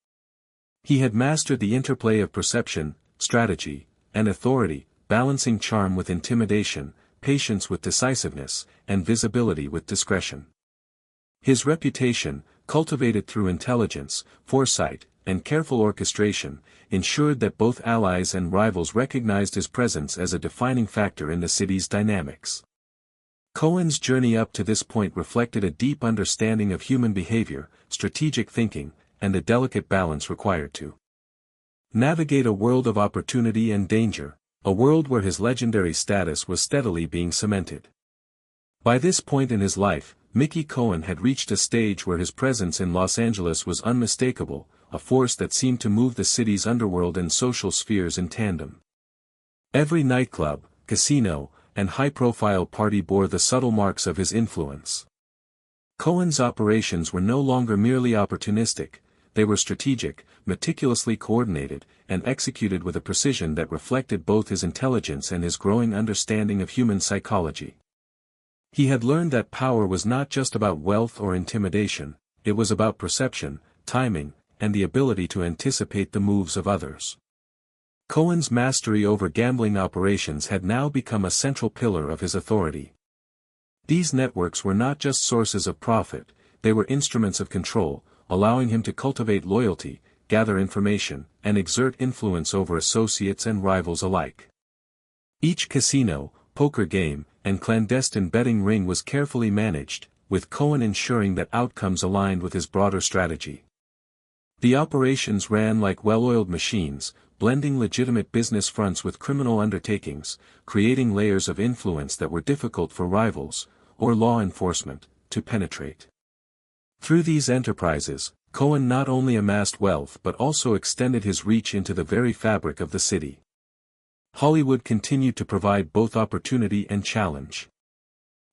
[SPEAKER 1] He had mastered the interplay of perception, strategy, and authority, balancing charm with intimidation, patience with decisiveness, and visibility with discretion. His reputation, cultivated through intelligence, foresight, and careful orchestration, ensured that both allies and rivals recognized his presence as a defining factor in the city's dynamics. Cohen's journey up to this point reflected a deep understanding of human behavior, strategic thinking, and the delicate balance required to navigate a world of opportunity and danger, a world where his legendary status was steadily being cemented. By this point in his life, Mickey Cohen had reached a stage where his presence in Los Angeles was unmistakable, a force that seemed to move the city's underworld and social spheres in tandem. Every nightclub, casino, and high-profile party bore the subtle marks of his influence. Cohen's operations were no longer merely opportunistic, they were strategic, meticulously coordinated, and executed with a precision that reflected both his intelligence and his growing understanding of human psychology. He had learned that power was not just about wealth or intimidation, it was about perception, timing, and the ability to anticipate the moves of others. Cohen's mastery over gambling operations had now become a central pillar of his authority. These networks were not just sources of profit, they were instruments of control, allowing him to cultivate loyalty, gather information, and exert influence over associates and rivals alike. Each casino, poker game, and clandestine betting ring was carefully managed, with Cohen ensuring that outcomes aligned with his broader strategy. The operations ran like well-oiled machines, blending legitimate business fronts with criminal undertakings, creating layers of influence that were difficult for rivals, or law enforcement, to penetrate. Through these enterprises, Cohen not only amassed wealth but also extended his reach into the very fabric of the city. Hollywood continued to provide both opportunity and challenge.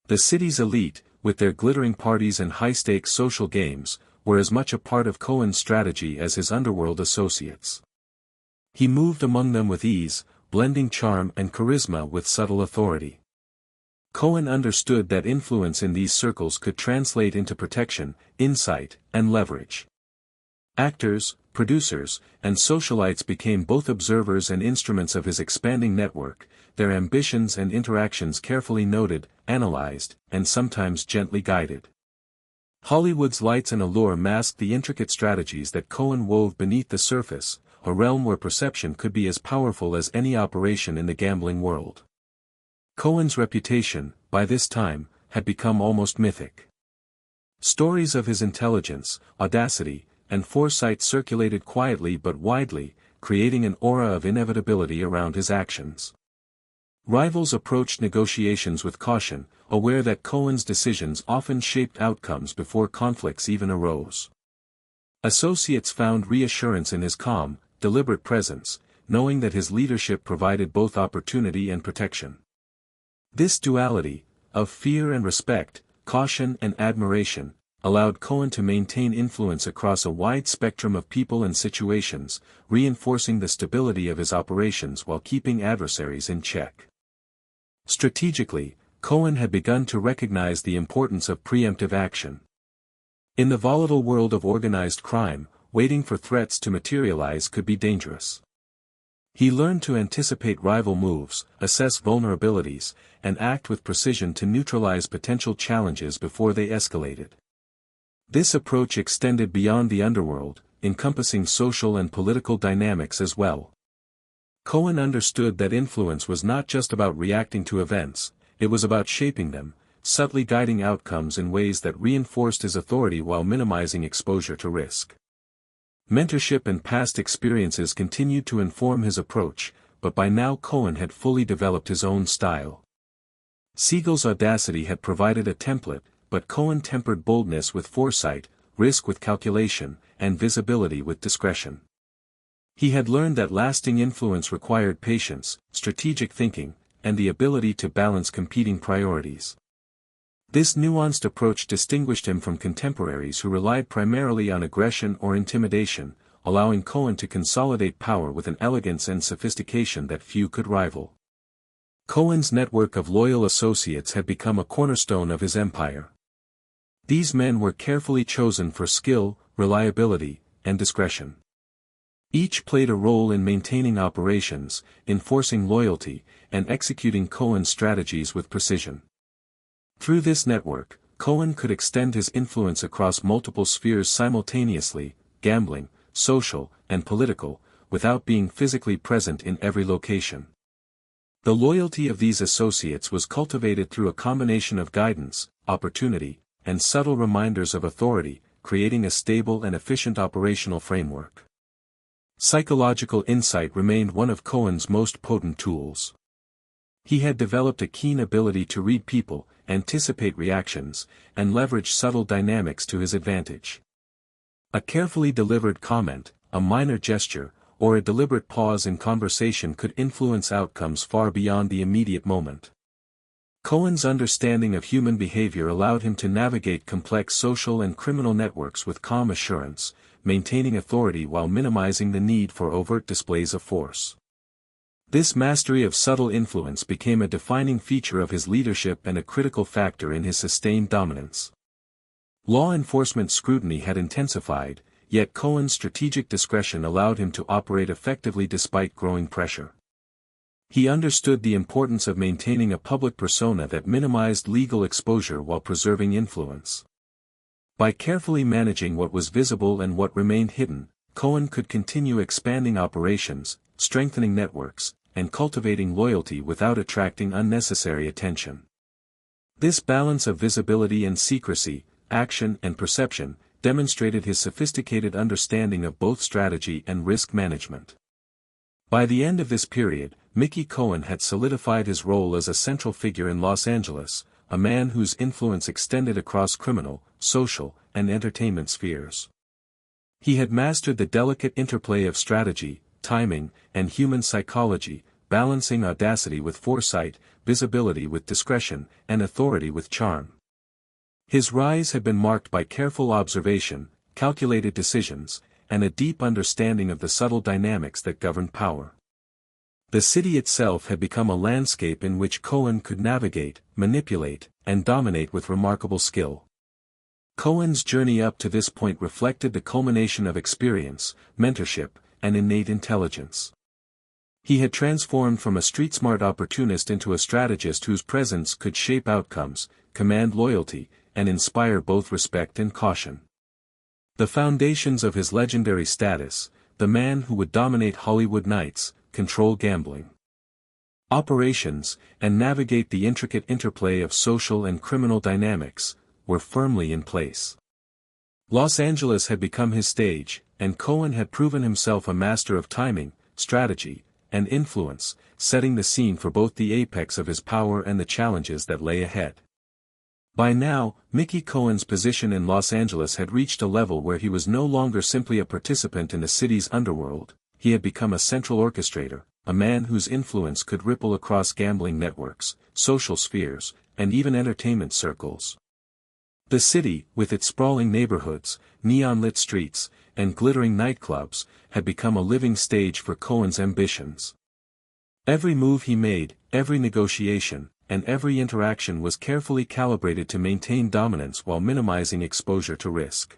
[SPEAKER 1] The city's elite, with their glittering parties and high-stakes social games, were as much a part of Cohen's strategy as his underworld associates. He moved among them with ease, blending charm and charisma with subtle authority. Cohen understood that influence in these circles could translate into protection, insight, and leverage. Actors, producers, and socialites became both observers and instruments of his expanding network, their ambitions and interactions carefully noted, analyzed, and sometimes gently guided. Hollywood's lights and allure masked the intricate strategies that Cohen wove beneath the surface, a realm where perception could be as powerful as any operation in the gambling world. Cohen's reputation, by this time, had become almost mythic. Stories of his intelligence, audacity, and foresight circulated quietly but widely, creating an aura of inevitability around his actions. Rivals approached negotiations with caution, aware that Cohen's decisions often shaped outcomes before conflicts even arose. Associates found reassurance in his calm, deliberate presence, knowing that his leadership provided both opportunity and protection. This duality, of fear and respect, caution and admiration, allowed Cohen to maintain influence across a wide spectrum of people and situations, reinforcing the stability of his operations while keeping adversaries in check. Strategically, Cohen had begun to recognize the importance of preemptive action. In the volatile world of organized crime, waiting for threats to materialize could be dangerous. He learned to anticipate rival moves, assess vulnerabilities, and act with precision to neutralize potential challenges before they escalated. This approach extended beyond the underworld, encompassing social and political dynamics as well. Cohen understood that influence was not just about reacting to events, it was about shaping them, subtly guiding outcomes in ways that reinforced his authority while minimizing exposure to risk. Mentorship and past experiences continued to inform his approach, but by now Cohen had fully developed his own style. Siegel's audacity had provided a template, but Cohen tempered boldness with foresight, risk with calculation, and visibility with discretion. He had learned that lasting influence required patience, strategic thinking, and the ability to balance competing priorities. This nuanced approach distinguished him from contemporaries who relied primarily on aggression or intimidation, allowing Cohen to consolidate power with an elegance and sophistication that few could rival. Cohen's network of loyal associates had become a cornerstone of his empire. These men were carefully chosen for skill, reliability, and discretion. Each played a role in maintaining operations, enforcing loyalty, and executing Cohen's strategies with precision. Through this network, Cohen could extend his influence across multiple spheres simultaneously, gambling, social, and political, without being physically present in every location. The loyalty of these associates was cultivated through a combination of guidance, opportunity, and subtle reminders of authority, creating a stable and efficient operational framework. Psychological insight remained one of Cohen's most potent tools. He had developed a keen ability to read people, anticipate reactions, and leverage subtle dynamics to his advantage. A carefully delivered comment, a minor gesture, or a deliberate pause in conversation could influence outcomes far beyond the immediate moment. Cohen's understanding of human behavior allowed him to navigate complex social and criminal networks with calm assurance, maintaining authority while minimizing the need for overt displays of force. This mastery of subtle influence became a defining feature of his leadership and a critical factor in his sustained dominance. Law enforcement scrutiny had intensified, yet Cohen's strategic discretion allowed him to operate effectively despite growing pressure. He understood the importance of maintaining a public persona that minimized legal exposure while preserving influence. By carefully managing what was visible and what remained hidden, Cohen could continue expanding operations, strengthening networks, and cultivating loyalty without attracting unnecessary attention. This balance of visibility and secrecy, action and perception, demonstrated his sophisticated understanding of both strategy and risk management. By the end of this period, Mickey Cohen had solidified his role as a central figure in Los Angeles, a man whose influence extended across criminal, social, and entertainment spheres. He had mastered the delicate interplay of strategy, timing, and human psychology, balancing audacity with foresight, visibility with discretion, and authority with charm. His rise had been marked by careful observation, calculated decisions, and a deep understanding of the subtle dynamics that governed power. The city itself had become a landscape in which Cohen could navigate, manipulate, and dominate with remarkable skill. Cohen's journey up to this point reflected the culmination of experience, mentorship, and innate intelligence. He had transformed from a street-smart opportunist into a strategist whose presence could shape outcomes, command loyalty, and inspire both respect and caution. The foundations of his legendary status, the man who would dominate Hollywood nights, control gambling operations, and navigate the intricate interplay of social and criminal dynamics, were firmly in place. Los Angeles had become his stage, and Cohen had proven himself a master of timing, strategy, and influence, setting the scene for both the apex of his power and the challenges that lay ahead. By now, Mickey Cohen's position in Los Angeles had reached a level where he was no longer simply a participant in the city's underworld, he had become a central orchestrator, a man whose influence could ripple across gambling networks, social spheres, and even entertainment circles. The city, with its sprawling neighborhoods, neon-lit streets, and glittering nightclubs, had become a living stage for Cohen's ambitions. Every move he made, every negotiation, and every interaction was carefully calibrated to maintain dominance while minimizing exposure to risk.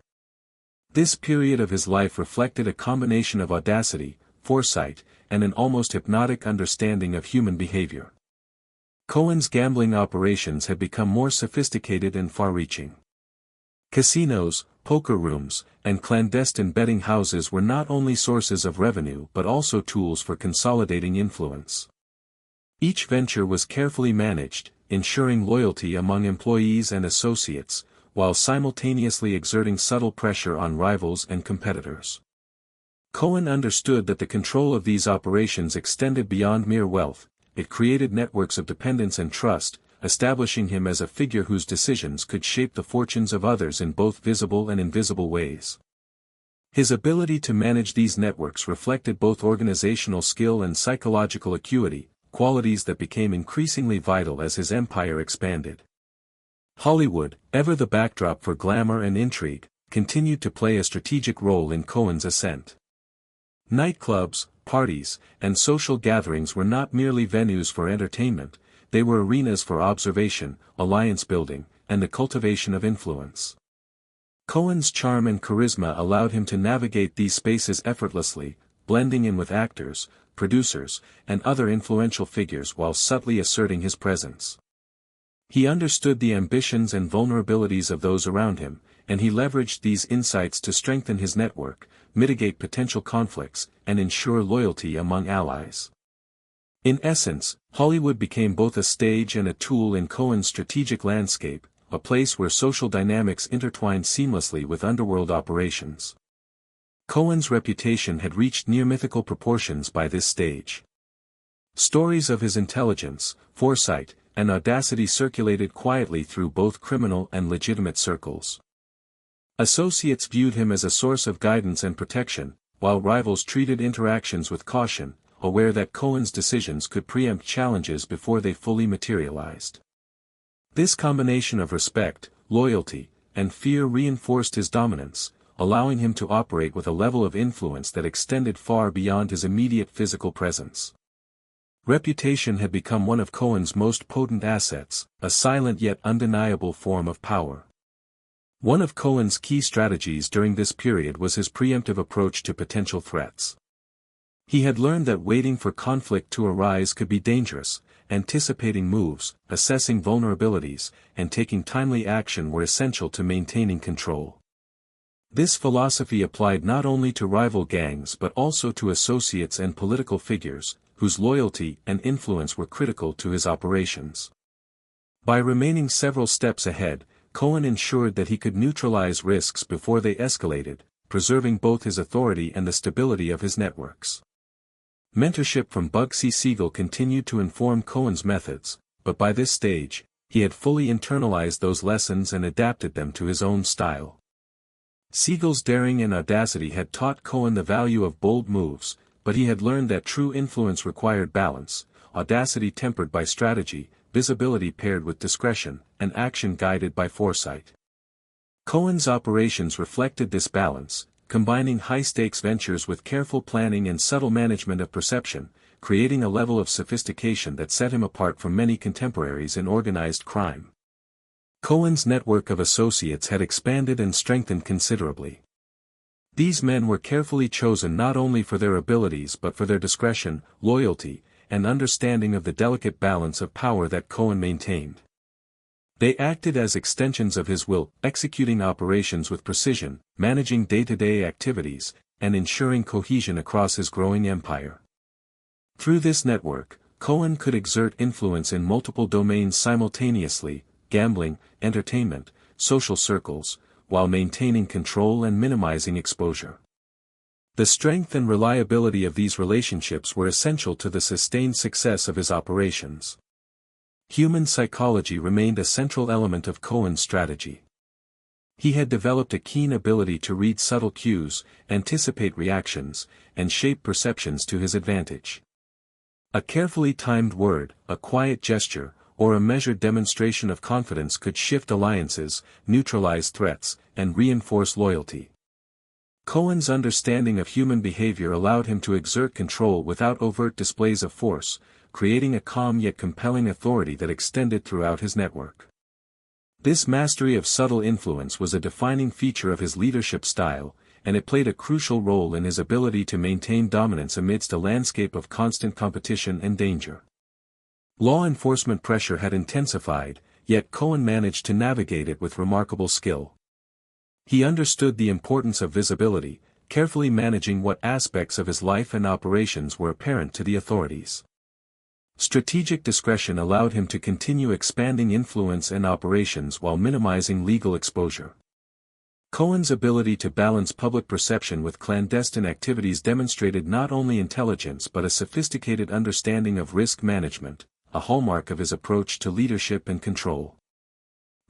[SPEAKER 1] This period of his life reflected a combination of audacity, foresight, and an almost hypnotic understanding of human behavior. Cohen's gambling operations had become more sophisticated and far-reaching. Casinos, poker rooms, and clandestine betting houses were not only sources of revenue but also tools for consolidating influence. Each venture was carefully managed, ensuring loyalty among employees and associates, while simultaneously exerting subtle pressure on rivals and competitors. Cohen understood that the control of these operations extended beyond mere wealth. It created networks of dependence and trust, establishing him as a figure whose decisions could shape the fortunes of others in both visible and invisible ways. His ability to manage these networks reflected both organizational skill and psychological acuity, qualities that became increasingly vital as his empire expanded. Hollywood, ever the backdrop for glamour and intrigue, continued to play a strategic role in Cohen's ascent. Nightclubs, parties, and social gatherings were not merely venues for entertainment, they were arenas for observation, alliance building, and the cultivation of influence. Cohen's charm and charisma allowed him to navigate these spaces effortlessly, blending in with actors, producers, and other influential figures while subtly asserting his presence. He understood the ambitions and vulnerabilities of those around him, and he leveraged these insights to strengthen his network, mitigate potential conflicts, and ensure loyalty among allies. In essence, Hollywood became both a stage and a tool in Cohen's strategic landscape, a place where social dynamics intertwined seamlessly with underworld operations. Cohen's reputation had reached near mythical proportions by this stage. Stories of his intelligence, foresight, and audacity circulated quietly through both criminal and legitimate circles. Associates viewed him as a source of guidance and protection, while rivals treated interactions with caution, aware that Cohen's decisions could preempt challenges before they fully materialized. This combination of respect, loyalty, and fear reinforced his dominance, allowing him to operate with a level of influence that extended far beyond his immediate physical presence. Reputation had become one of Cohen's most potent assets, a silent yet undeniable form of power. One of Cohen's key strategies during this period was his preemptive approach to potential threats. He had learned that waiting for conflict to arise could be dangerous, anticipating moves, assessing vulnerabilities, and taking timely action were essential to maintaining control. This philosophy applied not only to rival gangs but also to associates and political figures, whose loyalty and influence were critical to his operations. By remaining several steps ahead, Cohen ensured that he could neutralize risks before they escalated, preserving both his authority and the stability of his networks. Mentorship from Bugsy Siegel continued to inform Cohen's methods, but by this stage, he had fully internalized those lessons and adapted them to his own style. Siegel's daring and audacity had taught Cohen the value of bold moves, but he had learned that true influence required balance, audacity tempered by strategy, visibility paired with discretion, and action guided by foresight. Cohen's operations reflected this balance, combining high-stakes ventures with careful planning and subtle management of perception, creating a level of sophistication that set him apart from many contemporaries in organized crime. Cohen's network of associates had expanded and strengthened considerably. These men were carefully chosen not only for their abilities but for their discretion, loyalty, and understanding of the delicate balance of power that Cohen maintained. They acted as extensions of his will, executing operations with precision, managing day-to-day activities, and ensuring cohesion across his growing empire. Through this network, Cohen could exert influence in multiple domains simultaneously: gambling, entertainment, social circles, while maintaining control and minimizing exposure. The strength and reliability of these relationships were essential to the sustained success of his operations. Human psychology remained a central element of Cohen's strategy. He had developed a keen ability to read subtle cues, anticipate reactions, and shape perceptions to his advantage. A carefully timed word, a quiet gesture, or a measured demonstration of confidence could shift alliances, neutralize threats, and reinforce loyalty. Cohen's understanding of human behavior allowed him to exert control without overt displays of force, creating a calm yet compelling authority that extended throughout his network. This mastery of subtle influence was a defining feature of his leadership style, and it played a crucial role in his ability to maintain dominance amidst a landscape of constant competition and danger. Law enforcement pressure had intensified, yet Cohen managed to navigate it with remarkable skill. He understood the importance of visibility, carefully managing what aspects of his life and operations were apparent to the authorities. Strategic discretion allowed him to continue expanding influence and operations while minimizing legal exposure. Cohen's ability to balance public perception with clandestine activities demonstrated not only intelligence but a sophisticated understanding of risk management, a hallmark of his approach to leadership and control.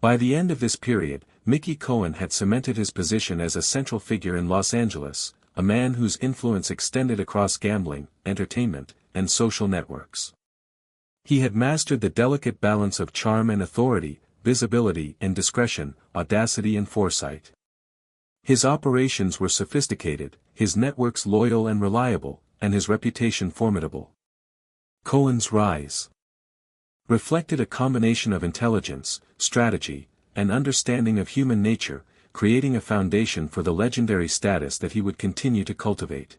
[SPEAKER 1] By the end of this period, Mickey Cohen had cemented his position as a central figure in Los Angeles, a man whose influence extended across gambling, entertainment, and social networks. He had mastered the delicate balance of charm and authority, visibility and discretion, audacity and foresight. His operations were sophisticated, his networks loyal and reliable, and his reputation formidable. Cohen's rise reflected a combination of intelligence, strategy, and understanding of human nature, creating a foundation for the legendary status that he would continue to cultivate.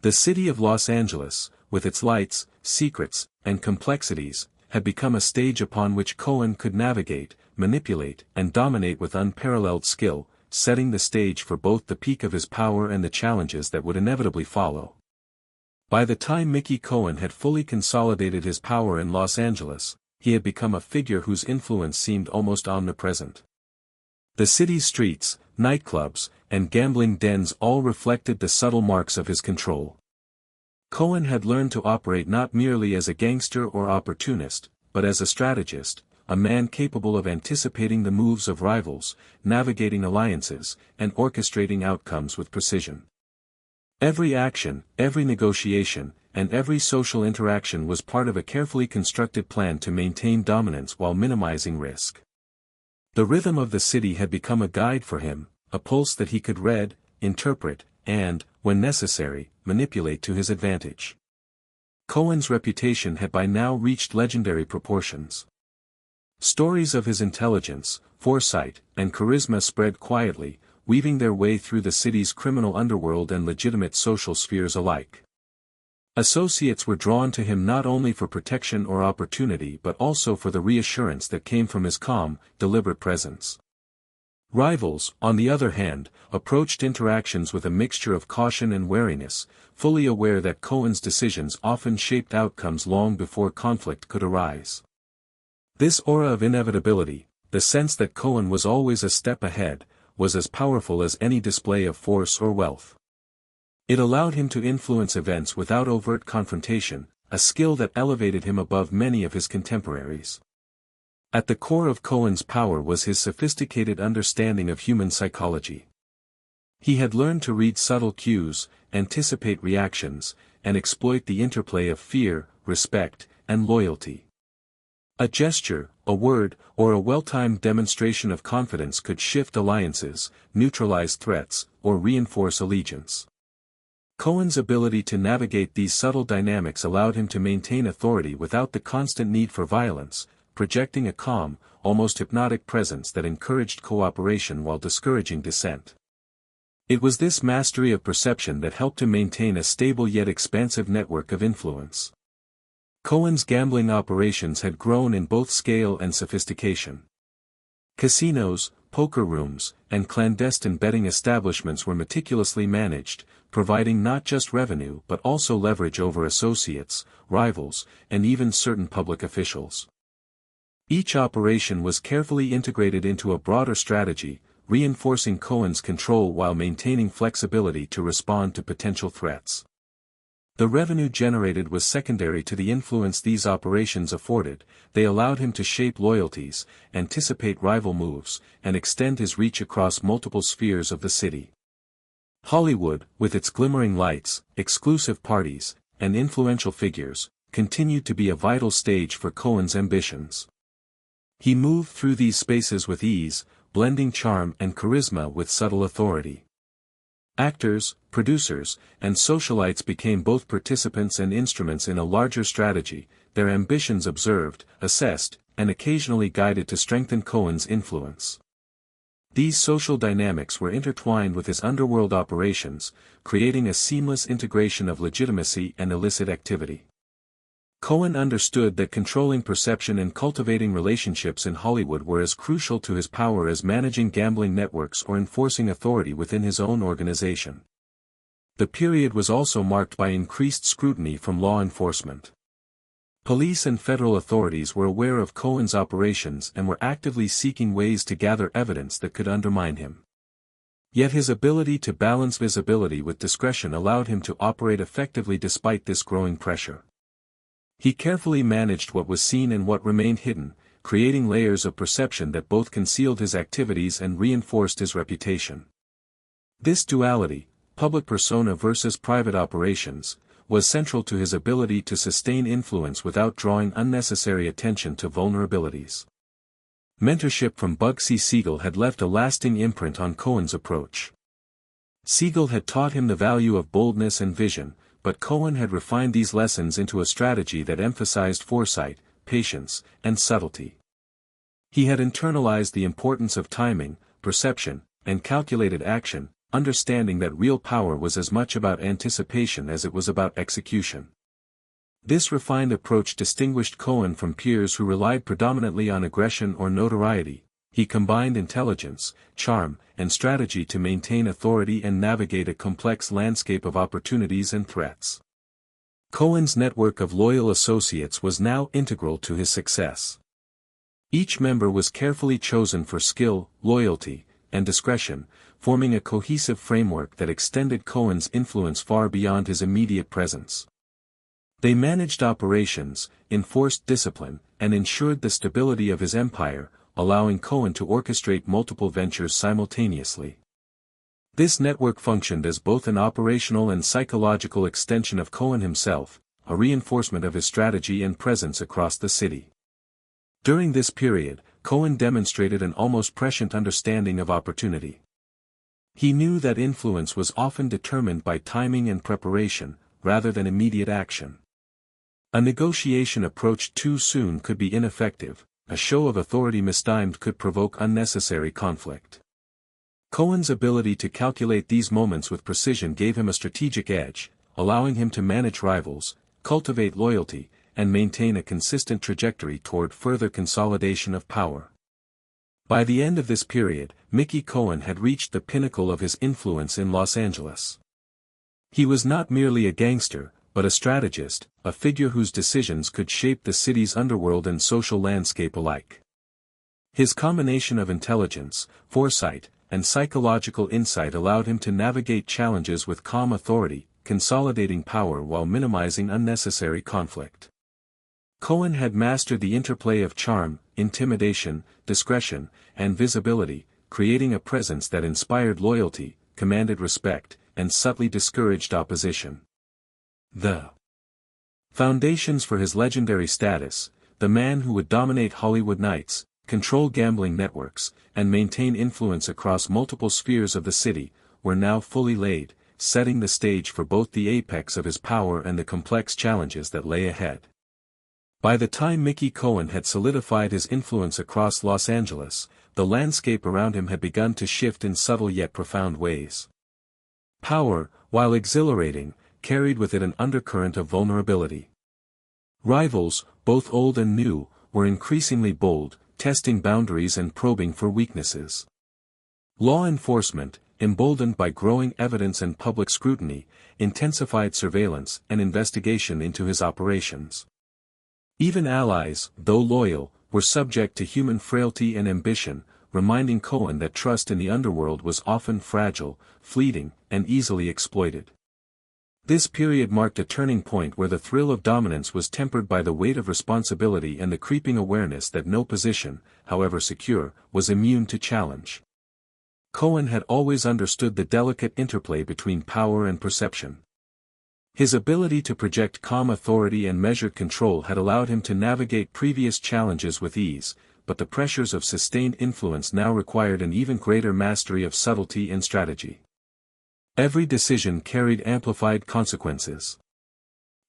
[SPEAKER 1] The city of Los Angeles, with its lights, secrets, and complexities, had become a stage upon which Cohen could navigate, manipulate, and dominate with unparalleled skill, setting the stage for both the peak of his power and the challenges that would inevitably follow. By the time Mickey Cohen had fully consolidated his power in Los Angeles, he had become a figure whose influence seemed almost omnipresent. The city's streets, nightclubs, and gambling dens all reflected the subtle marks of his control. Cohen had learned to operate not merely as a gangster or opportunist, but as a strategist, a man capable of anticipating the moves of rivals, navigating alliances, and orchestrating outcomes with precision. Every action, every negotiation, and every social interaction was part of a carefully constructed plan to maintain dominance while minimizing risk. The rhythm of the city had become a guide for him, a pulse that he could read, interpret, and, when necessary, manipulate to his advantage. Cohen's reputation had by now reached legendary proportions. Stories of his intelligence, foresight, and charisma spread quietly, weaving their way through the city's criminal underworld and legitimate social spheres alike. Associates were drawn to him not only for protection or opportunity but also for the reassurance that came from his calm, deliberate presence. Rivals, on the other hand, approached interactions with a mixture of caution and wariness, fully aware that Cohen's decisions often shaped outcomes long before conflict could arise. This aura of inevitability, the sense that Cohen was always a step ahead, was as powerful as any display of force or wealth. It allowed him to influence events without overt confrontation, a skill that elevated him above many of his contemporaries. At the core of Cohen's power was his sophisticated understanding of human psychology. He had learned to read subtle cues, anticipate reactions, and exploit the interplay of fear, respect, and loyalty. A gesture, a word, or a well-timed demonstration of confidence could shift alliances, neutralize threats, or reinforce allegiance. Cohen's ability to navigate these subtle dynamics allowed him to maintain authority without the constant need for violence, projecting a calm, almost hypnotic presence that encouraged cooperation while discouraging dissent. It was this mastery of perception that helped him maintain a stable yet expansive network of influence. Cohen's gambling operations had grown in both scale and sophistication. Casinos, poker rooms, and clandestine betting establishments were meticulously managed, providing not just revenue but also leverage over associates, rivals, and even certain public officials. Each operation was carefully integrated into a broader strategy, reinforcing Cohen's control while maintaining flexibility to respond to potential threats. The revenue generated was secondary to the influence these operations afforded. They allowed him to shape loyalties, anticipate rival moves, and extend his reach across multiple spheres of the city. Hollywood, with its glimmering lights, exclusive parties, and influential figures, continued to be a vital stage for Cohen's ambitions. He moved through these spaces with ease, blending charm and charisma with subtle authority. Actors, producers, and socialites became both participants and instruments in a larger strategy, their ambitions observed, assessed, and occasionally guided to strengthen Cohen's influence. These social dynamics were intertwined with his underworld operations, creating a seamless integration of legitimacy and illicit activity. Cohen understood that controlling perception and cultivating relationships in Hollywood were as crucial to his power as managing gambling networks or enforcing authority within his own organization. The period was also marked by increased scrutiny from law enforcement. Police and federal authorities were aware of Cohen's operations and were actively seeking ways to gather evidence that could undermine him. Yet his ability to balance visibility with discretion allowed him to operate effectively despite this growing pressure. He carefully managed what was seen and what remained hidden, creating layers of perception that both concealed his activities and reinforced his reputation. This duality, public persona versus private operations, was central to his ability to sustain influence without drawing unnecessary attention to vulnerabilities. Mentorship from Bugsy Siegel had left a lasting imprint on Cohen's approach. Siegel had taught him the value of boldness and vision, but Cohen had refined these lessons into a strategy that emphasized foresight, patience, and subtlety. He had internalized the importance of timing, perception, and calculated action, understanding that real power was as much about anticipation as it was about execution. This refined approach distinguished Cohen from peers who relied predominantly on aggression or notoriety. He combined intelligence, charm, and strategy to maintain authority and navigate a complex landscape of opportunities and threats. Cohen's network of loyal associates was now integral to his success. Each member was carefully chosen for skill, loyalty, and discretion, forming a cohesive framework that extended Cohen's influence far beyond his immediate presence. They managed operations, enforced discipline, and ensured the stability of his empire, allowing Cohen to orchestrate multiple ventures simultaneously. This network functioned as both an operational and psychological extension of Cohen himself, a reinforcement of his strategy and presence across the city. During this period, Cohen demonstrated an almost prescient understanding of opportunity. He knew that influence was often determined by timing and preparation, rather than immediate action. A negotiation approached too soon could be ineffective. A show of authority mistimed could provoke unnecessary conflict. Cohen's ability to calculate these moments with precision gave him a strategic edge, allowing him to manage rivals, cultivate loyalty, and maintain a consistent trajectory toward further consolidation of power. By the end of this period, Mickey Cohen had reached the pinnacle of his influence in Los Angeles. He was not merely a gangster, but a strategist, a figure whose decisions could shape the city's underworld and social landscape alike. His combination of intelligence, foresight, and psychological insight allowed him to navigate challenges with calm authority, consolidating power while minimizing unnecessary conflict. Cohen had mastered the interplay of charm, intimidation, discretion, and visibility, creating a presence that inspired loyalty, commanded respect, and subtly discouraged opposition. The foundations for his legendary status, the man who would dominate Hollywood nights, control gambling networks, and maintain influence across multiple spheres of the city, were now fully laid, setting the stage for both the apex of his power and the complex challenges that lay ahead. By the time Mickey Cohen had solidified his influence across Los Angeles, the landscape around him had begun to shift in subtle yet profound ways. Power, while exhilarating, carried with it an undercurrent of vulnerability. Rivals, both old and new, were increasingly bold, testing boundaries and probing for weaknesses. Law enforcement, emboldened by growing evidence and public scrutiny, intensified surveillance and investigation into his operations. Even allies, though loyal, were subject to human frailty and ambition, reminding Cohen that trust in the underworld was often fragile, fleeting, and easily exploited. This period marked a turning point where the thrill of dominance was tempered by the weight of responsibility and the creeping awareness that no position, however secure, was immune to challenge. Cohen had always understood the delicate interplay between power and perception. His ability to project calm authority and measured control had allowed him to navigate previous challenges with ease, but the pressures of sustained influence now required an even greater mastery of subtlety and strategy. Every decision carried amplified consequences.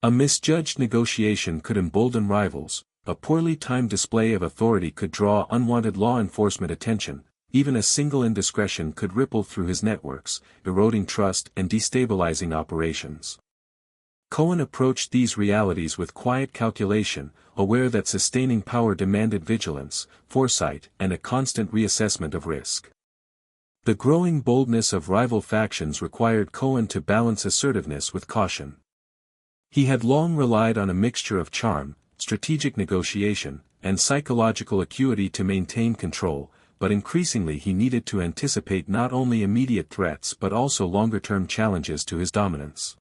[SPEAKER 1] A misjudged negotiation could embolden rivals, a poorly timed display of authority could draw unwanted law enforcement attention, even a single indiscretion could ripple through his networks, eroding trust and destabilizing operations. Cohen approached these realities with quiet calculation, aware that sustaining power demanded vigilance, foresight, and a constant reassessment of risk. The growing boldness of rival factions required Cohen to balance assertiveness with caution. He had long relied on a mixture of charm, strategic negotiation, and psychological acuity to maintain control, but increasingly he needed to anticipate not only immediate threats but also longer-term challenges to his dominance.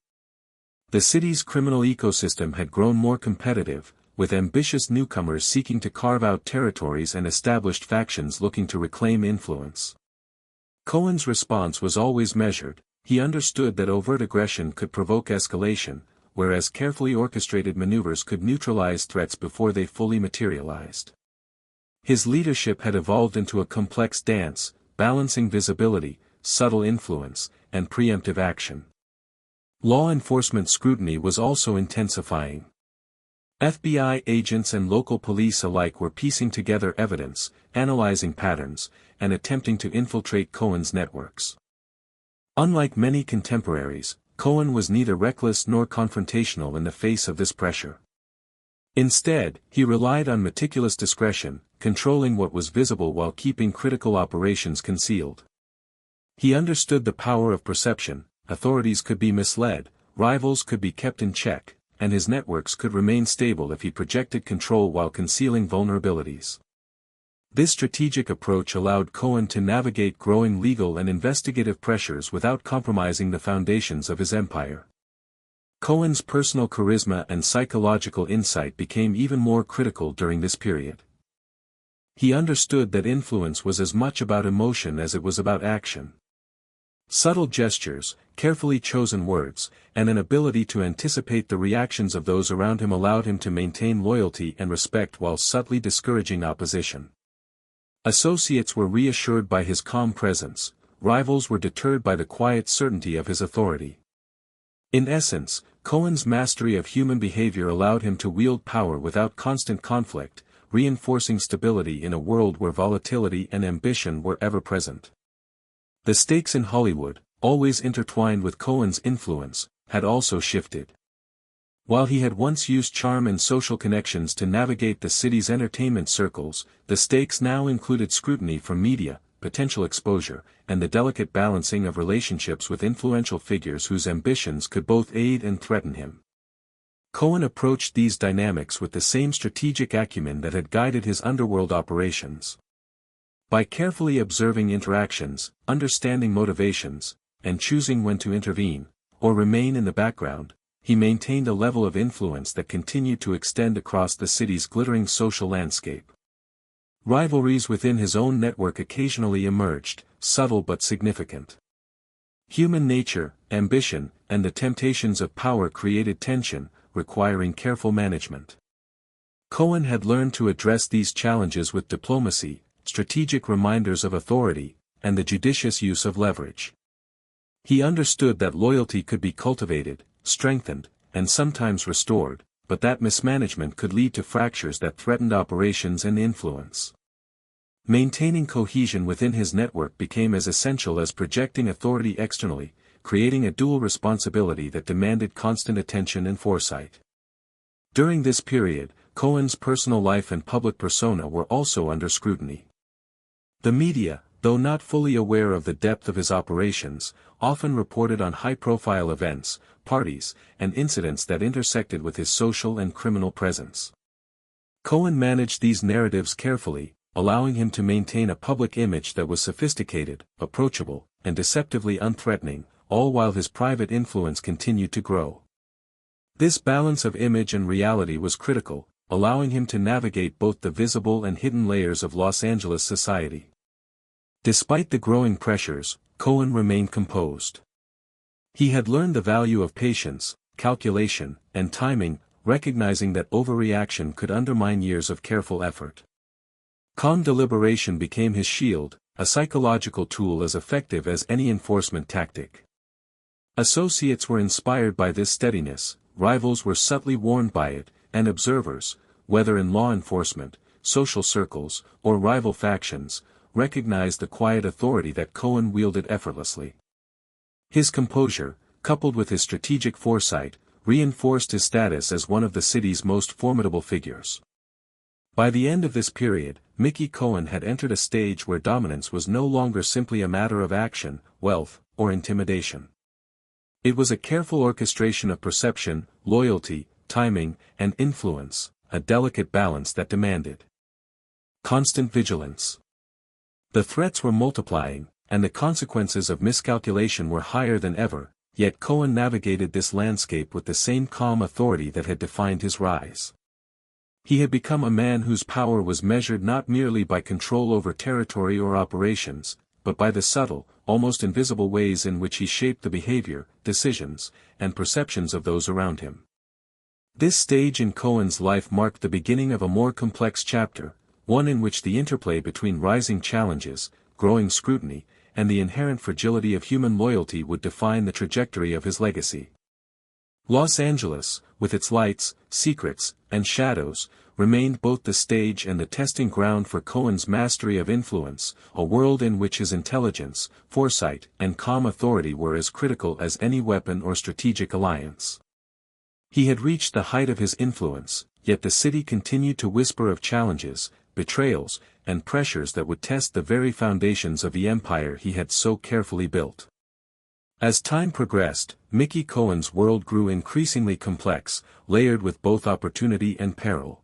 [SPEAKER 1] The city's criminal ecosystem had grown more competitive, with ambitious newcomers seeking to carve out territories and established factions looking to reclaim influence. Cohen's response was always measured. He understood that overt aggression could provoke escalation, whereas carefully orchestrated maneuvers could neutralize threats before they fully materialized. His leadership had evolved into a complex dance, balancing visibility, subtle influence, and preemptive action. Law enforcement scrutiny was also intensifying. FBI agents and local police alike were piecing together evidence, analyzing patterns, and attempting to infiltrate Cohen's networks. Unlike many contemporaries, Cohen was neither reckless nor confrontational in the face of this pressure. Instead, he relied on meticulous discretion, controlling what was visible while keeping critical operations concealed. He understood the power of perception. Authorities could be misled, rivals could be kept in check, and his networks could remain stable if he projected control while concealing vulnerabilities. This strategic approach allowed Cohen to navigate growing legal and investigative pressures without compromising the foundations of his empire. Cohen's personal charisma and psychological insight became even more critical during this period. He understood that influence was as much about emotion as it was about action. Subtle gestures, carefully chosen words, and an ability to anticipate the reactions of those around him allowed him to maintain loyalty and respect while subtly discouraging opposition. Associates were reassured by his calm presence, rivals were deterred by the quiet certainty of his authority. In essence, Cohen's mastery of human behavior allowed him to wield power without constant conflict, reinforcing stability in a world where volatility and ambition were ever present. The stakes in Hollywood, always intertwined with Cohen's influence, had also shifted. While he had once used charm and social connections to navigate the city's entertainment circles, the stakes now included scrutiny from media, potential exposure, and the delicate balancing of relationships with influential figures whose ambitions could both aid and threaten him. Cohen approached these dynamics with the same strategic acumen that had guided his underworld operations. By carefully observing interactions, understanding motivations, and choosing when to intervene, or remain in the background, he maintained a level of influence that continued to extend across the city's glittering social landscape. Rivalries within his own network occasionally emerged, subtle but significant. Human nature, ambition, and the temptations of power created tension, requiring careful management. Cohen had learned to address these challenges with diplomacy, strategic reminders of authority, and the judicious use of leverage. He understood that loyalty could be cultivated, strengthened, and sometimes restored, but that mismanagement could lead to fractures that threatened operations and influence. Maintaining cohesion within his network became as essential as projecting authority externally, creating a dual responsibility that demanded constant attention and foresight. During this period, Cohen's personal life and public persona were also under scrutiny. The media, though not fully aware of the depth of his operations, often reported on high-profile events, parties, and incidents that intersected with his social and criminal presence. Cohen managed these narratives carefully, allowing him to maintain a public image that was sophisticated, approachable, and deceptively unthreatening, all while his private influence continued to grow. This balance of image and reality was critical, allowing him to navigate both the visible and hidden layers of Los Angeles society. Despite the growing pressures, Cohen remained composed. He had learned the value of patience, calculation, and timing, recognizing that overreaction could undermine years of careful effort. Calm deliberation became his shield, a psychological tool as effective as any enforcement tactic. Associates were inspired by this steadiness, rivals were subtly warned by it, and observers, whether in law enforcement, social circles, or rival factions, recognized the quiet authority that Cohen wielded effortlessly. His composure, coupled with his strategic foresight, reinforced his status as one of the city's most formidable figures. By the end of this period, Mickey Cohen had entered a stage where dominance was no longer simply a matter of action, wealth, or intimidation. It was a careful orchestration of perception, loyalty, timing, and influence, a delicate balance that demanded constant vigilance. The threats were multiplying, and the consequences of miscalculation were higher than ever, yet Cohen navigated this landscape with the same calm authority that had defined his rise. He had become a man whose power was measured not merely by control over territory or operations, but by the subtle, almost invisible ways in which he shaped the behavior, decisions, and perceptions of those around him. This stage in Cohen's life marked the beginning of a more complex chapter, one in which the interplay between rising challenges, growing scrutiny, and the inherent fragility of human loyalty would define the trajectory of his legacy. Los Angeles, with its lights, secrets, and shadows, remained both the stage and the testing ground for Cohen's mastery of influence, a world in which his intelligence, foresight, and calm authority were as critical as any weapon or strategic alliance. He had reached the height of his influence, yet the city continued to whisper of challenges, betrayals, and pressures that would test the very foundations of the empire he had so carefully built. As time progressed, Mickey Cohen's world grew increasingly complex, layered with both opportunity and peril.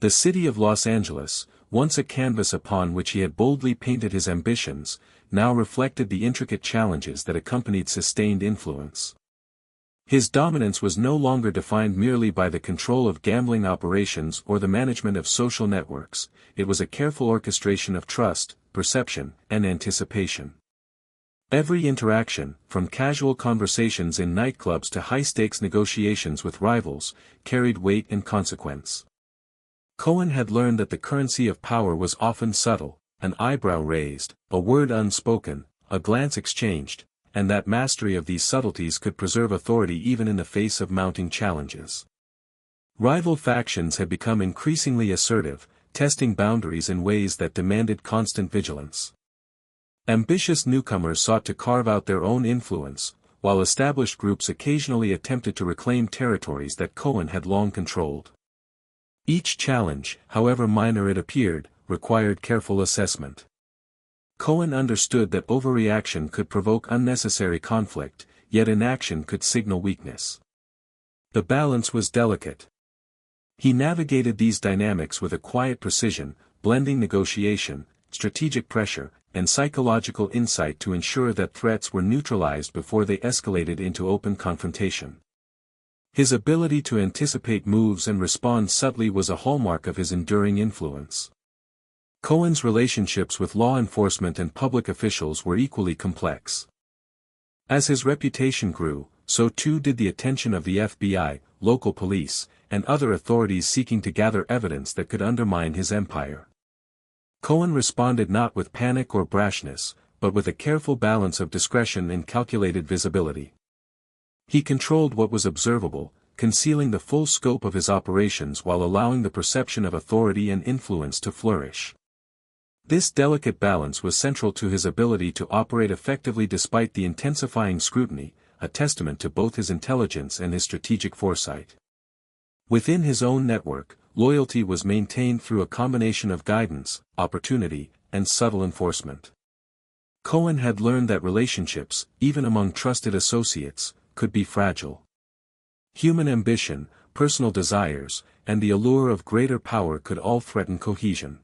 [SPEAKER 1] The city of Los Angeles, once a canvas upon which he had boldly painted his ambitions, now reflected the intricate challenges that accompanied sustained influence. His dominance was no longer defined merely by the control of gambling operations or the management of social networks, it was a careful orchestration of trust, perception, and anticipation. Every interaction, from casual conversations in nightclubs to high-stakes negotiations with rivals, carried weight and consequence. Cohen had learned that the currency of power was often subtle, an eyebrow raised, a word unspoken, a glance exchanged, and that mastery of these subtleties could preserve authority even in the face of mounting challenges. Rival factions had become increasingly assertive, testing boundaries in ways that demanded constant vigilance. Ambitious newcomers sought to carve out their own influence, while established groups occasionally attempted to reclaim territories that Cohen had long controlled. Each challenge, however minor it appeared, required careful assessment. Cohen understood that overreaction could provoke unnecessary conflict, yet inaction could signal weakness. The balance was delicate. He navigated these dynamics with a quiet precision, blending negotiation, strategic pressure, and psychological insight to ensure that threats were neutralized before they escalated into open confrontation. His ability to anticipate moves and respond subtly was a hallmark of his enduring influence. Cohen's relationships with law enforcement and public officials were equally complex. As his reputation grew, so too did the attention of the FBI, local police, and other authorities seeking to gather evidence that could undermine his empire. Cohen responded not with panic or brashness, but with a careful balance of discretion and calculated visibility. He controlled what was observable, concealing the full scope of his operations while allowing the perception of authority and influence to flourish. This delicate balance was central to his ability to operate effectively despite the intensifying scrutiny, a testament to both his intelligence and his strategic foresight. Within his own network, loyalty was maintained through a combination of guidance, opportunity, and subtle enforcement. Cohen had learned that relationships, even among trusted associates, could be fragile. Human ambition, personal desires, and the allure of greater power could all threaten cohesion.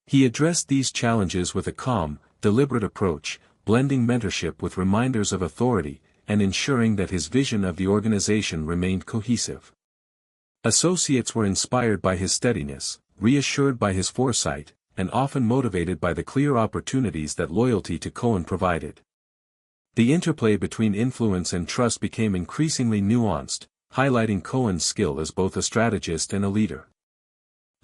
[SPEAKER 1] He addressed these challenges with a calm, deliberate approach, blending mentorship with reminders of authority, and ensuring that his vision of the organization remained cohesive. Associates were inspired by his steadiness, reassured by his foresight, and often motivated by the clear opportunities that loyalty to Cohen provided. The interplay between influence and trust became increasingly nuanced, highlighting Cohen's skill as both a strategist and a leader.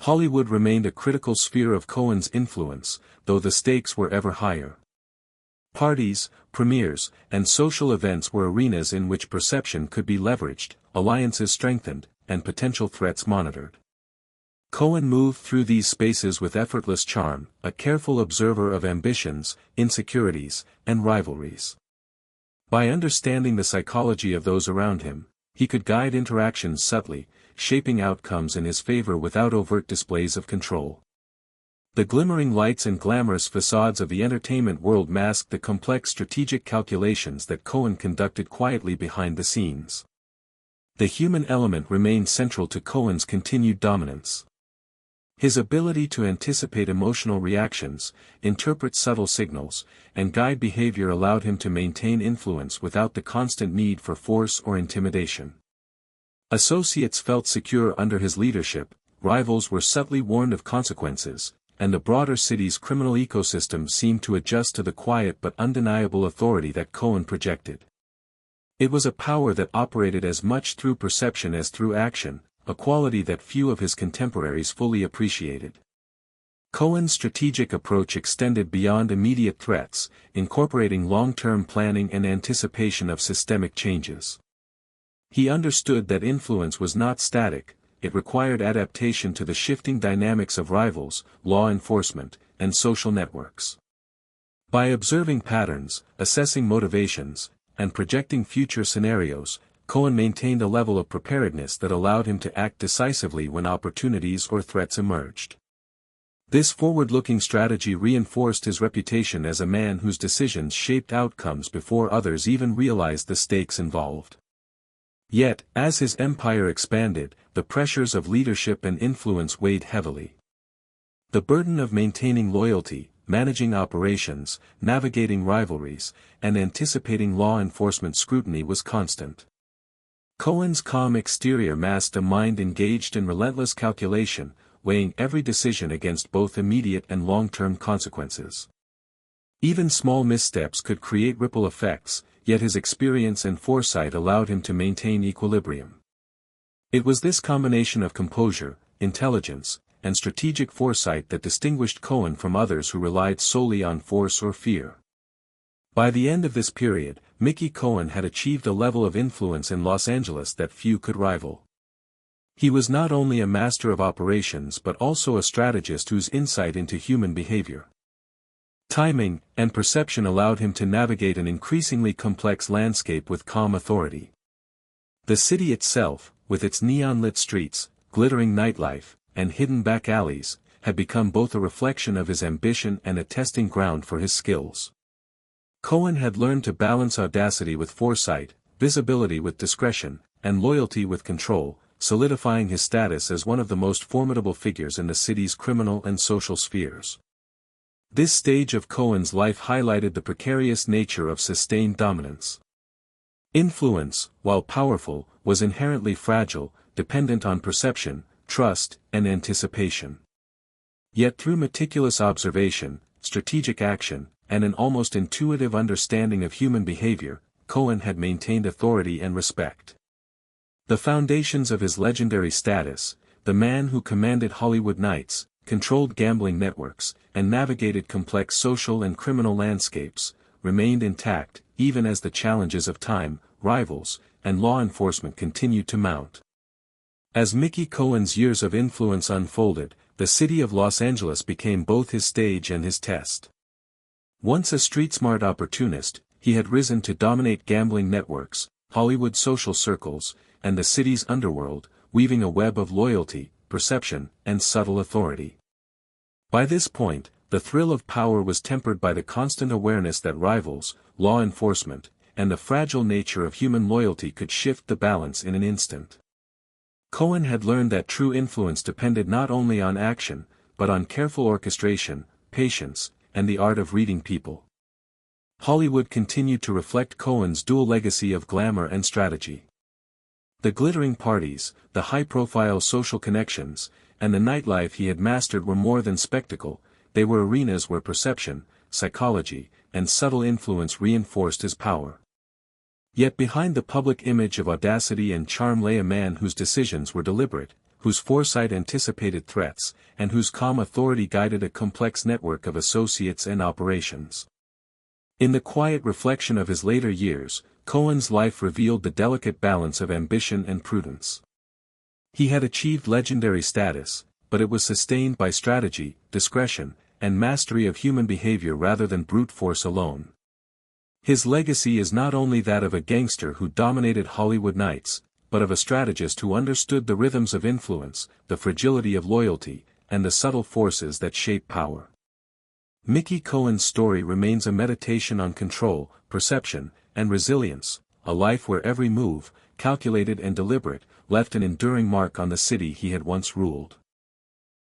[SPEAKER 1] Hollywood remained a critical sphere of Cohen's influence, though the stakes were ever higher. Parties, premieres, and social events were arenas in which perception could be leveraged, alliances strengthened, and potential threats monitored. Cohen moved through these spaces with effortless charm, a careful observer of ambitions, insecurities, and rivalries. By understanding the psychology of those around him, he could guide interactions subtly, shaping outcomes in his favor without overt displays of control. The glimmering lights and glamorous facades of the entertainment world masked the complex strategic calculations that Cohen conducted quietly behind the scenes. The human element remained central to Cohen's continued dominance. His ability to anticipate emotional reactions, interpret subtle signals, and guide behavior allowed him to maintain influence without the constant need for force or intimidation. Associates felt secure under his leadership, rivals were subtly warned of consequences, and the broader city's criminal ecosystem seemed to adjust to the quiet but undeniable authority that Cohen projected. It was a power that operated as much through perception as through action, a quality that few of his contemporaries fully appreciated. Cohen's strategic approach extended beyond immediate threats, incorporating long-term planning and anticipation of systemic changes. He understood that influence was not static, it required adaptation to the shifting dynamics of rivals, law enforcement, and social networks. By observing patterns, assessing motivations, and projecting future scenarios, Cohen maintained a level of preparedness that allowed him to act decisively when opportunities or threats emerged. This forward-looking strategy reinforced his reputation as a man whose decisions shaped outcomes before others even realized the stakes involved. Yet, as his empire expanded, the pressures of leadership and influence weighed heavily. The burden of maintaining loyalty, managing operations, navigating rivalries, and anticipating law enforcement scrutiny was constant. Cohen's calm exterior masked a mind engaged in relentless calculation, weighing every decision against both immediate and long-term consequences. Even small missteps could create ripple effects, yet his experience and foresight allowed him to maintain equilibrium. It was this combination of composure, intelligence, and strategic foresight that distinguished Cohen from others who relied solely on force or fear. By the end of this period, Mickey Cohen had achieved a level of influence in Los Angeles that few could rival. He was not only a master of operations but also a strategist whose insight into human behavior, timing, and perception allowed him to navigate an increasingly complex landscape with calm authority. The city itself, with its neon-lit streets, glittering nightlife, and hidden back alleys, had become both a reflection of his ambition and a testing ground for his skills. Cohen had learned to balance audacity with foresight, visibility with discretion, and loyalty with control, solidifying his status as one of the most formidable figures in the city's criminal and social spheres. This stage of Cohen's life highlighted the precarious nature of sustained dominance. Influence, while powerful, was inherently fragile, dependent on perception, trust, and anticipation. Yet through meticulous observation, strategic action, and an almost intuitive understanding of human behavior, Cohen had maintained authority and respect. The foundations of his legendary status, the man who commanded Hollywood nights, controlled gambling networks, and navigated complex social and criminal landscapes, remained intact, even as the challenges of time, rivals, and law enforcement continued to mount. As Mickey Cohen's years of influence unfolded, the city of Los Angeles became both his stage and his test. Once a street-smart opportunist, he had risen to dominate gambling networks, Hollywood social circles, and the city's underworld, weaving a web of loyalty, perception, and subtle authority. By this point, the thrill of power was tempered by the constant awareness that rivals, law enforcement, and the fragile nature of human loyalty could shift the balance in an instant. Cohen had learned that true influence depended not only on action, but on careful orchestration, patience, and the art of reading people. Hollywood continued to reflect Cohen's dual legacy of glamour and strategy. The glittering parties, the high-profile social connections, and the nightlife he had mastered were more than spectacle, they were arenas where perception, psychology, and subtle influence reinforced his power. Yet behind the public image of audacity and charm lay a man whose decisions were deliberate, whose foresight anticipated threats, and whose calm authority guided a complex network of associates and operations. In the quiet reflection of his later years, Cohen's life revealed the delicate balance of ambition and prudence. He had achieved legendary status, but it was sustained by strategy, discretion, and mastery of human behavior rather than brute force alone. His legacy is not only that of a gangster who dominated Hollywood nights, but of a strategist who understood the rhythms of influence, the fragility of loyalty, and the subtle forces that shape power. Mickey Cohen's story remains a meditation on control, perception, and resilience, a life where every move, calculated and deliberate, left an enduring mark on the city he had once ruled.